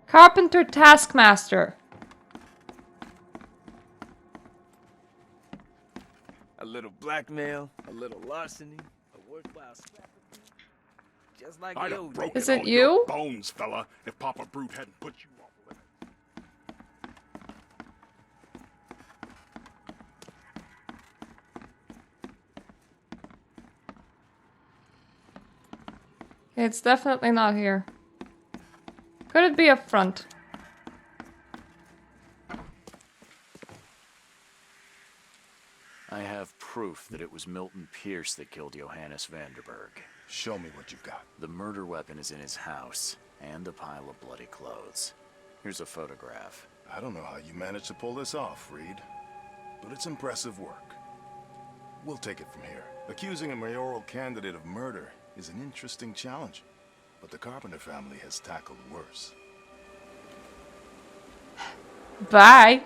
Carpenter Taskmaster. A little blackmail, a little larceny, a worthwhile scrap of food. Just like I'd the have old broken days. Is it all your you? bones, fella, if Papa Brute hadn't put you off limits. It's definitely not here. Could it be up front? I have proof that it was Milton Pierce that killed Johannes Vanderberg. Show me what you've got. The murder weapon is in his house, and a pile of bloody clothes. Here's a photograph. I don't know how you managed to pull this off, Reed, but it's impressive work. We'll take it from here. Accusing a mayoral candidate of murder is an interesting challenge, but the Carpenter family has tackled worse. Bye.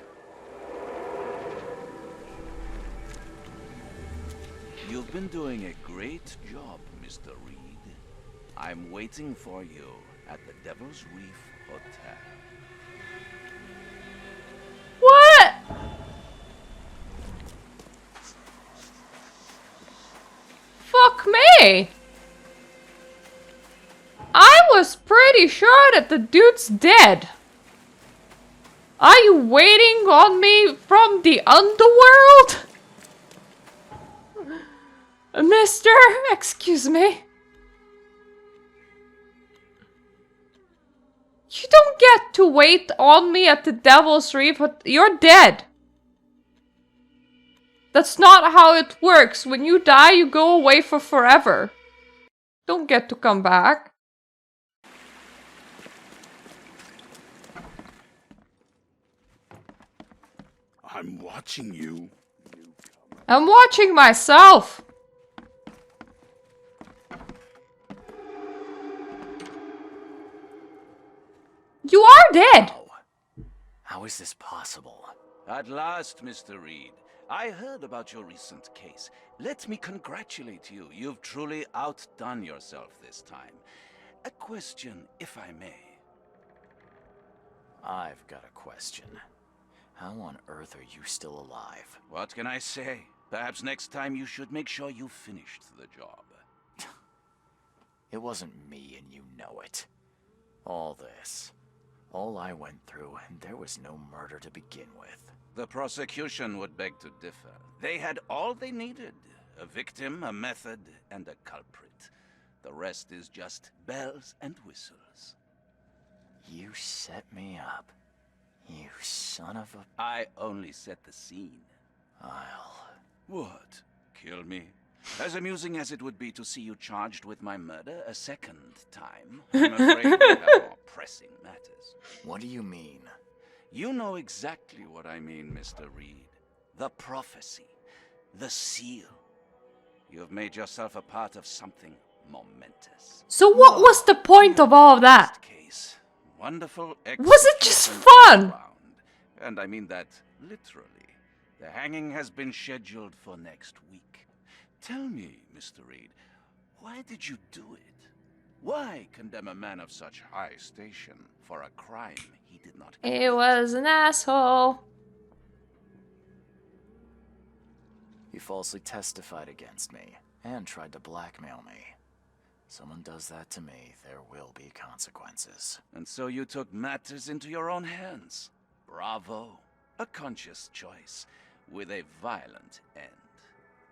You've been doing a great job, Mr. Reed. I'm waiting for you at the Devil's Reef Hotel. What? Fuck me. I was pretty sure that the dude's dead. Are you waiting on me from the underworld? Mister, excuse me. You don't get to wait on me at the Devil's Reef. You're dead. That's not how it works. When you die, you go away for forever. Don't get to come back. I'm watching you. I'm watching myself. You are dead. How How is this possible? At last, Mr. Reed. I heard about your recent case. Let me congratulate you. You've truly outdone yourself this time. A question, if I may. I've got a question. How on earth are you still alive? What can I say? Perhaps next time you should make sure you finished the job. It wasn't me, and you know it. All this. All I went through, and there was no murder to begin with. The prosecution would beg to differ. They had all they needed. A victim, a method, and a culprit. The rest is just bells and whistles. You set me up. You son of a... I only set the scene. I'll... What? Kill me? As amusing as it would be to see you charged with my murder a second time, I'm afraid we have more pressing matters. What do you mean? You know exactly what I mean, Mr. Reed. The prophecy. The seal. You have made yourself a part of something momentous. So what was the point of all of that? Case. Wonderful. Was it just fun? And I mean that literally. The hanging has been scheduled for next week. Tell me, Mr. Reed, why did you do it? Why condemn a man of such high station for a crime he did not commit? He was an asshole. You falsely testified against me and tried to blackmail me. Someone does that to me, there will be consequences. And so you took matters into your own hands. Bravo. A conscious choice with a violent end.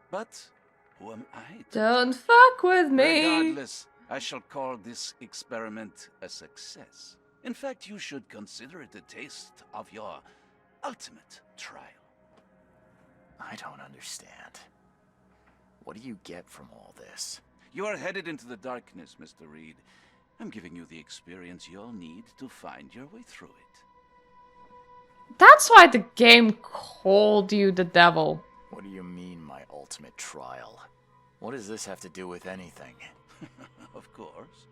But who am I to Don't fuck with me. Regardless, I shall call this experiment a success. In fact, you should consider it a taste of your ultimate trial. I don't understand. What do you get from all this? You are headed into the darkness, Mr. Reed. I'm giving you the experience you'll need to find your way through it. That's why the game called you the devil. What do you mean, my ultimate trial? What does this have to do with anything? Of course.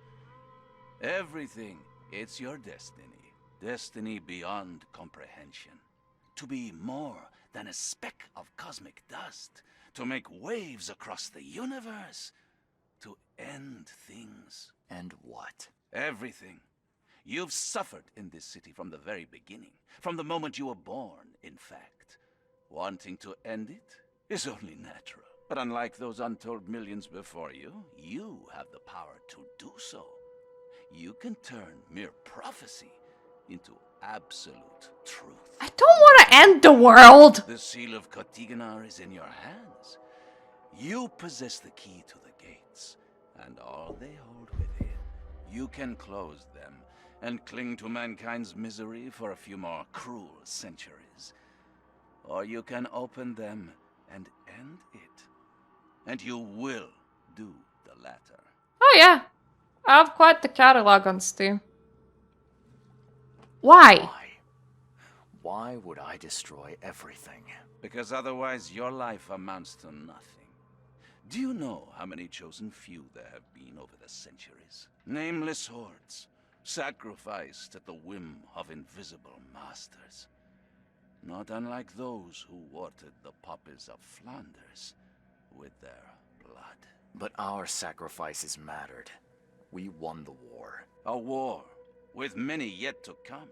Everything. It's your destiny. Destiny beyond comprehension. To be more than a speck of cosmic dust. To make waves across the universe. To end things. And what? Everything. You've suffered in this city from the very beginning. From the moment you were born, in fact. Wanting to end it is only natural. But unlike those untold millions before you, you have the power to do so. You can turn mere prophecy into absolute truth. I don't want to end the world. The seal of Kotiganar is in your hands. You possess the key to the gates, and all they hold within. You can close them and cling to mankind's misery for a few more cruel centuries. Or you can open them and end it. And you will do the latter. Oh yeah. I have quite the catalog on Steam. Why? Why would I destroy everything? Because otherwise your life amounts to nothing. Do you know how many chosen few there have been over the centuries? Nameless hordes, sacrificed at the whim of invisible masters. Not unlike those who watered the poppies of Flanders with their blood. But our sacrifices mattered. We won the war. A war with many yet to come.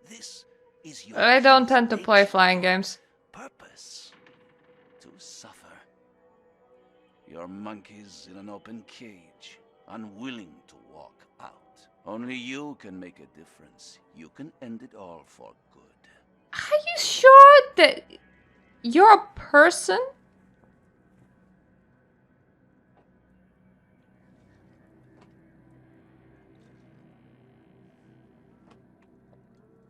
This is your I don't tend to play flying games. purpose. To suffer. Your monkeys in an open cage, unwilling to walk out. Only you can make a difference. You can end it all for good. Are you sure that you're a person?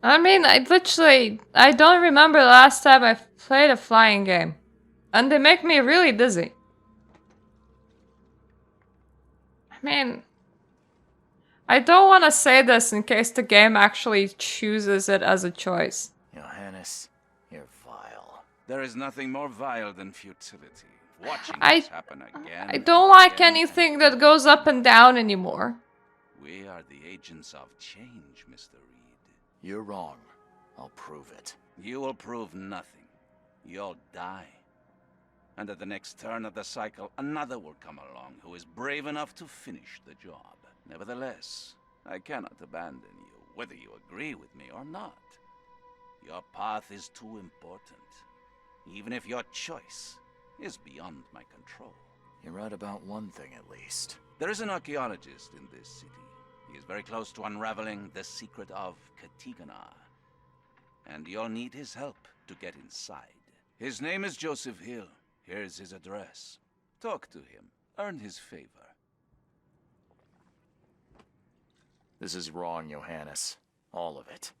I mean, I don't remember the last time I played a flying game. And they make me really dizzy. I mean, I don't want to say this in case the game actually chooses it as a choice. Johannes, you're vile. There is nothing more vile than futility. Watching I- this happen again. I don't like again, anything that goes up and down anymore. We are the agents of change, Mr. Reed. You're wrong. I'll prove it. You will prove nothing. You'll die. And at the next turn of the cycle, another will come along who is brave enough to finish the job. Nevertheless, I cannot abandon you, whether you agree with me or not. Your path is too important, even if your choice is beyond my control. You're right about one thing at least. There is an archaeologist in this city. He is very close to unraveling the secret of Katigana. And you'll need his help to get inside. His name is Joseph Hill. Here's his address. Talk to him. Earn his favor. This is wrong, Johannes. All of it.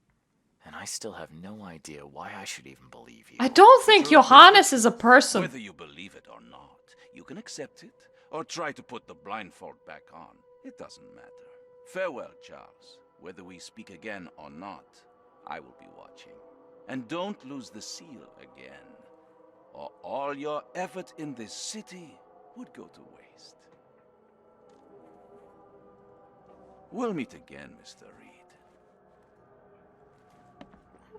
And I still have no idea why I should even believe you. I don't think Johannes is a person. Whether you believe it or not, you can accept it, or try to put the blindfold back on. It doesn't matter. Farewell, Charles. Whether we speak again or not, I will be watching. And don't lose the seal again, or all your effort in this city would go to waste. We'll meet again, Mr. Reed.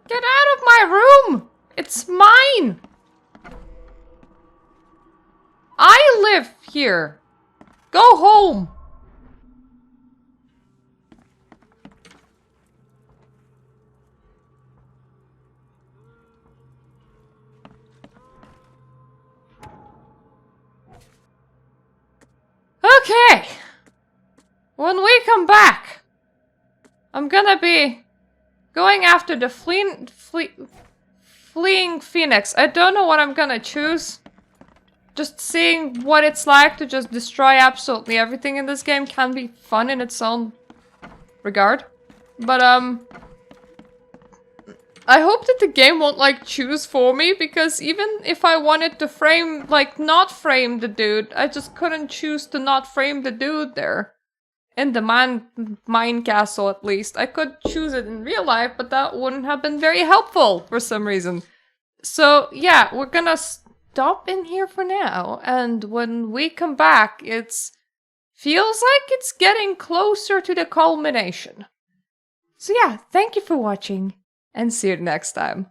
Get out of my room! It's mine! I live here! Go home! Okay! When we come back, I'm gonna be going after the fleeing Phoenix. I don't know what I'm gonna choose. Just seeing what it's like to just destroy absolutely everything in this game can be fun in its own regard. But, I hope that the game won't, like, choose for me, because even if I wanted to frame, like, not frame the dude, I just couldn't choose to not frame the dude there. In the mine castle, at least. I could choose it in real life, but that wouldn't have been very helpful for some reason. So, yeah, we're gonna stop in here for now, and when we come back, feels like it's getting closer to the culmination. So yeah, thank you for watching, and see you next time.